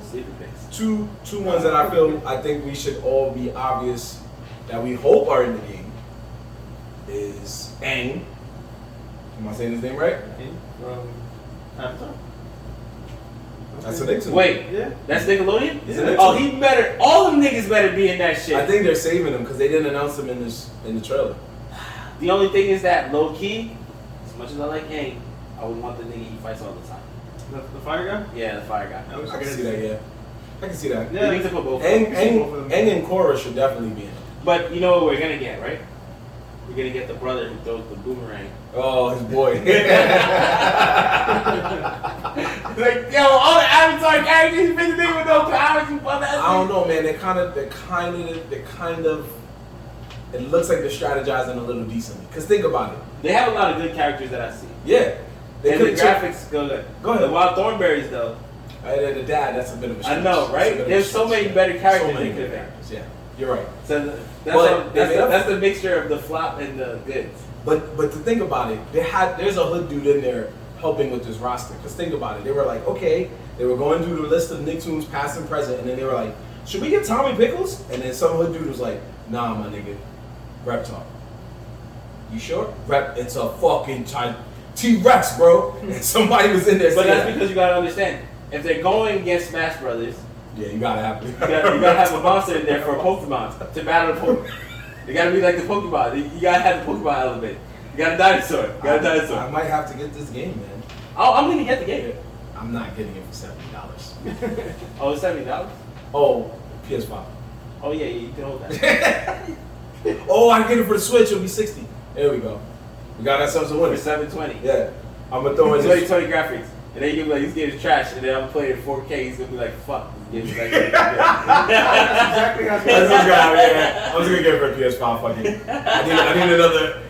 Speaker 1: ones that I think we should all be obvious that we hope are in the game is Aang. Am I saying his name right?
Speaker 2: Avatar.
Speaker 1: That's a Nixon.
Speaker 3: Wait,
Speaker 2: Yeah.
Speaker 3: That's Nickelodeon?
Speaker 1: Yeah.
Speaker 3: Oh, he better. All them niggas better be in that shit.
Speaker 1: I think they're saving him because they didn't announce him in the trailer.
Speaker 3: The only thing is that low key, as much as I like Aang, I would want the nigga he fights all the time.
Speaker 2: The fire guy?
Speaker 3: Yeah, the fire guy.
Speaker 1: I can see that. Yeah, I can see that.
Speaker 3: Yeah. We need to put both.
Speaker 1: Aang and Korra should definitely be in it.
Speaker 3: But you know what we're gonna get, right? We're gonna get the brother who throws the boomerang.
Speaker 1: Oh, his boy.
Speaker 3: Like, yo, all the Avatar characters, you bitch nigga with no powers, you bum ass.
Speaker 1: I don't know, man. They kind of. It looks like they're strategizing a little decently. Cause think about it.
Speaker 3: They have a lot of good characters that I see.
Speaker 1: Yeah.
Speaker 3: And the graphics go good.
Speaker 1: Go ahead.
Speaker 3: The Wild Thornberries though.
Speaker 1: The dad, that's a bit of a stretch.
Speaker 3: I know, right? There's so many better characters
Speaker 1: So many
Speaker 3: they could
Speaker 1: better
Speaker 3: have.
Speaker 1: characters. Yeah, you're right.
Speaker 3: So
Speaker 1: But
Speaker 3: that's the mixture of the flop and the goods.
Speaker 1: But to think about it, there's a hood dude in there helping with this roster. Because think about it, they were like, okay, they were going through the list of Nicktoons past and present, and then they were like, should we get Tommy Pickles? And then some hood dude was like, nah, my nigga, Rep Talk. You sure? Rep, it's a fucking T-Rex, bro. And somebody was in there
Speaker 3: But
Speaker 1: saying
Speaker 3: that's because you gotta understand, if they're going against Smash Brothers,
Speaker 1: yeah, you gotta have
Speaker 3: you gotta have a monster in there for a Pokemon to battle the Pokemon. You gotta be like the Pokemon. You gotta have the Pokemon element. You got a dinosaur. You got a dinosaur.
Speaker 1: I might have to get this game, man.
Speaker 3: Oh, I'm gonna get the game.
Speaker 1: I'm not getting it for $70.
Speaker 3: Oh, it's $70?
Speaker 1: Oh, PS5.
Speaker 3: Oh yeah, you can hold that.
Speaker 1: Oh, I get it for the Switch. It'll be $60. There we go. We got ourselves a
Speaker 3: For
Speaker 1: winner.
Speaker 3: $720.
Speaker 1: Yeah. I'm gonna throw in
Speaker 3: It's
Speaker 1: this.
Speaker 3: 20 graphics. And then you be like, this game is trash. And then I'm playing it 4K. He's gonna be like, fuck. This game is like,
Speaker 2: Exactly how
Speaker 1: That's this guy, yeah. I was gonna get it for a PS5. Fuck it. I need another.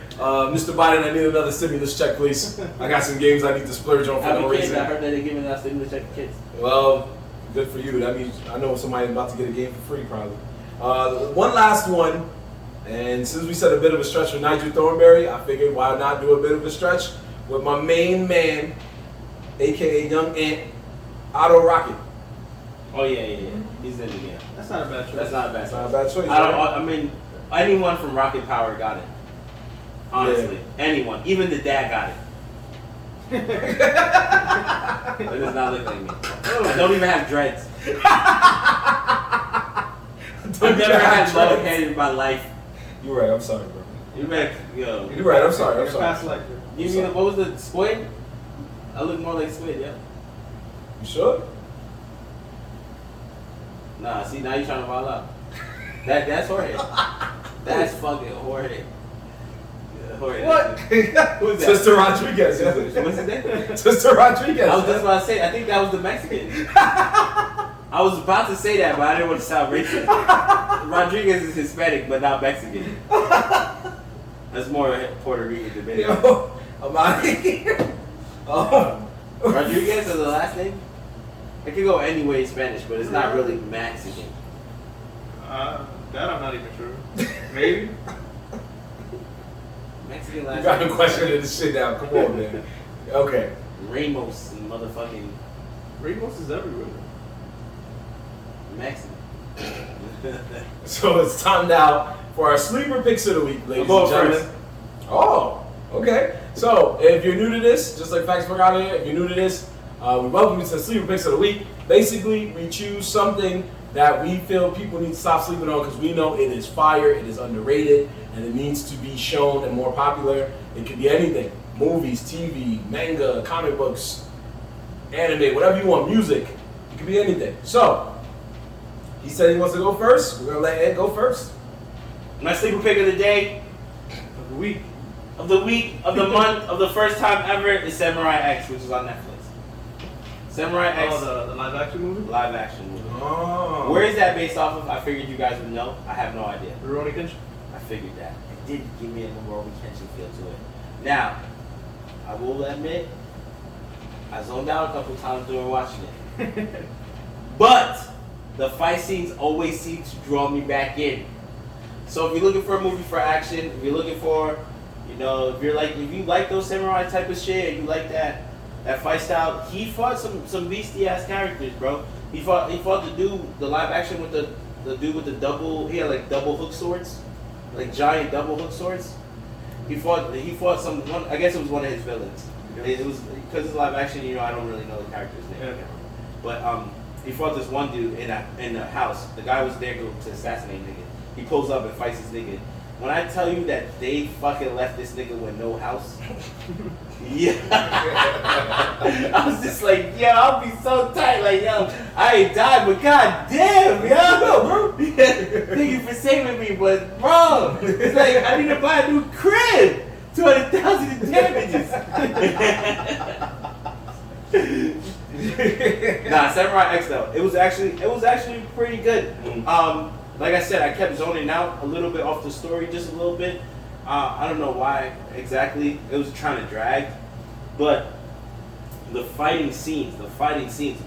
Speaker 1: Mr. Biden, I need another stimulus check, please. I got some games I need to splurge on for
Speaker 3: I'm
Speaker 1: no
Speaker 3: a kid.
Speaker 1: reason.
Speaker 3: I heard that they're giving us stimulus check to kids.
Speaker 1: Well, good for you. That means I know somebody about to get a game for free, probably. One last one. And since we said a bit of a stretch for Nigel Thornberry, I figured why not do a bit of a stretch with my main man, aka Young Ant, Otto Rocket.
Speaker 3: Oh yeah. He's in the game.
Speaker 2: That's not a bad choice.
Speaker 3: That's not a bad
Speaker 1: That's
Speaker 3: choice.
Speaker 1: not a bad choice.
Speaker 3: I mean, anyone from Rocket Power got it. Honestly, anyone, even the dad got it. It does not look like me. I don't even have dreads. I've never had long hair in my life.
Speaker 1: You're right. I'm sorry, bro.
Speaker 3: You better, yo.
Speaker 1: You're right. I'm sorry. I'm
Speaker 2: Your past
Speaker 1: sorry.
Speaker 2: life.
Speaker 3: You mean what was the squid? I look more like squid, yeah.
Speaker 1: You sure?
Speaker 3: Nah, see now you trying to wild out. That's Jorge. That's fucking Jorge. Jorge.
Speaker 2: What?
Speaker 3: Who's that?
Speaker 1: Sister Rodriguez. Yeah.
Speaker 3: What's his name?
Speaker 1: Sister Rodriguez.
Speaker 3: I was just about to say, I think that was the Mexican. I was about to say that, but I didn't want to sound racist. Rodriguez is Hispanic, but not Mexican. That's more Puerto Rican than Dominican.
Speaker 1: Yo, I'm out of here. Oh.
Speaker 3: Rodriguez is the last name? It could go any way in Spanish, but it's not really Mexican.
Speaker 2: That I'm not even sure. Maybe.
Speaker 3: Mexican
Speaker 1: You
Speaker 3: last
Speaker 1: got
Speaker 3: name.
Speaker 1: to question this shit now. Come on, man. Okay.
Speaker 3: Ramos and motherfucking
Speaker 2: Ramos is everywhere.
Speaker 3: Mexican.
Speaker 1: So it's time now for our sleeper picks of the week, ladies
Speaker 3: Go
Speaker 1: and gentlemen.
Speaker 3: first.
Speaker 1: Oh, okay. So if you're new to this, just like Facts Work out here, if you're new to this, we welcome you to the sleeper picks of the week. Basically, we choose something that we feel people need to stop sleeping on because we know it is fire, it is underrated, and it needs to be shown and more popular. It could be anything: movies, TV, manga, comic books, anime, whatever you want, music. It could be anything. So he said he wants to go first. We're gonna let Ed go first.
Speaker 3: My sleeper pick of the day,
Speaker 2: Of the week.
Speaker 3: of the week, of the month, of the first time ever is Samurai X, which is on Netflix. Samurai X,
Speaker 2: Oh, the live action movie?
Speaker 3: live action movie.
Speaker 1: Oh.
Speaker 3: Where is that based off of? I figured you guys would know. I have no idea.
Speaker 2: Rurouni Kenshin?
Speaker 3: I figured that. It did give me a Rurouni Kenshin feel to it. Now, I will admit, I zoned out a couple times during watching it. But the fight scenes always seem to draw me back in. So if you're looking for a movie for action, if you're looking for, if you like those samurai type of shit, and you like that fight style, he fought some beastie ass characters, bro. He fought the live action with the dude with the he had like double hook swords, like giant double hook swords. He fought one. I guess it was one of his villains. It was because it's live action. I don't really know the character's name.
Speaker 2: Yeah.
Speaker 3: But he fought this one dude in a house. The guy was there to assassinate nigga. He pulls up and fights this nigga. When I tell you that they fucking left this nigga with no house, yeah, I was just like, yo, I'll be so tight, like, yo, I ain't died, but goddamn, yo, bro, thank you for saving me, but bro, it's like I need to buy a new crib, 200,000 in damages. Nah, Samurai X though, it was actually pretty good. Like I said, I kept zoning out a little bit off the story, just a little bit. I don't know why exactly. It was trying to drag, but the fighting scenes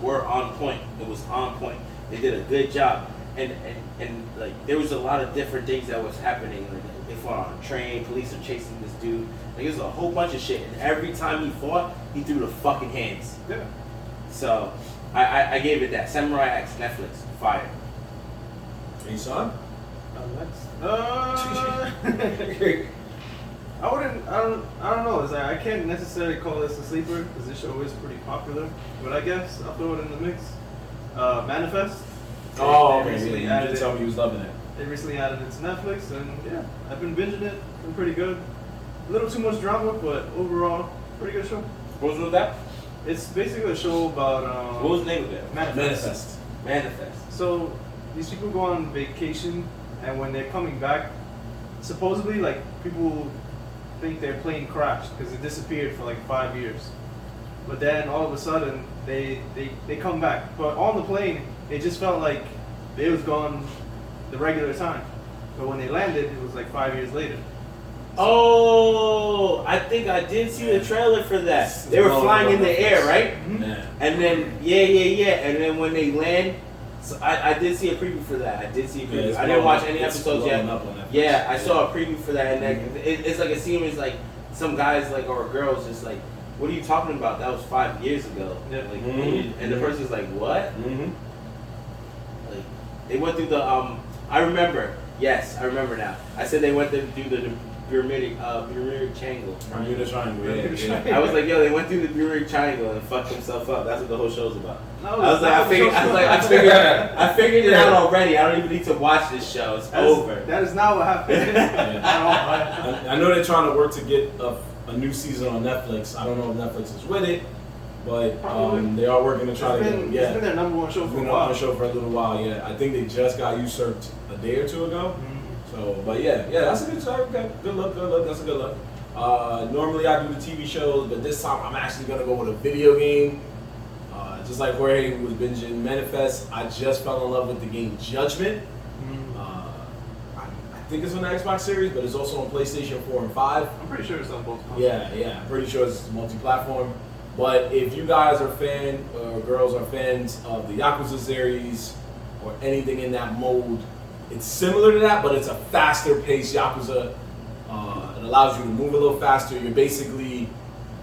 Speaker 3: were on point. It was on point. They did a good job, and like there was a lot of different things that was happening. Like they fought on a train. Police are chasing this dude. Like there's a whole bunch of shit, and every time he fought, he threw the fucking hands.
Speaker 2: Yeah.
Speaker 3: So I gave it that. Samurai X, Netflix, fire.
Speaker 1: Hey, son?
Speaker 2: I don't know. It's like, I can't necessarily call this a sleeper because this show is pretty popular. But I guess I'll throw it in the mix. Manifest.
Speaker 1: Oh,
Speaker 2: They
Speaker 1: okay.
Speaker 2: recently
Speaker 1: You
Speaker 2: added
Speaker 1: did
Speaker 2: it.
Speaker 1: tell me you was loving it.
Speaker 2: They recently added it to Netflix, and yeah, I've been binging it. It's been pretty good. A little too much drama, but overall, pretty good show.
Speaker 3: What was that?
Speaker 2: It's basically a show about
Speaker 3: What was the name of it?
Speaker 2: Manifest.
Speaker 3: Manifest.
Speaker 2: So these people go on vacation, and when they're coming back, supposedly like people think their plane crashed because it disappeared for like 5 years. But then all of a sudden they come back. But on the plane, it just felt like they was gone the regular time. But when they landed, it was like 5 years later.
Speaker 3: Oh, I think I did see the trailer for that. They were flying in the air, right?
Speaker 1: Yeah.
Speaker 3: And then yeah. And then when they land, so I did see a preview for that. I did see a preview.
Speaker 1: it's
Speaker 3: I didn't watch
Speaker 1: blowing-
Speaker 3: any
Speaker 1: it's
Speaker 3: episodes yet.
Speaker 1: blowing up on Netflix.
Speaker 3: Yeah, I saw a preview for that, and then it's like a scene is like some guys like or girls just like, what are you talking about? That was 5 years ago.
Speaker 2: Yeah.
Speaker 3: Like,
Speaker 1: Mhm.
Speaker 3: and the person's like, what?
Speaker 1: Mm-hmm.
Speaker 3: Like they went through the I remember. Yes, I remember now. I said they went through the Bermuda Triangle.
Speaker 1: Bermuda Triangle, yeah.
Speaker 3: I was like, yo, they went through the Bermuda Triangle and fucked themselves up. That's what the whole show's about.
Speaker 2: No,
Speaker 3: I was like, I figured it out already. I don't even need to watch this show. It's over.
Speaker 2: That is not what happened.
Speaker 1: I know they're trying to work to get a new season on Netflix. I don't know if Netflix is with it, but they are working to try to get it.
Speaker 2: It's been their number one show
Speaker 1: It's
Speaker 2: for
Speaker 1: been
Speaker 2: a
Speaker 1: on
Speaker 2: while.
Speaker 1: the show for a little while, yeah. I think they just got usurped a day or two ago. So, but yeah, that's a good show. Okay. Good look. That's a good look. Normally I do the TV shows, but this time I'm actually gonna go with a video game. Just like Jorge was binging Manifest, I just fell in love with the game Judgement. I think it's on the Xbox Series, but it's also on PlayStation 4 and 5.
Speaker 2: I'm pretty sure it's on both consoles.
Speaker 1: Yeah, I'm pretty sure it's multi-platform. But if you guys are girls are fans of the Yakuza series or anything in that mode, it's similar to that, but it's a faster paced Yakuza. It allows you to move a little faster. You're basically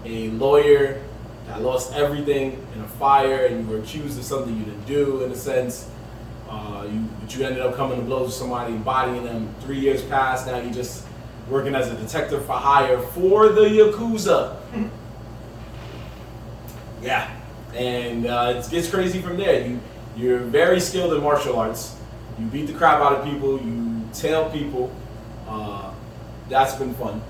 Speaker 1: a lawyer that lost everything in a fire and you were accused of something you didn't do, in a sense. But you ended up coming to blows with somebody, bodying them. 3 years passed. Now you just working as a detective for hire for the Yakuza. Yeah, and it gets crazy from there. You're very skilled in martial arts. You beat the crap out of people. You tail people. That's been fun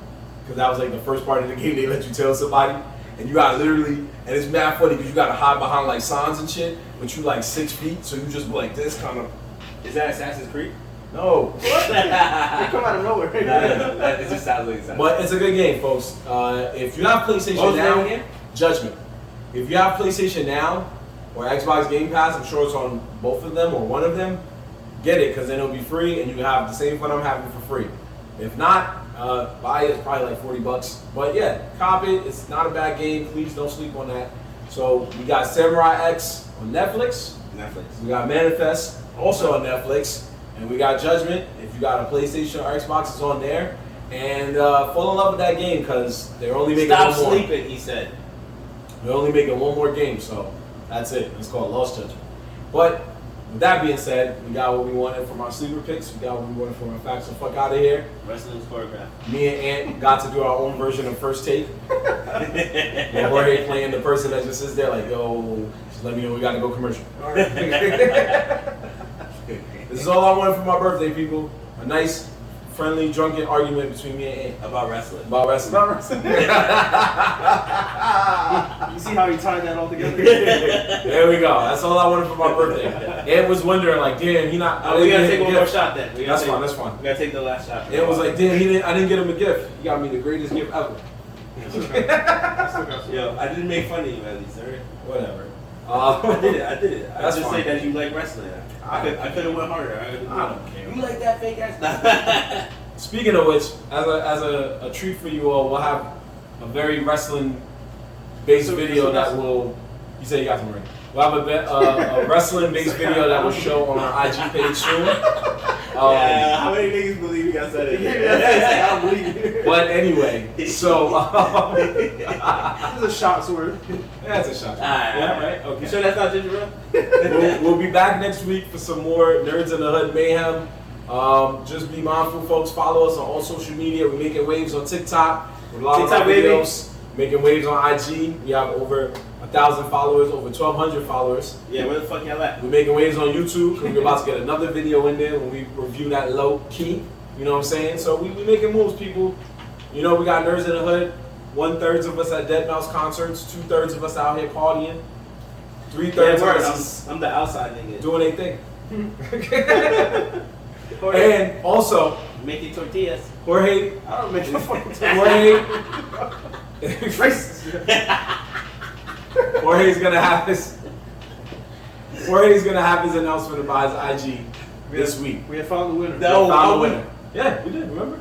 Speaker 1: because that was like the first part of the game. They let you tail somebody, and you got literally, and it's mad funny because you got to hide behind like signs and shit. But you like 6 feet, so you just go like this kind of.
Speaker 3: Is that Assassin's Creed?
Speaker 1: No.
Speaker 2: They come out of nowhere.
Speaker 3: It just sounds like Assassin's.
Speaker 1: But it's a good game, folks. If you have PlayStation Now, Judgement. If you have PlayStation Now or Xbox Game Pass, I'm sure it's on both of them or one of them. Get it, because then it'll be free, and you have the same fun I'm having for free. If not, buy it. It's probably like $40. But yeah, cop it. It's not a bad game. Please don't sleep on that. So we got Samurai X on Netflix. We got Manifest also on Netflix, and we got Judgement. If you got a PlayStation or Xbox, it's on there. And fall in love with that game because they're only making
Speaker 3: Stop
Speaker 1: one more.
Speaker 3: sleeping, he said.
Speaker 1: They're only making one more game, so that's it. It's called Lost Judgment. But with that being said, we got what we wanted from our sleeper picks. We got what we wanted from our facts. So fuck out of here.
Speaker 3: Wrestling's choreographed.
Speaker 1: Me and Ant got to do our own version of First Take. And Jorge playing the person that just sits there like, yo, just let me know we got to go commercial. All right. This is all I wanted for my birthday, people. A nice, friendly, drunken argument between me and Ant.
Speaker 3: About wrestling.
Speaker 1: About wrestling.
Speaker 2: You see how he tied that all together?
Speaker 1: There we go. That's all I wanted for my birthday. Ant was wondering, like, damn, he not.
Speaker 3: We gotta take one more shot then.
Speaker 1: That's fine. That's fine.
Speaker 3: We gotta take the last shot.
Speaker 1: Ant was like, damn, I didn't get him a gift. He got me the greatest gift ever.
Speaker 3: Yo, I didn't make fun of you at least, alright?
Speaker 1: Whatever.
Speaker 3: I did it. I
Speaker 1: That's
Speaker 3: just
Speaker 1: fine.
Speaker 3: say that you like wrestling. I could have went harder.
Speaker 1: I don't care.
Speaker 3: You like that fake ass?
Speaker 1: Speaking of which, as a treat for you all, we'll have a very wrestling-based video that will. You say you got some right. We'll have a wrestling-based video that will show on our IG page soon.
Speaker 3: Yeah, how many niggas believe you got said it?
Speaker 2: I don't believe it.
Speaker 1: But anyway, so
Speaker 2: This is a shot sword.
Speaker 1: that's a shot.
Speaker 3: Alright,
Speaker 1: Yeah, right. Okay.
Speaker 3: You sure that's not ginger ale?
Speaker 1: We'll be back next week for some more Nerds in the Hood mayhem. Just be mindful, folks. Follow us on all social media. We're making waves on TikTok with a lot of our videos. Making waves on IG. We have over 1,000 followers, over 1,200 followers.
Speaker 3: Yeah, where the fuck y'all at?
Speaker 1: We're making waves on YouTube because we're about to get another video in there when we review that low key. You know what I'm saying? So we making moves, people. You know, we got Nerds in the Hood. 1/3 of us at Dead Mouse concerts. 2/3 of us out here partying. 3/3 of us
Speaker 3: I'm the outside nigga.
Speaker 1: doing a thing. And also,
Speaker 3: Making tortillas.
Speaker 1: Jorge.
Speaker 2: I don't make no fucking
Speaker 1: Jorge.
Speaker 2: racist.
Speaker 1: Jorge's gonna have his announcement about his IG this week.
Speaker 2: We have found the winner.
Speaker 3: No.
Speaker 1: Found the winner. Yeah, we did. Remember?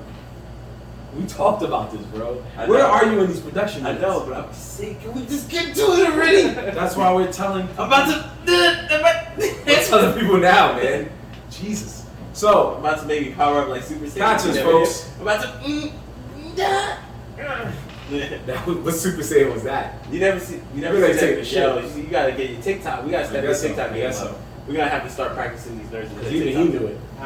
Speaker 1: We talked about this, bro.
Speaker 3: I
Speaker 1: Where
Speaker 3: know.
Speaker 1: are you in these production
Speaker 3: I
Speaker 1: minutes?
Speaker 3: know, but I'm sick. Can we just get to it already?
Speaker 1: That's why we're telling.
Speaker 3: I'm about to.
Speaker 1: We're telling people now, man. Jesus. So,
Speaker 3: I'm about to maybe power up like Super Saiyan.
Speaker 1: Gotcha, folks.
Speaker 3: I'm about to.
Speaker 1: what Super Saiyan was that?
Speaker 3: You never see
Speaker 1: We
Speaker 3: that.
Speaker 1: gotta take the shit.
Speaker 3: Yo, you gotta get your TikTok. We gotta step your
Speaker 1: guess so.
Speaker 3: TikTok
Speaker 1: I
Speaker 3: game
Speaker 1: guess
Speaker 3: up.
Speaker 1: so.
Speaker 3: We're gonna have to start practicing these nerds.
Speaker 1: Because even he knew it.
Speaker 2: I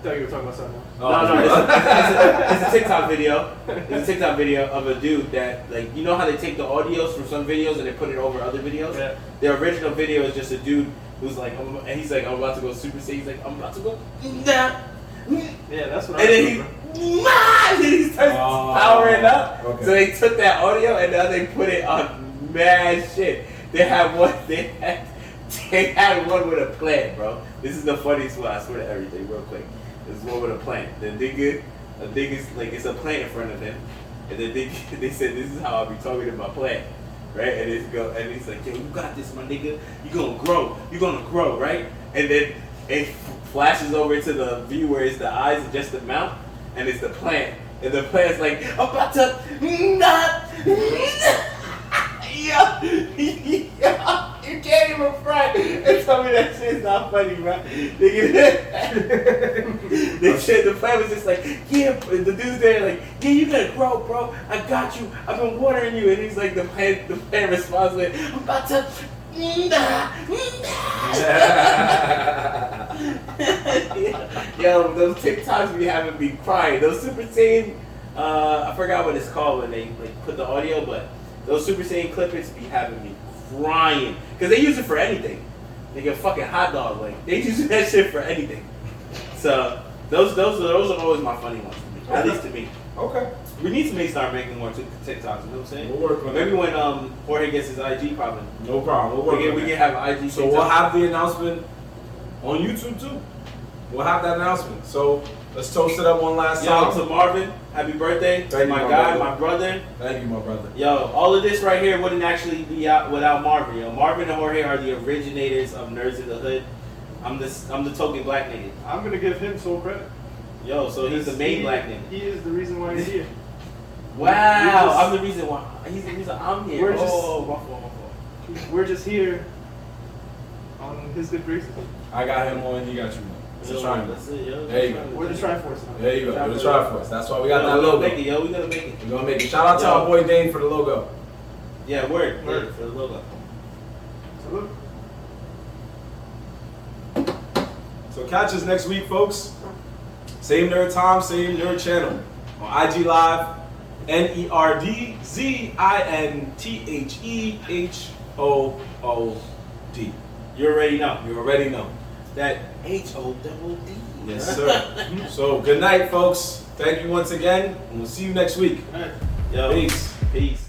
Speaker 2: thought you were talking about something else.
Speaker 1: Oh,
Speaker 3: It's a TikTok video. It's a TikTok video of a dude that, like, you know how they take the audios from some videos and they put it over other videos?
Speaker 2: Yeah.
Speaker 3: The original video is just a dude who's like, and he's like, I'm about to go Super Saiyan. He's like, I'm about to go.
Speaker 2: Yeah, that's what
Speaker 3: And
Speaker 2: I
Speaker 3: then
Speaker 2: remember.
Speaker 3: he starts powering up.
Speaker 1: Okay.
Speaker 3: So they took that audio and now they put it on mad shit. They had one with a plan, bro. This is the funniest one. I swear to everything, real quick. This is one with a plan. The nigga is like, it's a plan in front of him, and then they said, this is how I'll be talking in my plan, right? And he's like, yo, you got this, my nigga. You gonna grow, right? And then it flashes over to the view where it's the eyes and just the mouth, and it's the plant. And the plant's like, I'm about to you can't even front and tell me that shit's not funny, bro. They said the plant was just like, yeah, the dude's there like, yeah, you gotta grow, bro. I got you. I've been watering you. And he's like, the plant responds with, I'm about to Yo, those TikToks be having me crying. Those Super Saiyan, I forgot what it's called when they like put the audio, but those Super Saiyan clippers be having me crying because they use it for anything. They get fucking hot dog, like they use that shit for anything. So those are always my funny ones to me, at least to me.
Speaker 1: Okay.
Speaker 3: We need to start making more TikToks. You know what I'm saying?
Speaker 1: We'll work on
Speaker 3: Maybe
Speaker 1: that.
Speaker 3: when Jorge gets his IG popping.
Speaker 1: No problem. We'll work on
Speaker 3: We
Speaker 1: that.
Speaker 3: can have IG.
Speaker 1: So
Speaker 3: TikTok.
Speaker 1: we'll have the announcement on YouTube too. We'll have that announcement. So let's toast it up one last
Speaker 3: Yo,
Speaker 1: time.
Speaker 3: to Marvin, happy birthday.
Speaker 1: Thank
Speaker 3: To
Speaker 1: you,
Speaker 3: my
Speaker 1: my
Speaker 3: guy,
Speaker 1: brother.
Speaker 3: my brother.
Speaker 1: Thank you, my brother.
Speaker 3: Yo, all of this right here wouldn't actually be out without Marvin. Yo, Marvin and Jorge are the originators of Nerds in the Hood. I'm the token black nigga.
Speaker 2: I'm gonna give him sole credit.
Speaker 3: Yo, so he's the main black nigga.
Speaker 2: He is the reason why he's here.
Speaker 3: Wow, I'm the reason why. He's the reason I'm here.
Speaker 2: We're just-
Speaker 3: my fault.
Speaker 2: We're just here on his good graces.
Speaker 1: I got him on. You got you. It's a
Speaker 3: Yo,
Speaker 1: triangle.
Speaker 3: that's it, yo.
Speaker 1: There you go.
Speaker 2: We're the Triforce now.
Speaker 1: There you go. We're the Triforce. That's why we got that
Speaker 3: We're gonna
Speaker 1: logo.
Speaker 3: make it, yo. We gonna make it.
Speaker 1: We're gonna make it. Shout out to
Speaker 3: Yo.
Speaker 1: our boy Dane for the logo.
Speaker 3: Yeah, word.
Speaker 2: Word.
Speaker 3: Yeah, for the logo.
Speaker 2: Salute.
Speaker 1: So catch us next week, folks. Same nerd time, same nerd channel. On IG Live, NerdZinthehod.
Speaker 3: You already know.
Speaker 1: You already know.
Speaker 3: That HODD.
Speaker 1: Yes, sir. So good night, folks. Thank you once again, and we'll see you next week.
Speaker 2: All right.
Speaker 3: Yo.
Speaker 1: Peace.
Speaker 3: Peace.